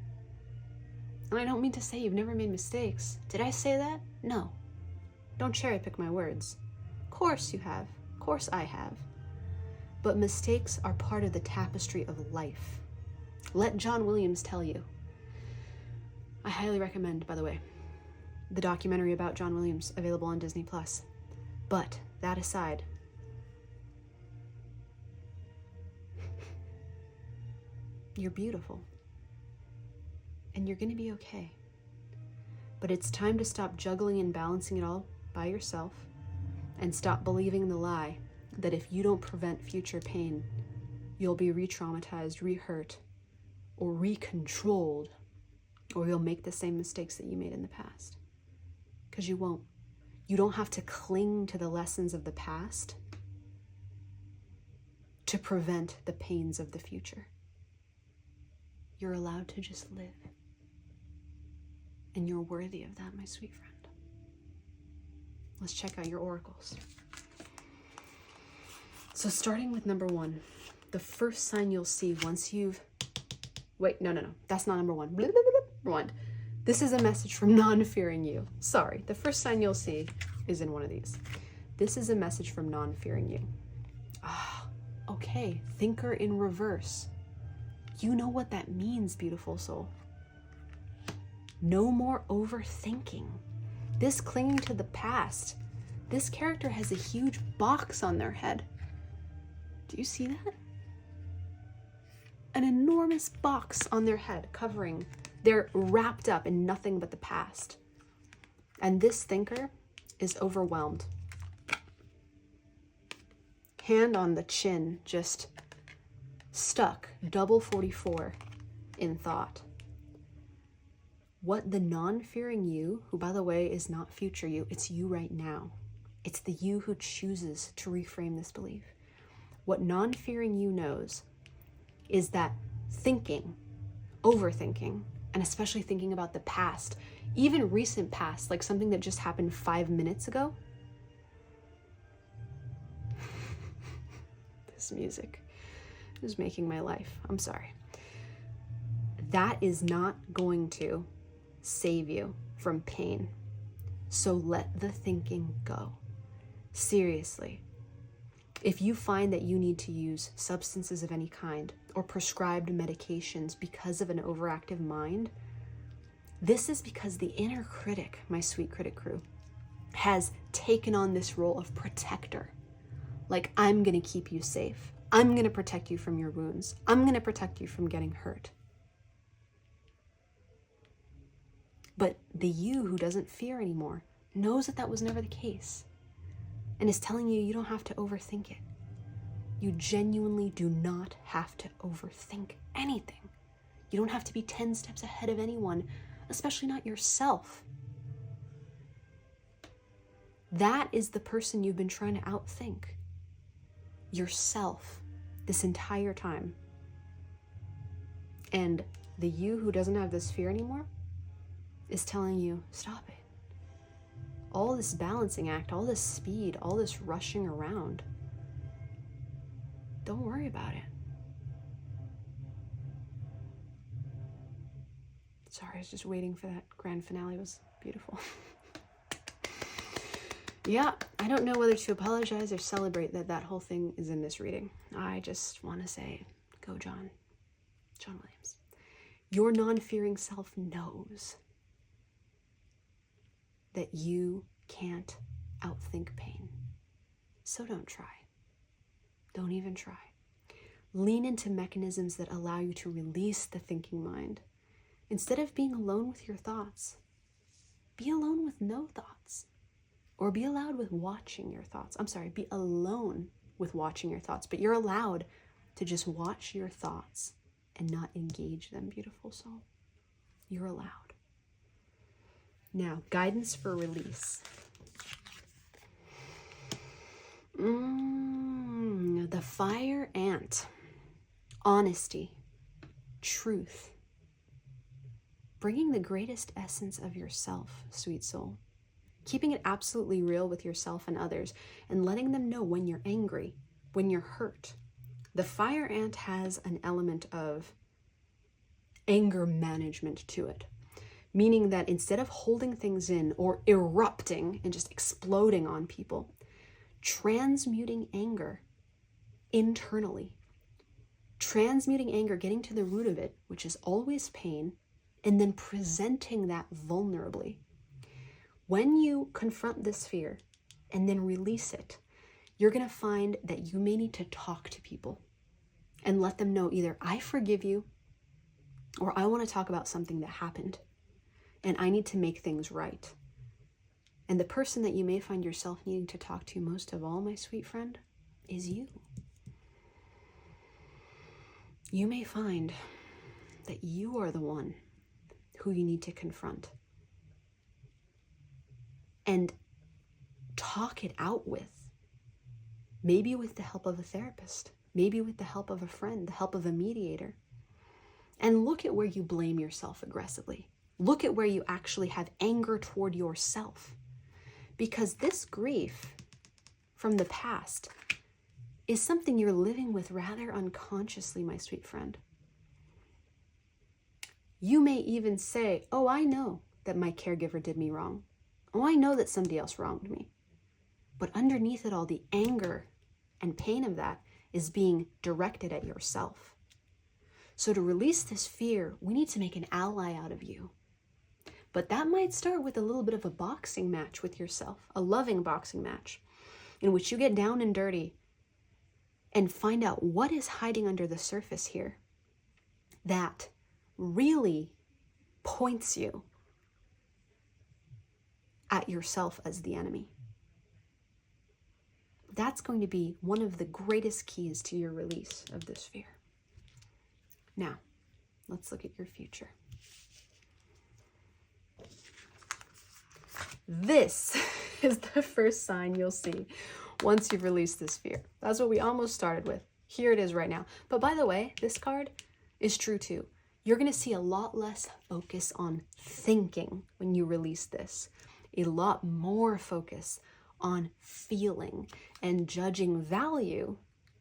And I don't mean to say you've never made mistakes. Did I say that? No. Don't cherry pick my words. Of course you have. Of course I have. But mistakes are part of the tapestry of life. Let John Williams tell you. I highly recommend, by the way, the documentary about John Williams, available on Disney+. But that aside, you're beautiful. And you're going to be okay. But it's time to stop juggling and balancing it all by yourself and stop believing the lie that if you don't prevent future pain, you'll be re-traumatized, re-hurt, or re-controlled, or you'll make the same mistakes that you made in the past. Because you won't. You don't have to cling to the lessons of the past to prevent the pains of the future. You're allowed to just live. And you're worthy of that, my sweet friend. Let's check out your oracles. So starting with number 1, the first sign you'll see once you've... Wait, no. That's not number 1. Rewind. This is a message from non-fearing you. Sorry, the first sign you'll see is in one of these. This is a message from non-fearing you. Okay, thinker in reverse. You know what that means, beautiful soul. No more overthinking. This clinging to the past. This character has a huge box on their head. Do you see that? An enormous box on their head covering. They're wrapped up in nothing but the past. And this thinker is overwhelmed. Hand on the chin, just stuck, double 44 in thought. What the non-fearing you, who by the way is not future you, it's you right now. It's the you who chooses to reframe this belief. What non-fearing you knows is that thinking, overthinking, and especially thinking about the past, even recent past, like something that just happened 5 minutes ago. This music is making my life. I'm sorry. That is not going to save you from pain. So let the thinking go. Seriously. If you find that you need to use substances of any kind or prescribed medications because of an overactive mind, this is because the inner critic, my sweet critic crew, has taken on this role of protector. Like, I'm going to keep you safe. I'm going to protect you from your wounds. I'm going to protect you from getting hurt. But the you who doesn't fear anymore knows that that was never the case and is telling you you don't have to overthink it. You genuinely do not have to overthink anything. You don't have to be 10 steps ahead of anyone, especially not yourself. That is the person you've been trying to outthink. Yourself this entire time. And the you who doesn't have this fear anymore is telling you, stop it. All this balancing act, all this speed, all this rushing around, don't worry about it. Sorry, I was just waiting for that grand finale. It was beautiful. Yeah, I don't know whether to apologize or celebrate that that whole thing is in this reading. I just want to say, go John. John Williams. Your non-fearing self knows that you can't outthink pain. So don't try. Don't even try. Lean into mechanisms that allow you to release the thinking mind. Instead of being alone with your thoughts, be alone with no thoughts. Or be allowed with watching your thoughts. Be alone with watching your thoughts. But you're allowed to just watch your thoughts and not engage them, beautiful soul. You're allowed. Now, guidance for release. The fire ant. Honesty. Truth. Bringing the greatest essence of yourself, sweet soul. Keeping it absolutely real with yourself and others, and letting them know when you're angry, when you're hurt. The fire ant has an element of anger management to it, meaning that instead of holding things in or erupting and just exploding on people, transmuting anger internally. Transmuting anger, getting to the root of it, which is always pain, and then presenting that vulnerably. When you confront this fear and then release it, you're going to find that you may need to talk to people and let them know either I forgive you or I want to talk about something that happened and I need to make things right. And the person that you may find yourself needing to talk to most of all, my sweet friend, is you. You may find that you are the one who you need to confront and talk it out with. Maybe with the help of a therapist, maybe with the help of a friend, the help of a mediator. And look at where you blame yourself aggressively. Look at where you actually have anger toward yourself. Because this grief from the past is something you're living with rather unconsciously, my sweet friend. You may even say, oh, I know that my caregiver did me wrong. Oh, I know that somebody else wronged me. But underneath it all, the anger and pain of that is being directed at yourself. So to release this fear, we need to make an ally out of you. But that might start with a little bit of a boxing match with yourself, a loving boxing match, in which you get down and dirty and find out what is hiding under the surface here that really points you at yourself as the enemy. That's going to be one of the greatest keys to your release of this fear. Now, let's look at your future. This is the first sign you'll see once you've released this fear. That's what we almost started with. Here it is right now. But by the way, this card is true too. You're going to see a lot less focus on thinking when you release this. A lot more focus on feeling and judging value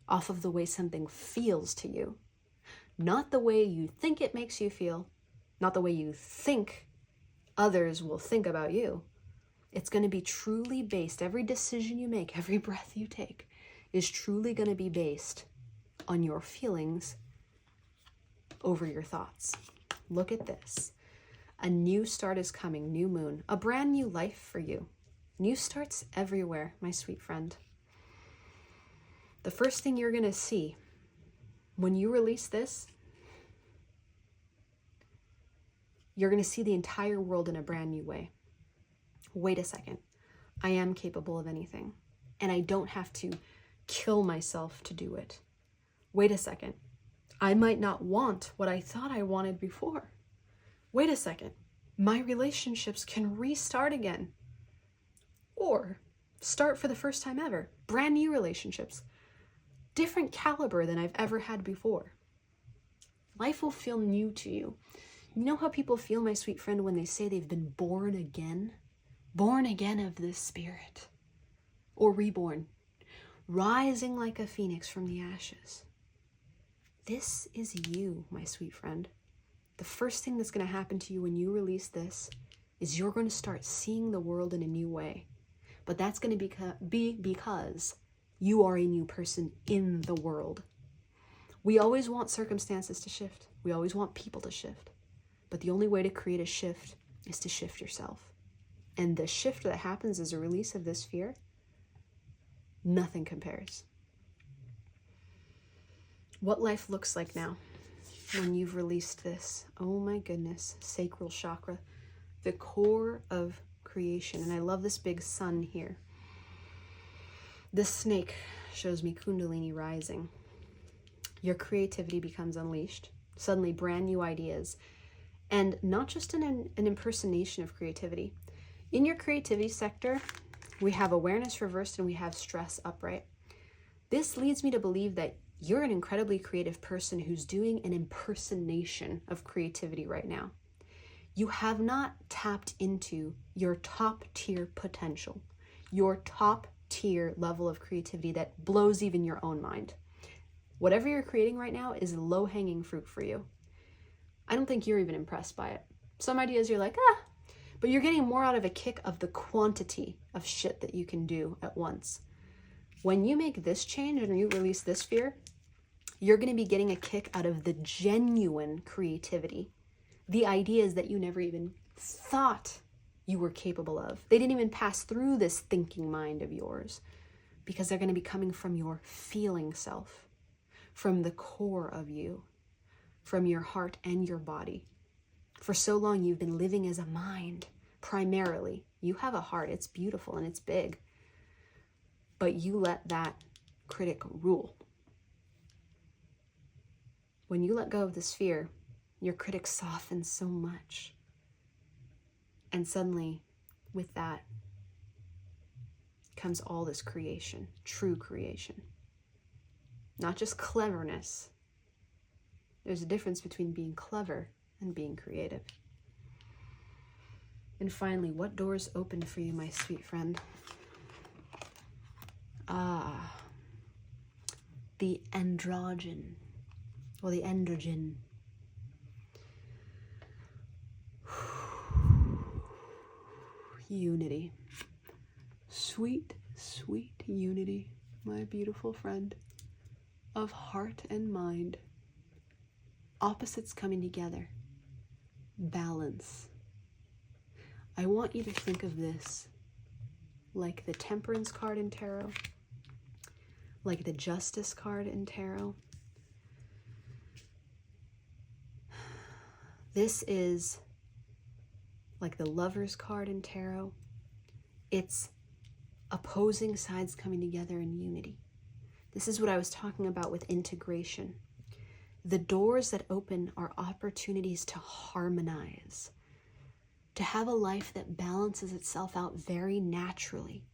off of the way something feels to you. Not the way you think it makes you feel, not the way you think others will think about you. It's going to be truly based, every decision you make, every breath you take, is truly going to be based on your feelings over your thoughts. Look at this. A new start is coming, new moon, a brand new life for you. New starts everywhere, my sweet friend. The first thing you're going to see when you release this, you're going to see the entire world in a brand new way. Wait a second. I am capable of anything, and I don't have to kill myself to do it. Wait a second. I might not want what I thought I wanted before. Wait a second. My relationships can restart again. Or start for the first time ever. Brand new relationships. Different caliber than I've ever had before. Life will feel new to you. You know how people feel, my sweet friend, when they say they've been born again? Born again of this spirit. Or reborn. Rising like a phoenix from the ashes. This is you, my sweet friend. The first thing that's going to happen to you when you release this is you're going to start seeing the world in a new way. But that's going to be because you are a new person in the world. We always want circumstances to shift. We always want people to shift. But the only way to create a shift is to shift yourself. And the shift that happens as a release of this fear, nothing compares. What life looks like now when you've released this. Oh my goodness, sacral chakra, the core of creation. And I love this big sun here. This snake shows me Kundalini rising. Your creativity becomes unleashed. Suddenly brand new ideas. And not just an impersonation of creativity. In your creativity sector, we have awareness reversed and we have stress upright. This leads me to believe that you're an incredibly creative person who's doing an impersonation of creativity right now. You have not tapped into your top tier potential, your top tier level of creativity that blows even your own mind. Whatever you're creating right now is low-hanging fruit for you. I don't think you're even impressed by it. Some ideas you're like, but you're getting more out of a kick of the quantity of shit that you can do at once. When you make this change and you release this fear, you're going to be getting a kick out of the genuine creativity. The ideas that you never even thought you were capable of. They didn't even pass through this thinking mind of yours because they're going to be coming from your feeling self, from the core of you, from your heart and your body. For so long, you've been living as a mind, primarily. You have a heart. It's beautiful and it's big. But you let that critic rule. When you let go of this fear, your critic softens so much. And suddenly, with that, comes all this creation, true creation. Not just cleverness. There's a difference between being clever and being creative. And finally, what doors open for you, my sweet friend? The androgen. Well, the androgen. Unity. Sweet, sweet unity, my beautiful friend, of heart and mind. Opposites coming together. Balance. I want you to think of this like the Temperance card in tarot, like the Justice card in tarot. This is like the Lovers card in tarot. It's opposing sides coming together in unity. This is what I was talking about with integration. The doors that open are opportunities to harmonize, to have a life that balances itself out very naturally,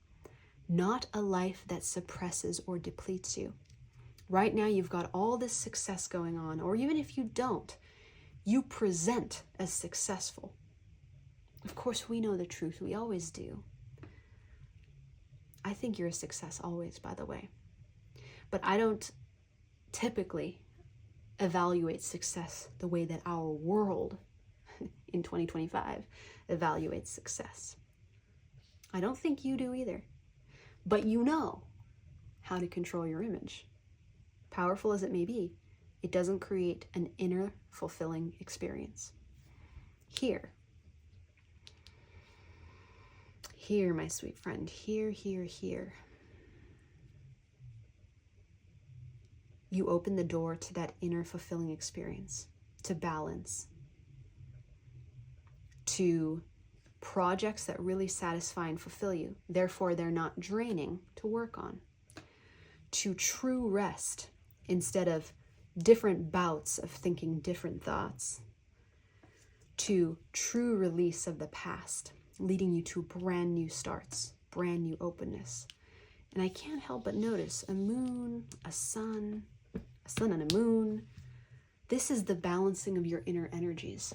not a life that suppresses or depletes you. Right now, you've got all this success going on, or even if you don't, you present as successful. Of course, we know the truth. We always do. I think you're a success always, by the way. But I don't typically evaluate success the way that our world in 2025 evaluates success. I don't think you do either. But you know how to control your image. Powerful as it may be, it doesn't create an inner fulfilling experience. Here, my sweet friend, here. You open the door to that inner fulfilling experience, to balance, to projects that really satisfy and fulfill you. Therefore, they're not draining to work on. To true rest instead of different bouts of thinking different thoughts. To true release of the past, leading you to brand new starts, brand new openness. And I can't help but notice a moon, a sun and a moon. This is the balancing of your inner energies.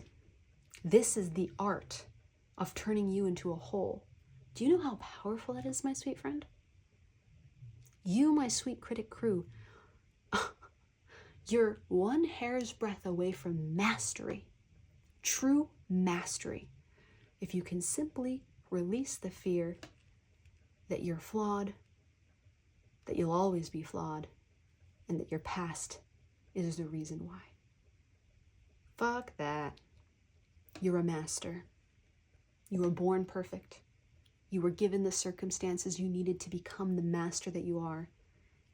This is the art of turning you into a whole. Do you know how powerful that is, my sweet friend? You, my sweet Critic Crew, you're one hair's breadth away from mastery, true mastery. If you can simply release the fear that you're flawed, that you'll always be flawed, and that your past is the reason why. Fuck that. You're a master. You were born perfect. You were given the circumstances you needed to become the master that you are.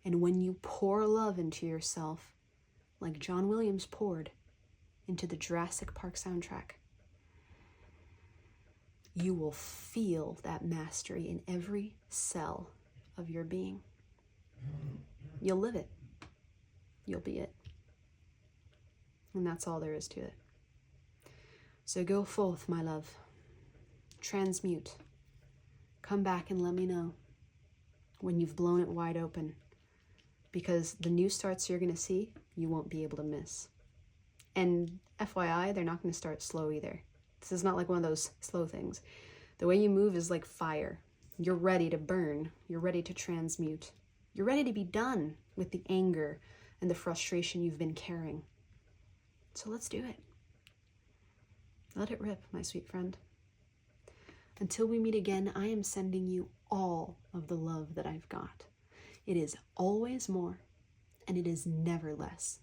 And when you pour love into yourself, like John Williams poured into the Jurassic Park soundtrack, you will feel that mastery in every cell of your being. You'll live it. You'll be it. And that's all there is to it. So go forth, my love. Transmute. Come back and let me know when you've blown it wide open. Because the new starts you're going to see, you won't be able to miss. And FYI, they're not going to start slow either. This is not like one of those slow things. The way you move is like fire. You're ready to burn. You're ready to transmute. You're ready to be done with the anger and the frustration you've been carrying. So let's do it. Let it rip, my sweet friend. Until we meet again, I am sending you all of the love that I've got. It is always more, and it is never less.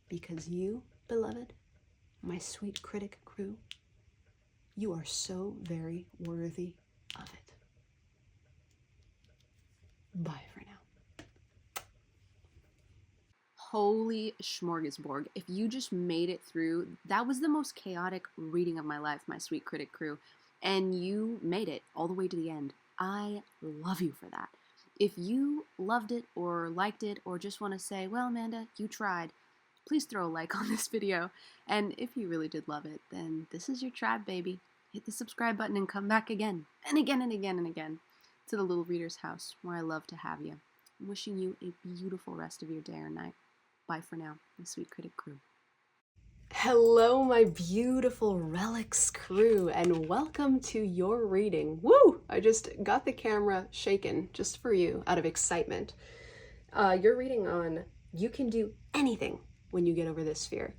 Because you, beloved, my sweet Critic Crew, you are so very worthy of it. Bye for now. Holy smorgasbord. If you just made it through, that was the most chaotic reading of my life, my sweet Critic Crew. And you made it all the way to the end. I love you for that. If you loved it or liked it or just want to say, well, Amanda, you tried, please throw a like on this video. And if you really did love it, then this is your tribe, baby. Hit the subscribe button and come back again and again and again and again to the Little Reader's House, where I love to have you. I'm wishing you a beautiful rest of your day or night. Bye for now, my sweet Critic Crew. Hello, my beautiful Relics Crew, and welcome to your reading. Woo! I just got the camera shaken just for you out of excitement. You're reading on You Can Do Anything When You Get Over This Fear.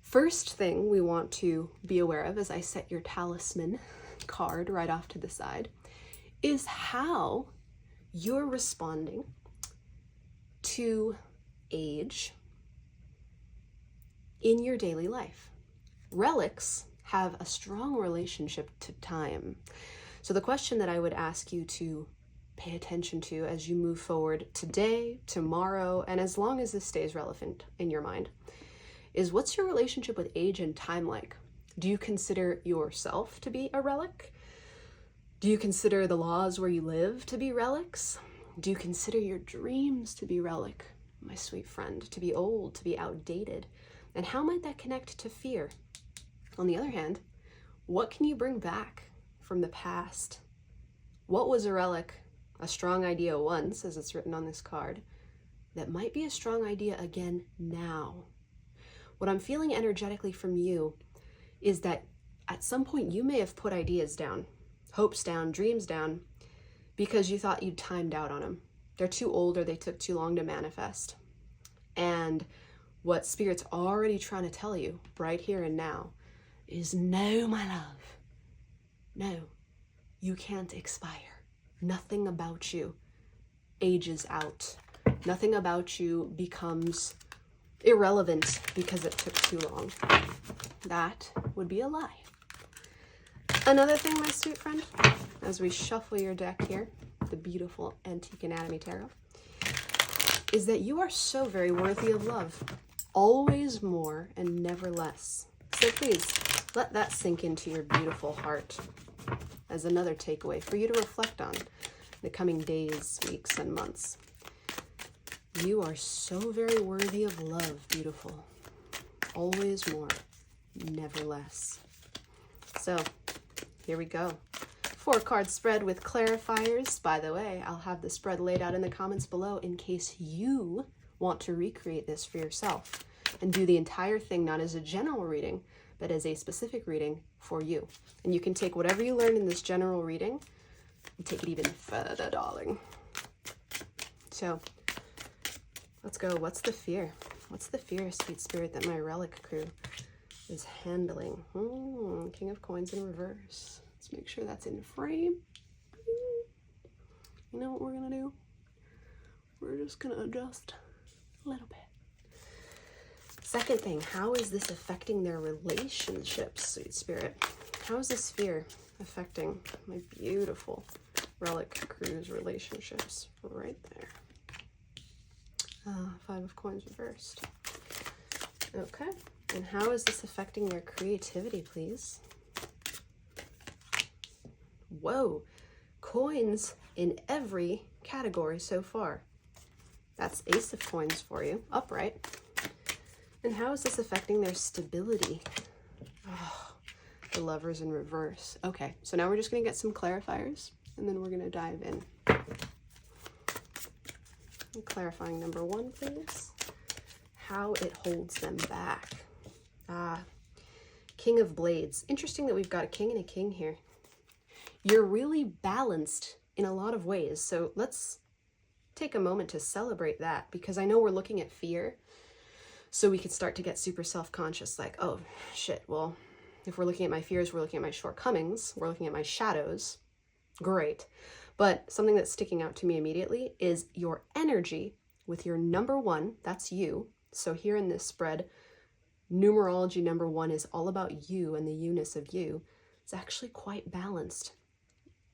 First thing we want to be aware of as I set your talisman card right off to the side is how you're responding to age in your daily life. Relics have a strong relationship to time. So the question that I would ask you to pay attention to as you move forward today, tomorrow, and as long as this stays relevant in your mind is, what's your relationship with age and time like? Do you consider yourself to be a relic? Do you consider the laws where you live to be relics? Do you consider your dreams to be relic, my sweet friend, to be old, to be outdated? And how might that connect to fear? On the other hand, what can you bring back from the past? What was a relic, a strong idea once, as it's written on this card, that might be a strong idea again now? What I'm feeling energetically from you is that at some point you may have put ideas down, hopes down, dreams down, because you thought you'd timed out on them. They're too old or they took too long to manifest. And what Spirit's already trying to tell you right here and now is, no, my love. No, you can't expire. Nothing about you ages out. Nothing about you becomes irrelevant because it took too long. That would be a lie. Another thing, my sweet friend, as we shuffle your deck here, the beautiful Antique Anatomy Tarot, is that you are so very worthy of love. Always more and never less. So please, let that sink into your beautiful heart as another takeaway for you to reflect on the coming days, weeks, and months. You are so very worthy of love, beautiful. Always more, never less. So, here we go. 4-card spread with clarifiers. By the way, I'll have the spread laid out in the comments below in case you want to recreate this for yourself and do the entire thing not as a general reading, but as a specific reading for you. And you can take whatever you learn in this general reading and take it even further, darling. So, let's go. What's the fear? What's the fear, sweet spirit, that my Relic Crew is handling? King of Coins in reverse. Let's make sure that's in frame. You know what we're gonna do? We're just gonna adjust a little bit. Second thing, how is this affecting their relationships, sweet spirit? How is this fear affecting my beautiful Relic Crew's relationships? Right there. 5 of Coins reversed. Okay, and how is this affecting their creativity, please? Whoa, coins in every category so far. That's Ace of Coins for you, upright. And how is this affecting their stability? Oh, the Lovers in reverse. Okay, so now we're just going to get some clarifiers, and then we're going to dive in. And clarifying number 1, please. How it holds them back. King of Blades. Interesting that we've got a king and a king here. You're really balanced in a lot of ways, so let's take a moment to celebrate that, because I know we're looking at fear, so we could start to get super self-conscious, like, oh, shit, well, if we're looking at my fears, we're looking at my shortcomings, we're looking at my shadows, great. But something that's sticking out to me immediately is your energy with your number 1, that's you. So here in this spread, numerology number 1 is all about you and the you-ness of you. It's actually quite balanced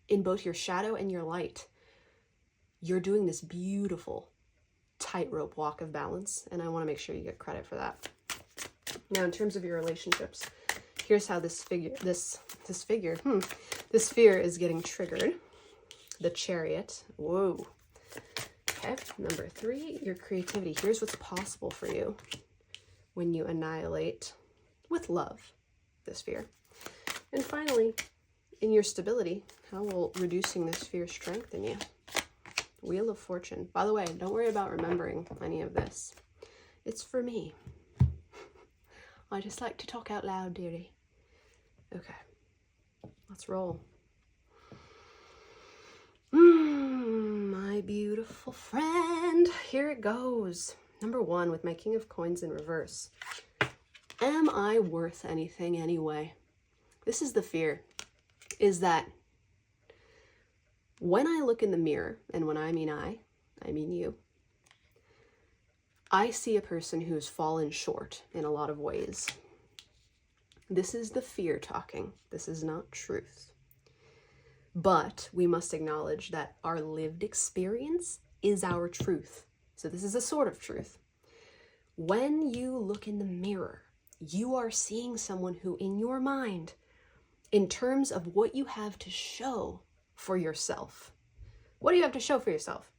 in both your shadow and your light. You're doing this beautiful tightrope walk of balance, and I want to make sure you get credit for that. Now, in terms of your relationships, here's how this fear is getting triggered. The Chariot. Whoa. Okay, number 3, your creativity. Here's what's possible for you when you annihilate with love this fear. And finally, in your stability, how will reducing this fear strengthen you? Wheel of Fortune. By the way, don't worry about remembering any of this. It's for me. I just like to talk out loud, dearie. Okay, let's roll. My beautiful friend. Here it goes. Number 1 with my King of Coins in reverse. Am I worth anything anyway? This is the fear, is that when I look in the mirror, and when I mean you, I see a person who's fallen short in a lot of ways. This is the fear talking. This is not truth. But we must acknowledge that our lived experience is our truth. So this is a sort of truth. When you look in the mirror, you are seeing someone who, in your mind, in terms of what you have to show for yourself. What do you have to show for yourself?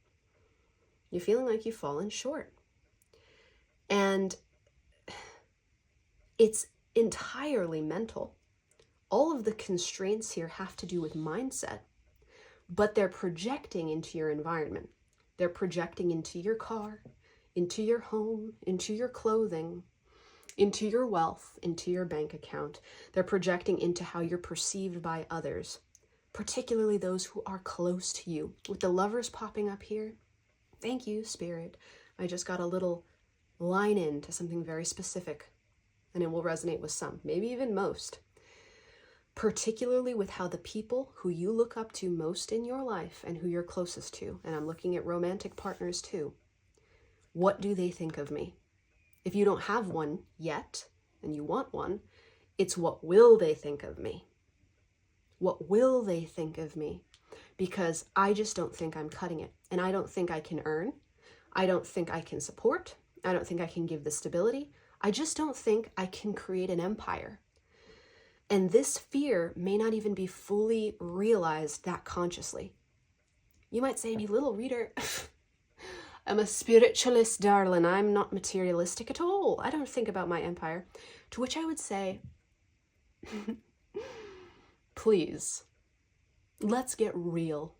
You're feeling like you've fallen short. And it's entirely mental. All of the constraints here have to do with mindset, but they're projecting into your environment. They're projecting into your car, into your home, into your clothing, into your wealth, into your bank account. They're projecting into how you're perceived by others, particularly those who are close to you. With the Lovers popping up here, thank you, Spirit. I just got a little line in to something very specific, and it will resonate with some, maybe even most. particularly with how the people who you look up to most in your life and who you're closest to, and I'm looking at romantic partners too, what do they think of me? If you don't have one yet and you want one, it's what will they think of me? What will they think of me? Because I just don't think I'm cutting it, and I don't think I can earn. I don't think I can support. I don't think I can give the stability. I just don't think I can create an empire. And this fear may not even be fully realized that consciously. You might say to me, little reader, I'm a spiritualist, darling. I'm not materialistic at all. I don't think about my empire. To which I would say, please, let's get real.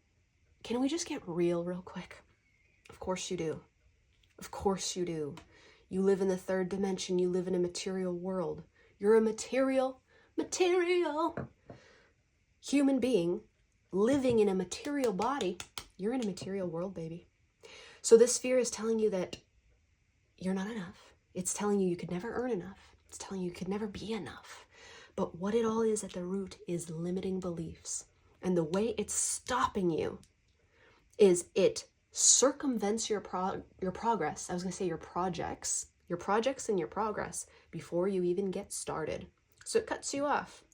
Can we just get real quick? Of course you do. Of course you do. You live in the third dimension. You live in a material world. You're a material human being living in a material body. You're in a material world, baby. So this fear is telling you that you're not enough. It's telling you you could never earn enough. It's telling you you could never be enough. But what it all is at the root is limiting beliefs. And the way it's stopping you is it circumvents your progress. I was going to say your projects and your progress before you even get started. So it cuts you off.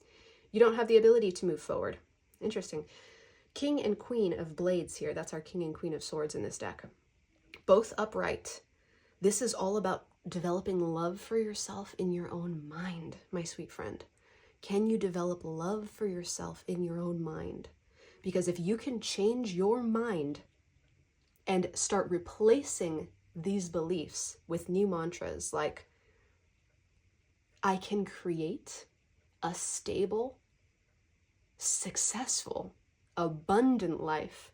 You don't have the ability to move forward. Interesting. King and Queen of Blades here. That's our King and Queen of Swords in this deck. Both upright. This is all about developing love for yourself in your own mind, my sweet friend. Can you develop love for yourself in your own mind? Because if you can change your mind and start replacing these beliefs with new mantras like, I can create a stable, successful, abundant life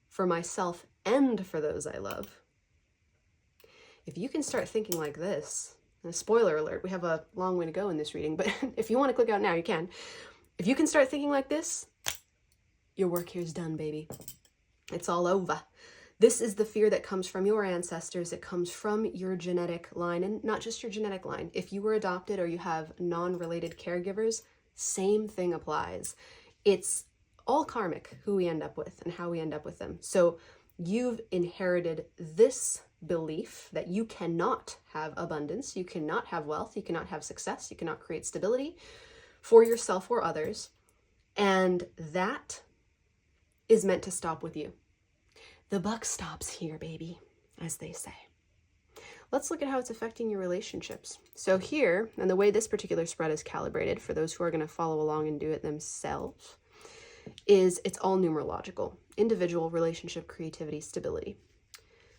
for myself and for those I love. If you can start thinking like this, and spoiler alert, we have a long way to go in this reading, but if you want to click out now, you can. If you can start thinking like this, your work here is done, baby. It's all over. This is the fear that comes from your ancestors. It comes from your genetic line, and not just your genetic line. If you were adopted or you have non-related caregivers, same thing applies. It's all karmic, who we end up with and how we end up with them. So you've inherited this belief that you cannot have abundance, you cannot have wealth, you cannot have success, you cannot create stability for yourself or others. And that is meant to stop with you. The buck stops here, baby, as they say. Let's look at how it's affecting your relationships. So here, and the way this particular spread is calibrated, for those who are going to follow along and do it themselves, is it's all numerological. Individual, relationship, creativity, stability.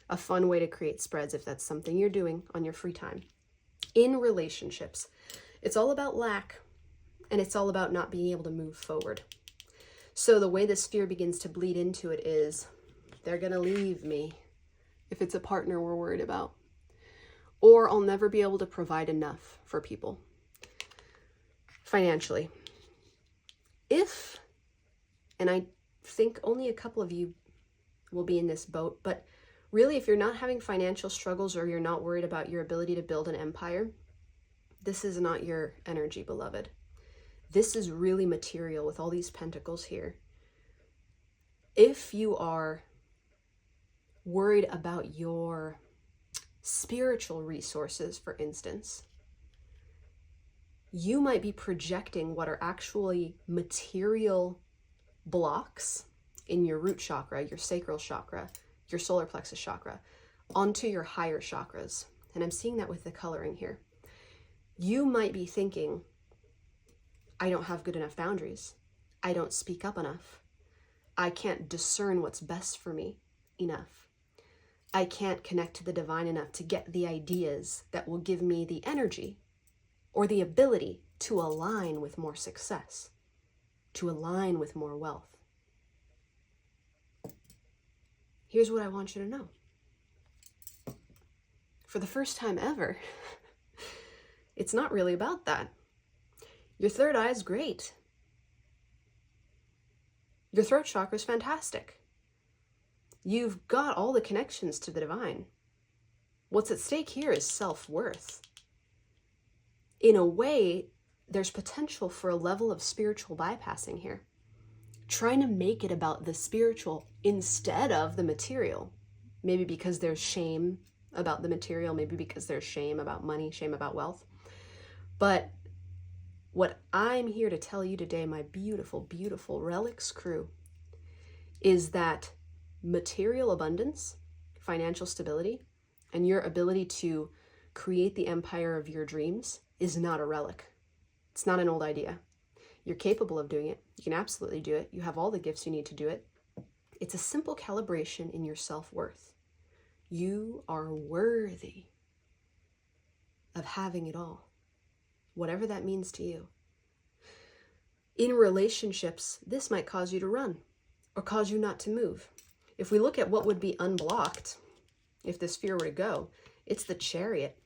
A fun way to create spreads if that's something you're doing on your free time. In relationships, it's all about lack, and it's all about not being able to move forward. So the way this fear begins to bleed into it is, they're going to leave me if it's a partner we're worried about. Or I'll never be able to provide enough for people financially. If, and I think only a couple of you will be in this boat, but really if you're not having financial struggles or you're not worried about your ability to build an empire, this is not your energy, beloved. This is really material with all these pentacles here. If you are worried about your spiritual resources, for instance, you might be projecting what are actually material blocks in your root chakra, your sacral chakra, your solar plexus chakra, onto your higher chakras. And I'm seeing that with the coloring here. You might be thinking, I don't have good enough boundaries. I don't speak up enough. I can't discern what's best for me enough. I can't connect to the divine enough to get the ideas that will give me the energy or the ability to align with more success, to align with more wealth. Here's what I want you to know. For the first time ever, it's not really about that. Your third eye is great. Your throat chakra is fantastic. You've got all the connections to the divine. What's at stake here is self-worth. In a way, there's potential for a level of spiritual bypassing here. Trying to make it about the spiritual instead of the material. Maybe because there's shame about the material, maybe because there's shame about money, shame about wealth. But what I'm here to tell you today, my beautiful, beautiful Relics crew, is that material abundance, financial stability, and your ability to create the empire of your dreams is not a relic. It's not an old idea. You're capable of doing it. You can absolutely do it. You have all the gifts you need to do it. It's a simple calibration in your self-worth. You are worthy of having it all, whatever that means to you. In relationships, this might cause you to run or cause you not to move. If we look at what would be unblocked, if this fear were to go, it's the Chariot.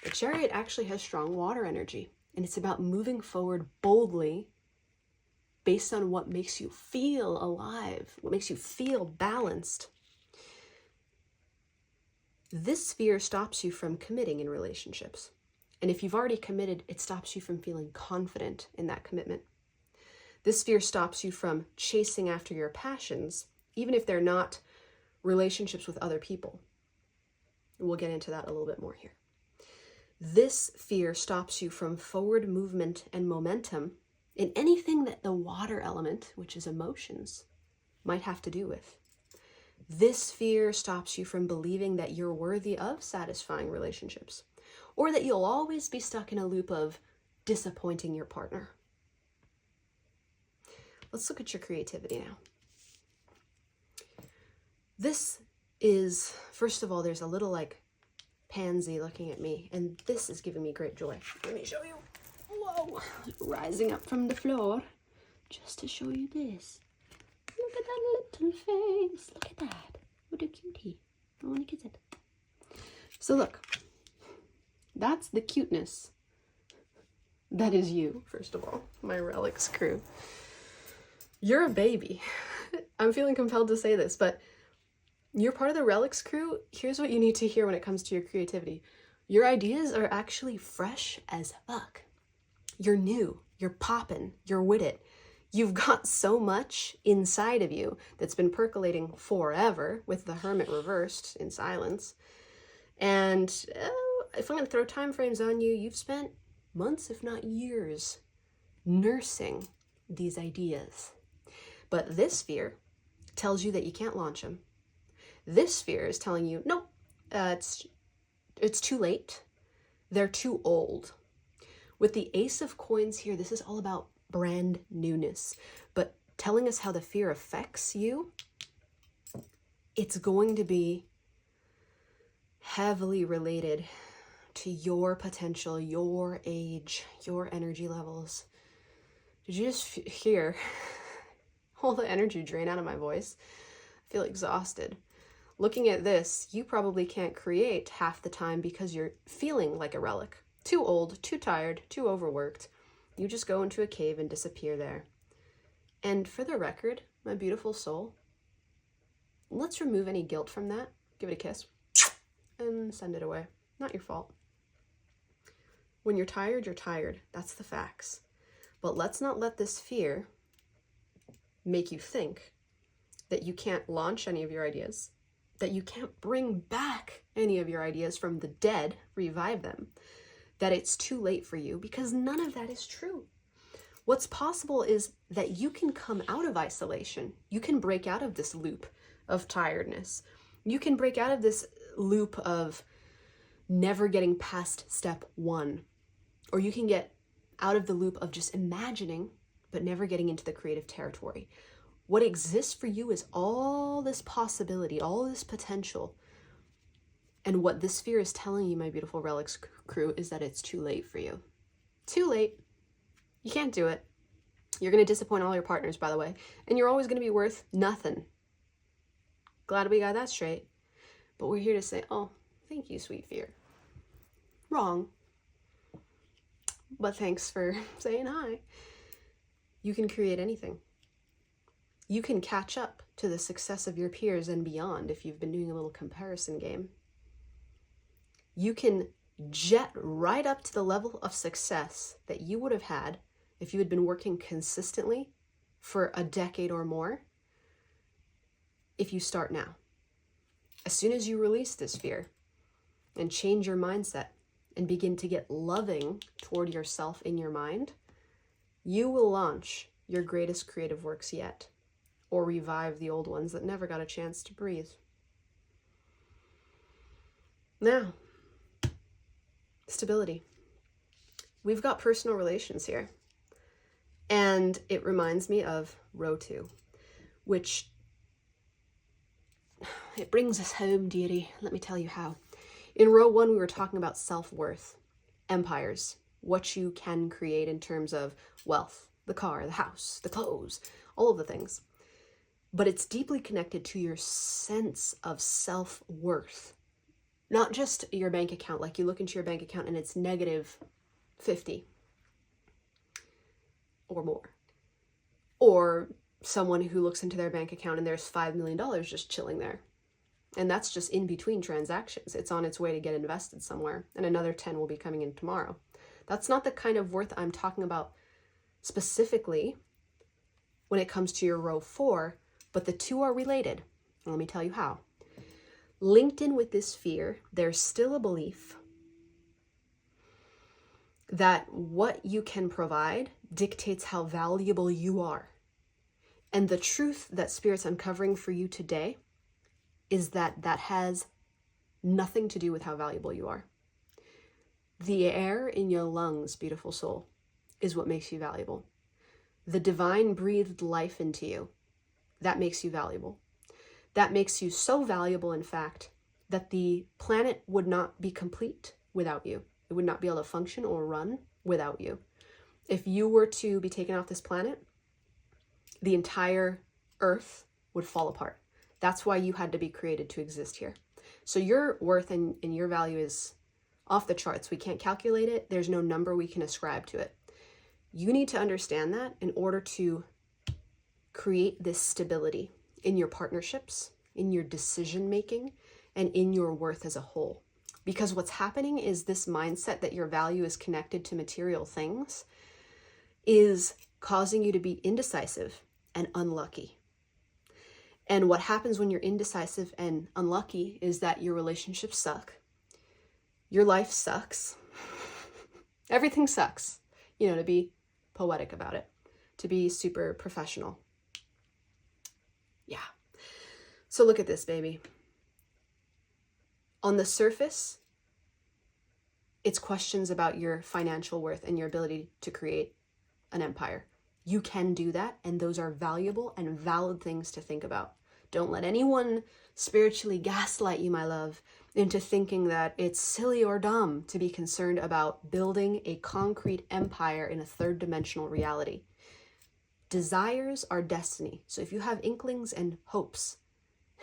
The Chariot actually has strong water energy, and it's about moving forward boldly based on what makes you feel alive, what makes you feel balanced. This fear stops you from committing in relationships. And if you've already committed, it stops you from feeling confident in that commitment. This fear stops you from chasing after your passions, even if they're not relationships with other people. We'll get into that a little bit more here. This fear stops you from forward movement and momentum in anything that the water element, which is emotions, might have to do with. This fear stops you from believing that you're worthy of satisfying relationships, or that you'll always be stuck in a loop of disappointing your partner. Let's look at your creativity now. This is, first of all, there's a little like pansy looking at me, and this is giving me great joy. Let me show you. Whoa, rising up from the floor just to show you this. Look at that little face. Look at that. What a cutie. I want to kiss it. So look, that's the cuteness. That is you, first of all, my Relics crew. You're a baby. I'm feeling compelled to say this, but you're part of the Relics crew. Here's what you need to hear when it comes to your creativity. Your ideas are actually fresh as fuck. You're new, you're poppin', you're with it. You've got so much inside of you that's been percolating forever with the Hermit reversed in silence. And if I'm gonna throw time frames on you, you've spent months, if not years, nursing these ideas. But this fear tells you that you can't launch them. This fear is telling you, nope, it's too late. They're too old. With the Ace of Coins here, this is all about brand newness. But telling us how the fear affects you, it's going to be heavily related to your potential, your age, your energy levels. Did you just hear all the energy drain out of my voice? I feel exhausted. Looking at this, you probably can't create half the time because you're feeling like a relic. Too old, too tired, too overworked. You just go into a cave and disappear there. And for the record, my beautiful soul, let's remove any guilt from that. Give it a kiss and send it away. Not your fault. When you're tired, you're tired. That's the facts. But let's not let this fear make you think that you can't launch any of your ideas, that you can't bring back any of your ideas from the dead, revive them, that it's too late for you, because none of that is true. What's possible is that you can come out of isolation. You can break out of this loop of tiredness. You can break out of this loop of never getting past step one. Or you can get out of the loop of just imagining, but never getting into the creative territory. What exists for you is all this possibility, all this potential. And what this fear is telling you, my beautiful Relics crew, is that it's too late for you. Too late. You can't do it. You're going to disappoint all your partners, by the way. And you're always going to be worth nothing. Glad we got that straight. But we're here to say, oh, thank you, sweet fear. Wrong. But thanks for saying hi. You can create anything. You can catch up to the success of your peers and beyond if you've been doing a little comparison game. You can jet right up to the level of success that you would have had if you had been working consistently for a decade or more if you start now. As soon as you release this fear and change your mindset and begin to get loving toward yourself in your mind, you will launch your greatest creative works yet, or revive the old ones that never got a chance to breathe. Now, stability. We've got personal relations here. And it reminds me of row 2, which it brings us home, dearie. Let me tell you how. In row 1, we were talking about self-worth, empires, what you can create in terms of wealth, the car, the house, the clothes, all of the things. But it's deeply connected to your sense of self-worth, not just your bank account. Like you look into your bank account and it's negative 50 or more. Or someone who looks into their bank account and there's $5 million just chilling there. And that's just in between transactions. It's on its way to get invested somewhere. And another 10 will be coming in tomorrow. That's not the kind of worth I'm talking about specifically when it comes to your row 4, but the two are related. And let me tell you how. Linked in with this fear, there's still a belief that what you can provide dictates how valuable you are. And the truth that Spirit's uncovering for you today is that that has nothing to do with how valuable you are. The air in your lungs, beautiful soul, is what makes you valuable. The divine breathed life into you, that makes you valuable. That makes you so valuable, in fact, that the planet would not be complete without you. It would not be able to function or run without you. If you were to be taken off this planet, the entire earth would fall apart. That's why you had to be created to exist here. So your worth and your value is off the charts. We can't calculate it. There's no number we can ascribe to it. You need to understand that in order to create this stability in your partnerships, in your decision making, and in your worth as a whole. Because what's happening is this mindset that your value is connected to material things is causing you to be indecisive and unlucky. And what happens when you're indecisive and unlucky is that your relationships suck. Your life sucks. Everything sucks, to be poetic about it, to be super professional. Yeah. So look at this, baby. On the surface, it's questions about your financial worth and your ability to create an empire. You can do that, and those are valuable and valid things to think about. Don't let anyone spiritually gaslight you, my love, into thinking that it's silly or dumb to be concerned about building a concrete empire in a third-dimensional reality. Desires are destiny. So if you have inklings and hopes,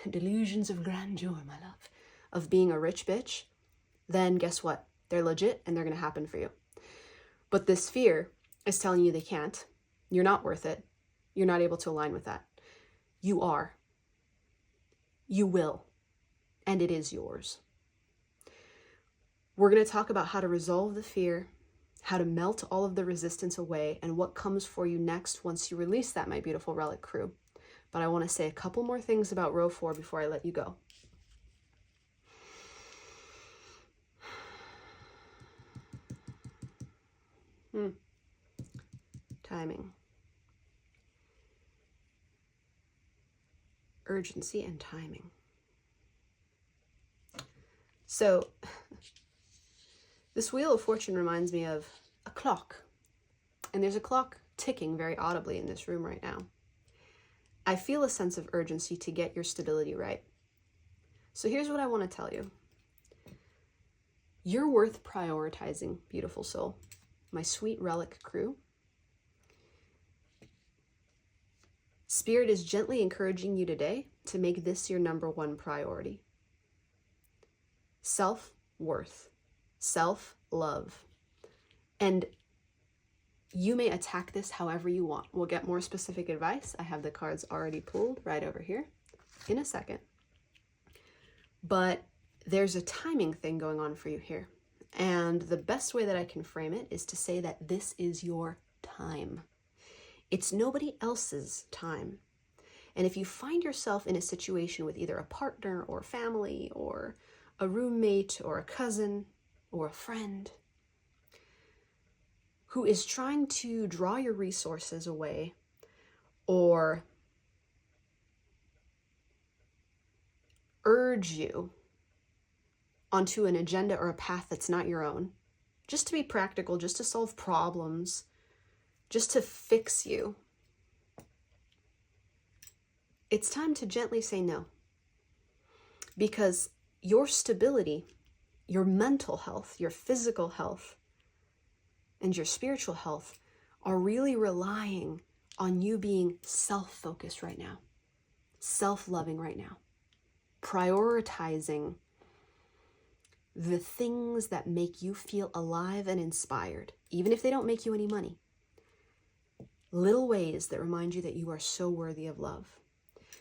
delusions of grandeur, my love, of being a rich bitch, then guess what? They're legit and they're going to happen for you. But this fear is telling you they can't. You're not worth it. You're not able to align with that. You are. You will. And it is yours. We're going to talk about how to resolve the fear, how to melt all of the resistance away, and what comes for you next once you release that, my beautiful Relic Crew. But I want to say a couple more things about row 4 before I let you go. Timing. Urgency and timing. So, this Wheel of Fortune reminds me of a clock. And there's a clock ticking very audibly in this room right now. I feel a sense of urgency to get your stability right. So here's what I want to tell you. You're worth prioritizing, beautiful soul. My sweet Relic Crew. Spirit is gently encouraging you today to make this your number 1 priority. Self-worth, self-love. And you may attack this however you want. We'll get more specific advice. I have the cards already pulled right over here in a second. But there's a timing thing going on for you here. And the best way that I can frame it is to say that this is your time. It's nobody else's time. And if you find yourself in a situation with either a partner or family or a roommate or a cousin or a friend who is trying to draw your resources away or urge you onto an agenda or a path that's not your own, just to be practical, just to solve problems, just to fix you, it's time to gently say no. Because your stability, your mental health, your physical health, and your spiritual health are really relying on you being self-focused right now, self-loving right now, prioritizing the things that make you feel alive and inspired, even if they don't make you any money. Little ways that remind you that you are so worthy of love.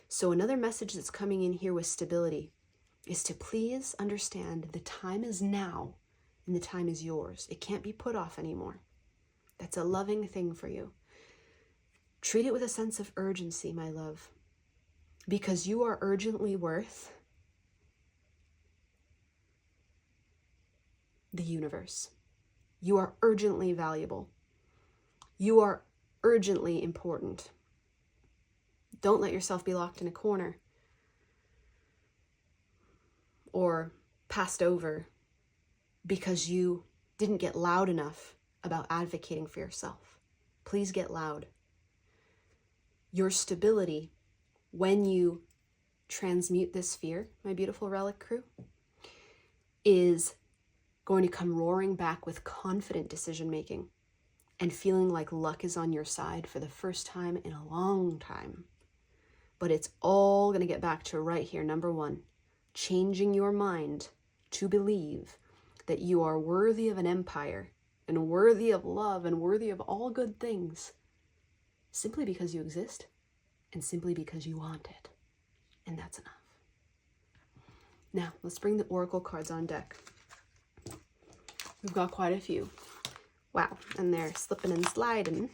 So another message that's coming in here with stability is to please understand the time is now and the time is yours. It can't be put off anymore. That's a loving thing for you. Treat it with a sense of urgency, my love, because you are urgently worth the universe. You are urgently valuable. You are urgently important. Don't let yourself be locked in a corner or passed over because you didn't get loud enough about advocating for yourself. Please get loud. Your stability, when you transmute this fear, my beautiful Relic Crew, is going to come roaring back with confident decision making and feeling like luck is on your side for the first time in a long time. But it's all going to get back to right here, number one, changing your mind to believe that you are worthy of an empire and worthy of love and worthy of all good things simply because you exist and simply because you want it. And that's enough. Now, let's bring the oracle cards on deck. We've got quite a few. Wow, and they're slipping and sliding.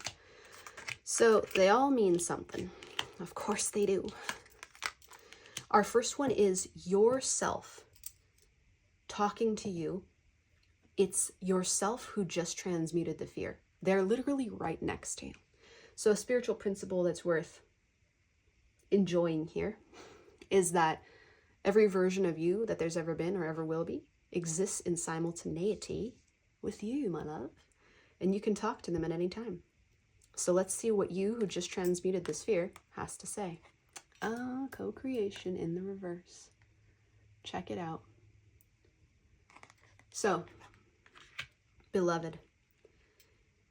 So they all mean something. Of course they do. Our first one is yourself talking to you. It's yourself who just transmuted the fear. They're literally right next to you. So a spiritual principle that's worth enjoying here is that every version of you that there's ever been or ever will be exists in simultaneity with you, my love, and you can talk to them at any time. So let's see what you who just transmuted this fear has to say. Co-creation in the reverse. Check it out. So, beloved,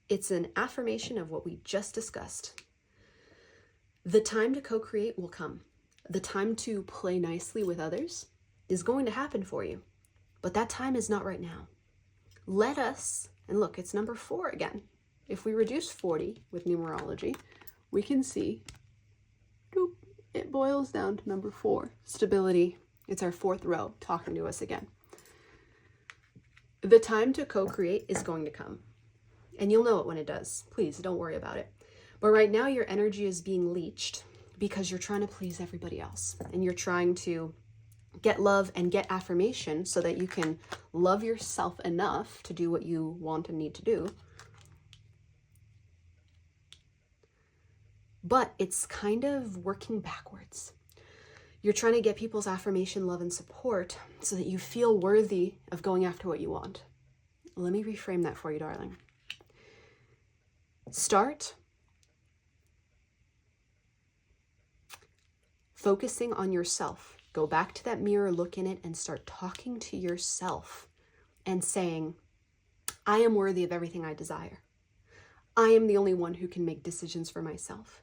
it's an affirmation of what we just discussed. The time to co-create will come. The time to play nicely with others is going to happen for you, but that time is not right now. Let us, and look, it's number 4 again. If we reduce 40 with numerology, we can see it boils down to number 4, stability. It's our 4th row talking to us again. The time to co-create is going to come, and you'll know it when it does. Please don't worry about it. But right now your energy is being leached because you're trying to please everybody else, and you're trying to get love and get affirmation so that you can love yourself enough to do what you want and need to do. But it's kind of working backwards. You're trying to get people's affirmation, love, and support so that you feel worthy of going after what you want. Let me reframe that for you, darling. Start focusing on yourself. Go back to that mirror, look in it, and start talking to yourself and saying, I am worthy of everything I desire. I am the only one who can make decisions for myself.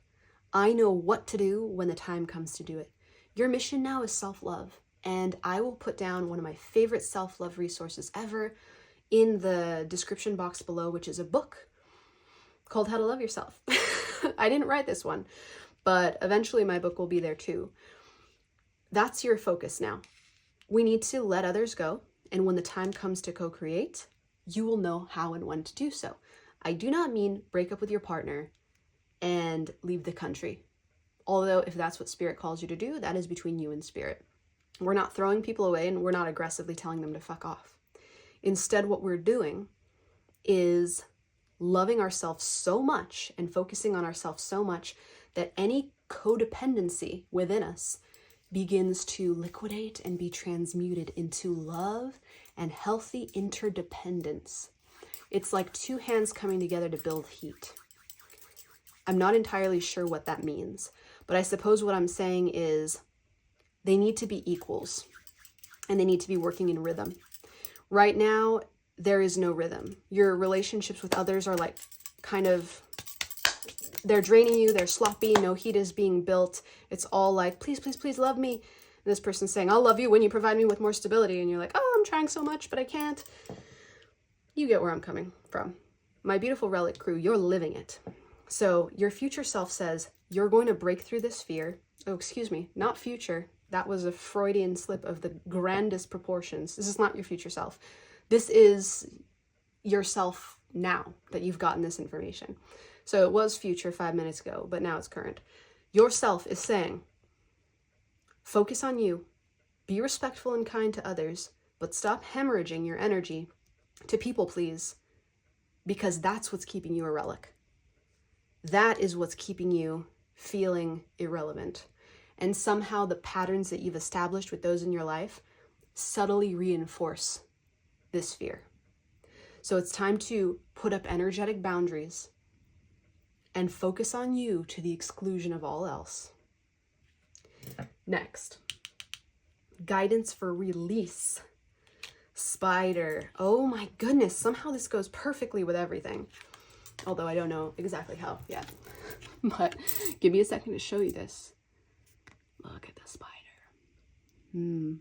I know what to do when the time comes to do it. Your mission now is self-love, and I will put down one of my favorite self-love resources ever in the description box below, which is a book called How to Love Yourself. I didn't write this one, but eventually my book will be there too. That's your focus now. We need to let others go, and when the time comes to co-create, you will know how and when to do so. I do not mean break up with your partner and leave the country. Although if that's what spirit calls you to do, that is between you and spirit. We're not throwing people away and we're not aggressively telling them to fuck off. Instead, what we're doing is loving ourselves so much and focusing on ourselves so much that any codependency within us begins to liquidate and be transmuted into love and healthy interdependence. It's like two hands coming together to build heat. I'm not entirely sure what that means, but I suppose what I'm saying is they need to be equals and they need to be working in rhythm. Right now, there is no rhythm. Your relationships with others are like kind of, they're draining you, they're sloppy, no heat is being built. It's all like, please, please, please love me. And this person's saying, I'll love you when you provide me with more stability. And you're like, oh, I'm trying so much, but I can't. You get where I'm coming from. My beautiful Relic Crew, you're living it. So your future self says, you're going to break through this fear. Oh, excuse me, not future. That was a Freudian slip of the grandest proportions. This is not your future self. This is yourself now that you've gotten this information. So it was future 5 minutes ago, but now it's current. Yourself is saying, focus on you, be respectful and kind to others, but stop hemorrhaging your energy to people please, because that's what's keeping you a relic. That is what's keeping you feeling irrelevant. And somehow the patterns that you've established with those in your life subtly reinforce this fear. So it's time to put up energetic boundaries and focus on you to the exclusion of all else. Next, guidance for release. Spider. Oh my goodness, somehow this goes perfectly with everything. Although I don't know exactly how yet. But give me a second to show you this. Look at the spider.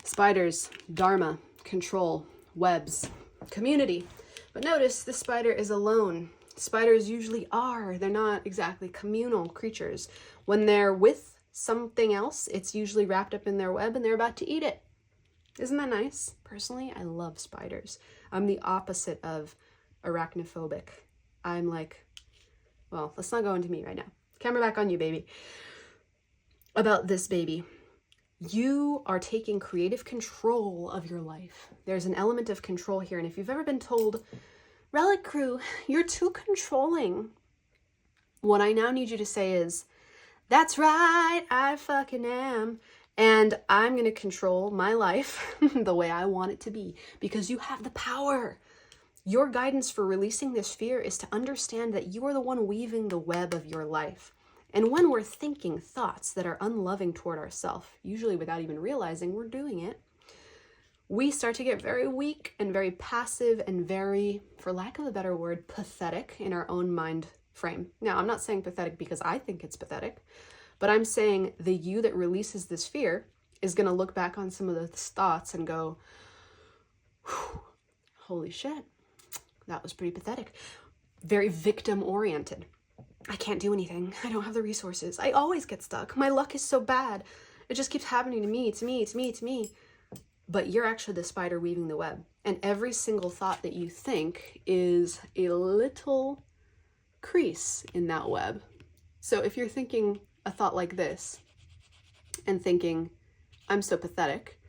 Spiders, dharma, control, webs, community. But notice this spider is alone. Spiders usually are. They're not exactly communal creatures. When they're with something else, it's usually wrapped up in their web and they're about to eat it. Isn't that nice? Personally, I love spiders. I'm the opposite of arachnophobic. I'm like, well, let's not go into me right now. Camera back on you, baby. About this baby. You are taking creative control of your life. There's an element of control here. And if you've ever been told, Relic Crew, you're too controlling, what I now need you to say is, that's right, I fucking am. And I'm going to control my life the way I want it to be, because you have the power. Your guidance for releasing this fear is to understand that you are the one weaving the web of your life. And when we're thinking thoughts that are unloving toward ourselves, usually without even realizing we're doing it, we start to get very weak and very passive and very, for lack of a better word, pathetic in our own mind frame. Now, I'm not saying pathetic because I think it's pathetic, but I'm saying the you that releases this fear is going to look back on some of those thoughts and go, holy shit, that was pretty pathetic. Very victim-oriented. I can't do anything. I don't have the resources. I always get stuck. My luck is so bad. It just keeps happening to me, to me, to me, to me. But you're actually the spider weaving the web. And every single thought that you think is a little crease in that web. So if you're thinking a thought like this and thinking, I'm so pathetic,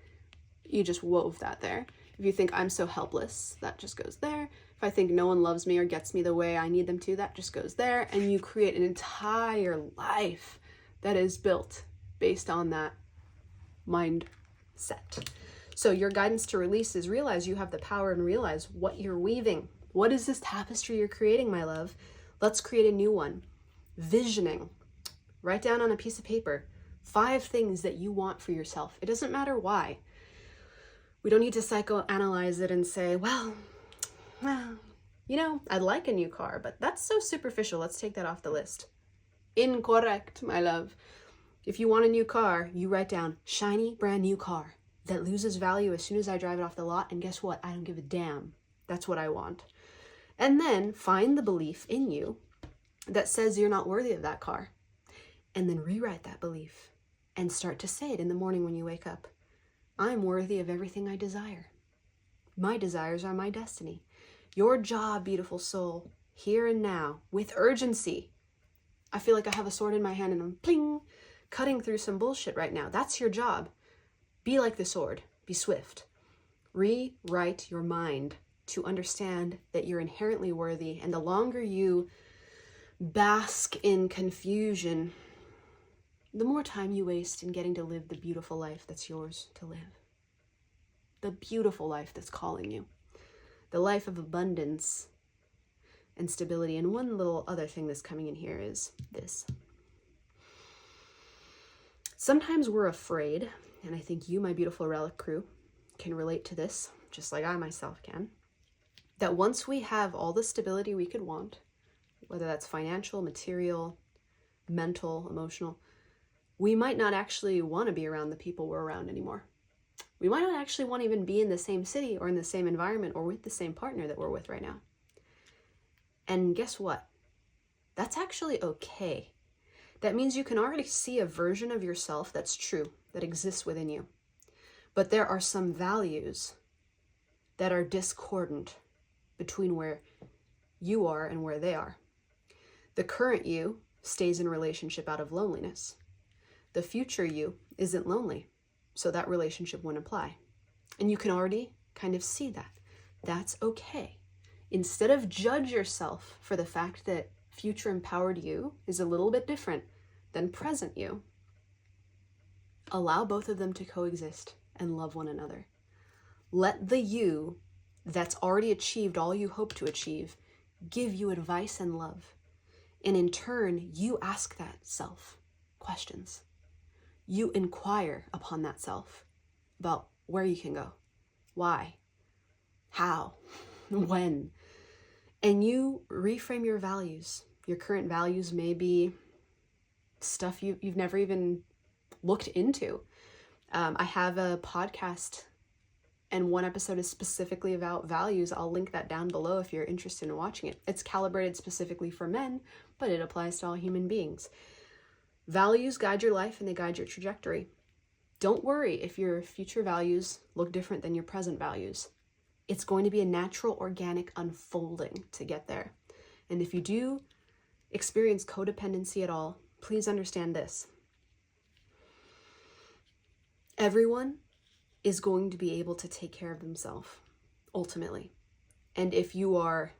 you just wove that there. If you think I'm so helpless, that just goes there. If I think no one loves me or gets me the way I need them to, that just goes there. And you create an entire life that is built based on that mindset. So your guidance to release is realize you have the power and realize what you're weaving. What is this tapestry you're creating, my love? Let's create a new one. Visioning. Write down on a piece of paper 5 things that you want for yourself. It doesn't matter why. We don't need to psychoanalyze it and say, well, you know, I'd like a new car, but that's so superficial. Let's take that off the list. Incorrect, my love. If you want a new car, you write down shiny, brand new car that loses value as soon as I drive it off the lot. And guess what? I don't give a damn. That's what I want. And then find the belief in you that says you're not worthy of that car. And then rewrite that belief and start to say it in the morning when you wake up. I'm worthy of everything I desire. My desires are my destiny. Your job, beautiful soul, here and now, with urgency. I feel like I have a sword in my hand and I'm pling, cutting through some bullshit right now. That's your job. Be like the sword. Be swift. Rewrite your mind to understand that you're inherently worthy, and the longer you bask in confusion, the more time you waste in getting to live the beautiful life that's yours to live. The beautiful life that's calling you. The life of abundance and stability. And one little other thing that's coming in here is this. Sometimes we're afraid, and I think you, my beautiful Relic Crew, can relate to this, just like I myself can, that once we have all the stability we could want, whether that's financial, material, mental, emotional, we might not actually want to be around the people we're around anymore. We might not actually want to even be in the same city or in the same environment or with the same partner that we're with right now. And guess what? That's actually okay. That means you can already see a version of yourself that's true, that exists within you. But there are some values that are discordant between where you are and where they are. The current you stays in relationship out of loneliness. The future you isn't lonely, so that relationship wouldn't apply. And you can already kind of see that. That's okay. Instead of judge yourself for the fact that future empowered you is a little bit different than present you, allow both of them to coexist and love one another. Let the you that's already achieved all you hope to achieve give you advice and love. And in turn, you ask that self questions. You inquire upon that self about where you can go, why, how, when. And you reframe your values. Your current values may be stuff you've never even looked into. I have a podcast, and one episode is specifically about values. I'll link that down below if you're interested in watching it. It's calibrated specifically for men, but it applies to all human beings. Values guide your life and they guide your trajectory. Don't worry if your future values look different than your present values. It's going to be a natural, organic unfolding to get there. And if you do experience codependency at all, please understand this. Everyone is going to be able to take care of themselves, ultimately. And if you are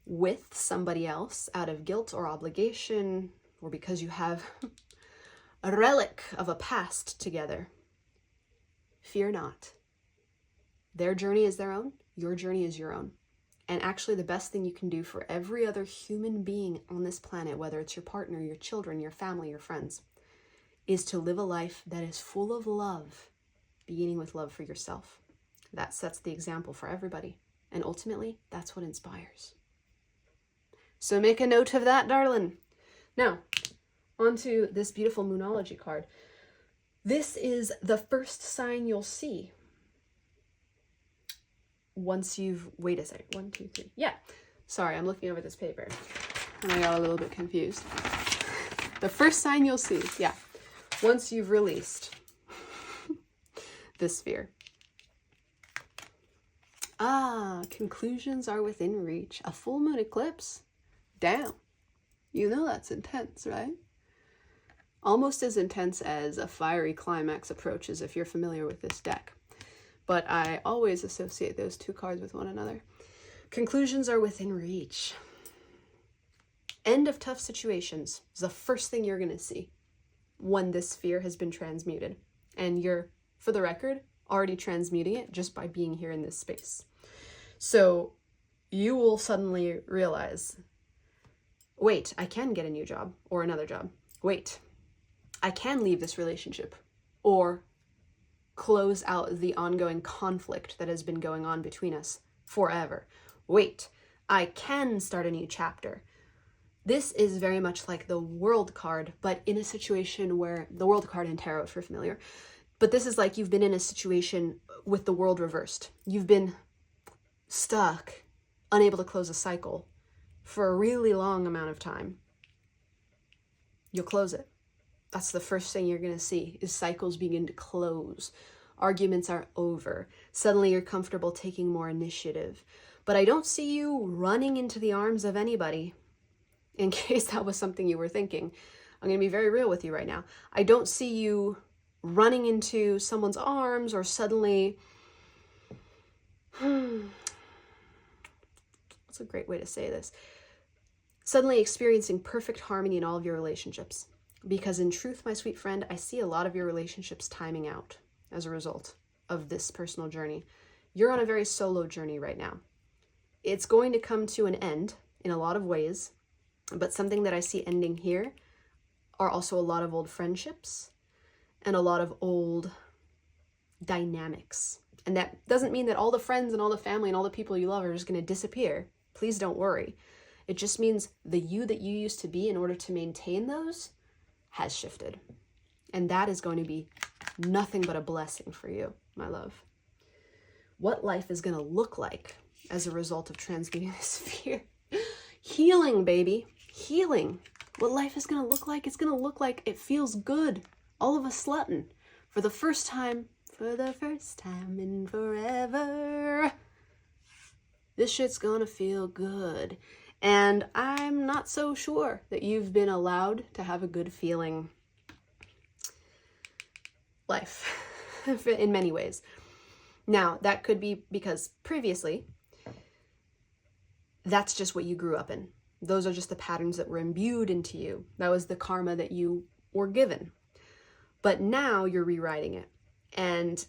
with somebody else out of guilt or obligation, or because you have a relic of a past together, fear not. Their journey is their own, your journey is your own. And actually the best thing you can do for every other human being on this planet, whether it's your partner, your children, your family, your friends, is to live a life that is full of love, beginning with love for yourself. That sets the example for everybody. And ultimately, that's what inspires. So make a note of that, darling. Now, onto this beautiful Moonology card. This is the first sign you'll see once you've, wait a second, 1, 2, 3. Yeah, sorry, I'm looking over this paper and I got a little bit confused. The first sign you'll see, yeah, once you've released this fear. Conclusions are within reach. A full moon eclipse? Damn. You know that's intense, right? Almost as intense as a fiery climax approaches if you're familiar with this deck. But I always associate those two cards with one another. Conclusions are within reach. End of tough situations is the first thing you're going to see when this fear has been transmuted. And you're, for the record, already transmuting it just by being here in this space. So you will suddenly realize, wait, I can get a new job or another job. Wait, I can leave this relationship or close out the ongoing conflict that has been going on between us forever. Wait, I can start a new chapter. This is very much like the World card, but in a situation where, the World card in tarot, if you're familiar, but this is like you've been in a situation with the world reversed. You've been stuck, unable to close a cycle for a really long amount of time. You'll close it. That's the first thing you're going to see, is cycles begin to close. Arguments are over. Suddenly you're comfortable taking more initiative. But I don't see you running into the arms of anybody, in case that was something you were thinking. I'm going to be very real with you right now. I don't see you running into someone's arms or suddenly... What's a great way to say this? Suddenly experiencing perfect harmony in all of your relationships. Because in truth, my sweet friend, I see a lot of your relationships timing out as a result of this personal journey. You're on a very solo journey right now. It's going to come to an end in a lot of ways, but something that I see ending here are also a lot of old friendships and a lot of old dynamics. And that doesn't mean that all the friends and all the family and all the people you love are just going to disappear. Please don't worry. It just means the you that you used to be in order to maintain those has shifted. And that is going to be nothing but a blessing for you, my love. What life is going to look like as a result of transmuting this fear? Healing, baby. Healing. What life is going to look like? It's going to look like it feels good all of a sudden. For the first time in forever, this shit's going to feel good. And I'm not so sure that you've been allowed to have a good feeling life in many ways. Now, that could be because previously, that's just what you grew up in. Those are just the patterns that were imbued into you. That was the karma that you were given. But now you're rewriting it. And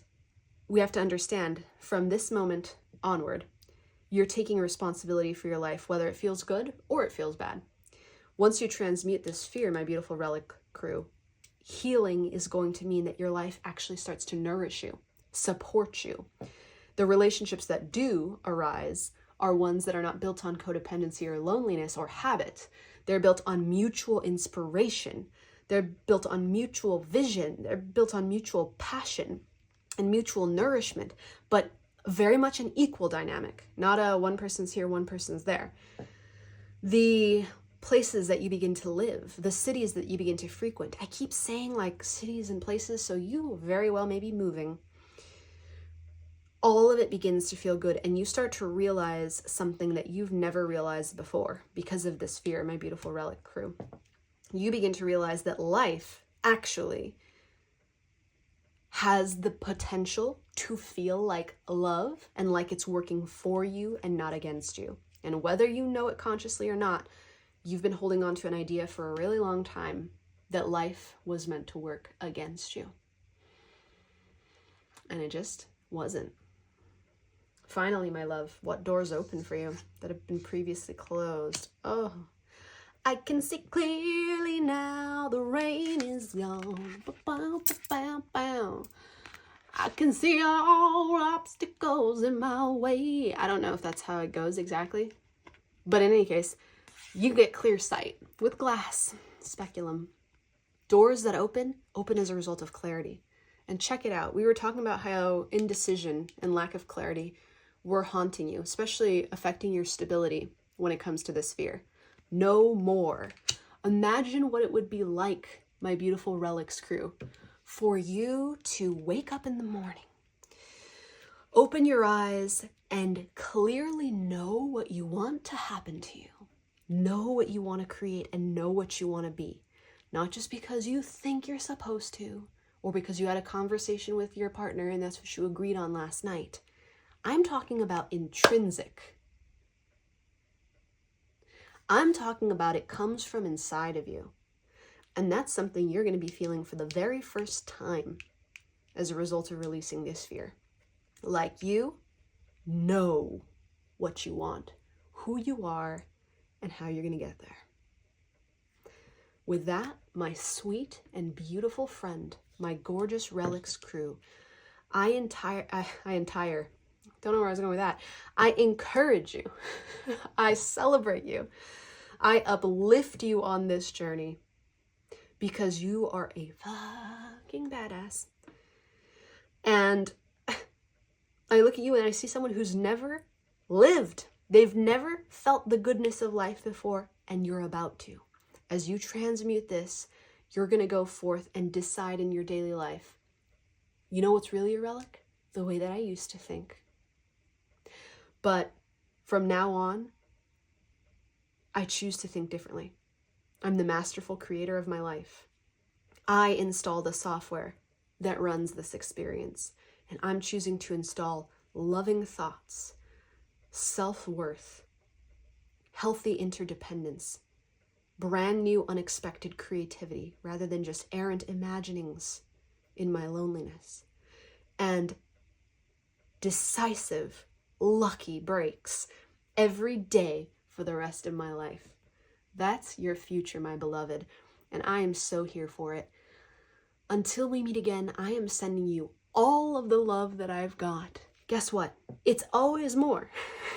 we have to understand from this moment onward, you're taking responsibility for your life, whether it feels good or it feels bad. Once you transmute this fear, my beautiful Relic Crew, healing is going to mean that your life actually starts to nourish you, support you. The relationships that do arise are ones that are not built on codependency or loneliness or habit. They're built on mutual inspiration. They're built on mutual vision. They're built on mutual passion and mutual nourishment, but very much an equal dynamic, not a one person's here, one person's there. The places that you begin to live, the cities that you begin to frequent. I keep saying like cities and places, so you very well may be moving. All of it begins to feel good, and you start to realize something that you've never realized before because of this fear, my beautiful Relic Crew. You begin to realize that life actually has the potential to feel like love and like it's working for you and not against you. And whether you know it consciously or not, you've been holding on to an idea for a really long time that life was meant to work against you. And it just wasn't. Finally, my love, what doors open for you that have been previously closed? Oh, I can see clearly now, the rain is gone. I can see all obstacles in my way. I don't know if that's how it goes exactly. But in any case, you get clear sight with glass, speculum. Doors that open as a result of clarity. And check it out. We were talking about how indecision and lack of clarity were haunting you, especially affecting your stability when it comes to this fear. No more. Imagine what it would be like, my beautiful Relics Crew, for you to wake up in the morning, open your eyes, and clearly know what you want to happen to you. Know what you want to create and know what you want to be. Not just because you think you're supposed to, or because you had a conversation with your partner and that's what you agreed on last night. I'm talking about intrinsic. I'm talking about it comes from inside of you. And that's something you're going to be feeling for the very first time as a result of releasing this fear. Like you know what you want, who you are, and how you're going to get there. With that, my sweet and beautiful friend, my gorgeous Relics Crew, I don't know where I was going with that. I encourage you. I celebrate you. I uplift you on this journey because you are a fucking badass. And I look at you and I see someone who's never lived. They've never felt the goodness of life before, and you're about to. As you transmute this, you're going to go forth and decide in your daily life, You know what's really a relic? The way that I used to think. But from now on, I choose to think differently. I'm the masterful creator of my life. I install the software that runs this experience, and I'm choosing to install loving thoughts, self-worth, healthy interdependence, brand new unexpected creativity rather than just errant imaginings in my loneliness, and decisive, lucky breaks every day for the rest of my life. That's your future, my beloved, and I am so here for it. Until we meet again, I am sending you all of the love that I've got. Guess what? It's always more.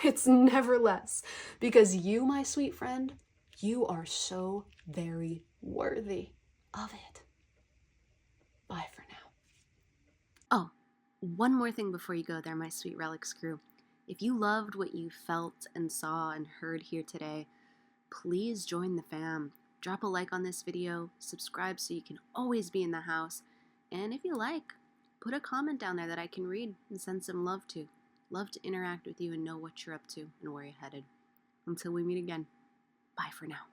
It's never less. Because you, my sweet friend, you are so very worthy of it. Bye for now. Oh, one more thing before you go there, my sweet Relics crew. If you loved what you felt and saw and heard here today, please join the fam. Drop a like on this video, subscribe so you can always be in the house, and if you like, put a comment down there that I can read and send some love to. Love to interact with you and know what you're up to and where you're headed. Until we meet again, bye for now.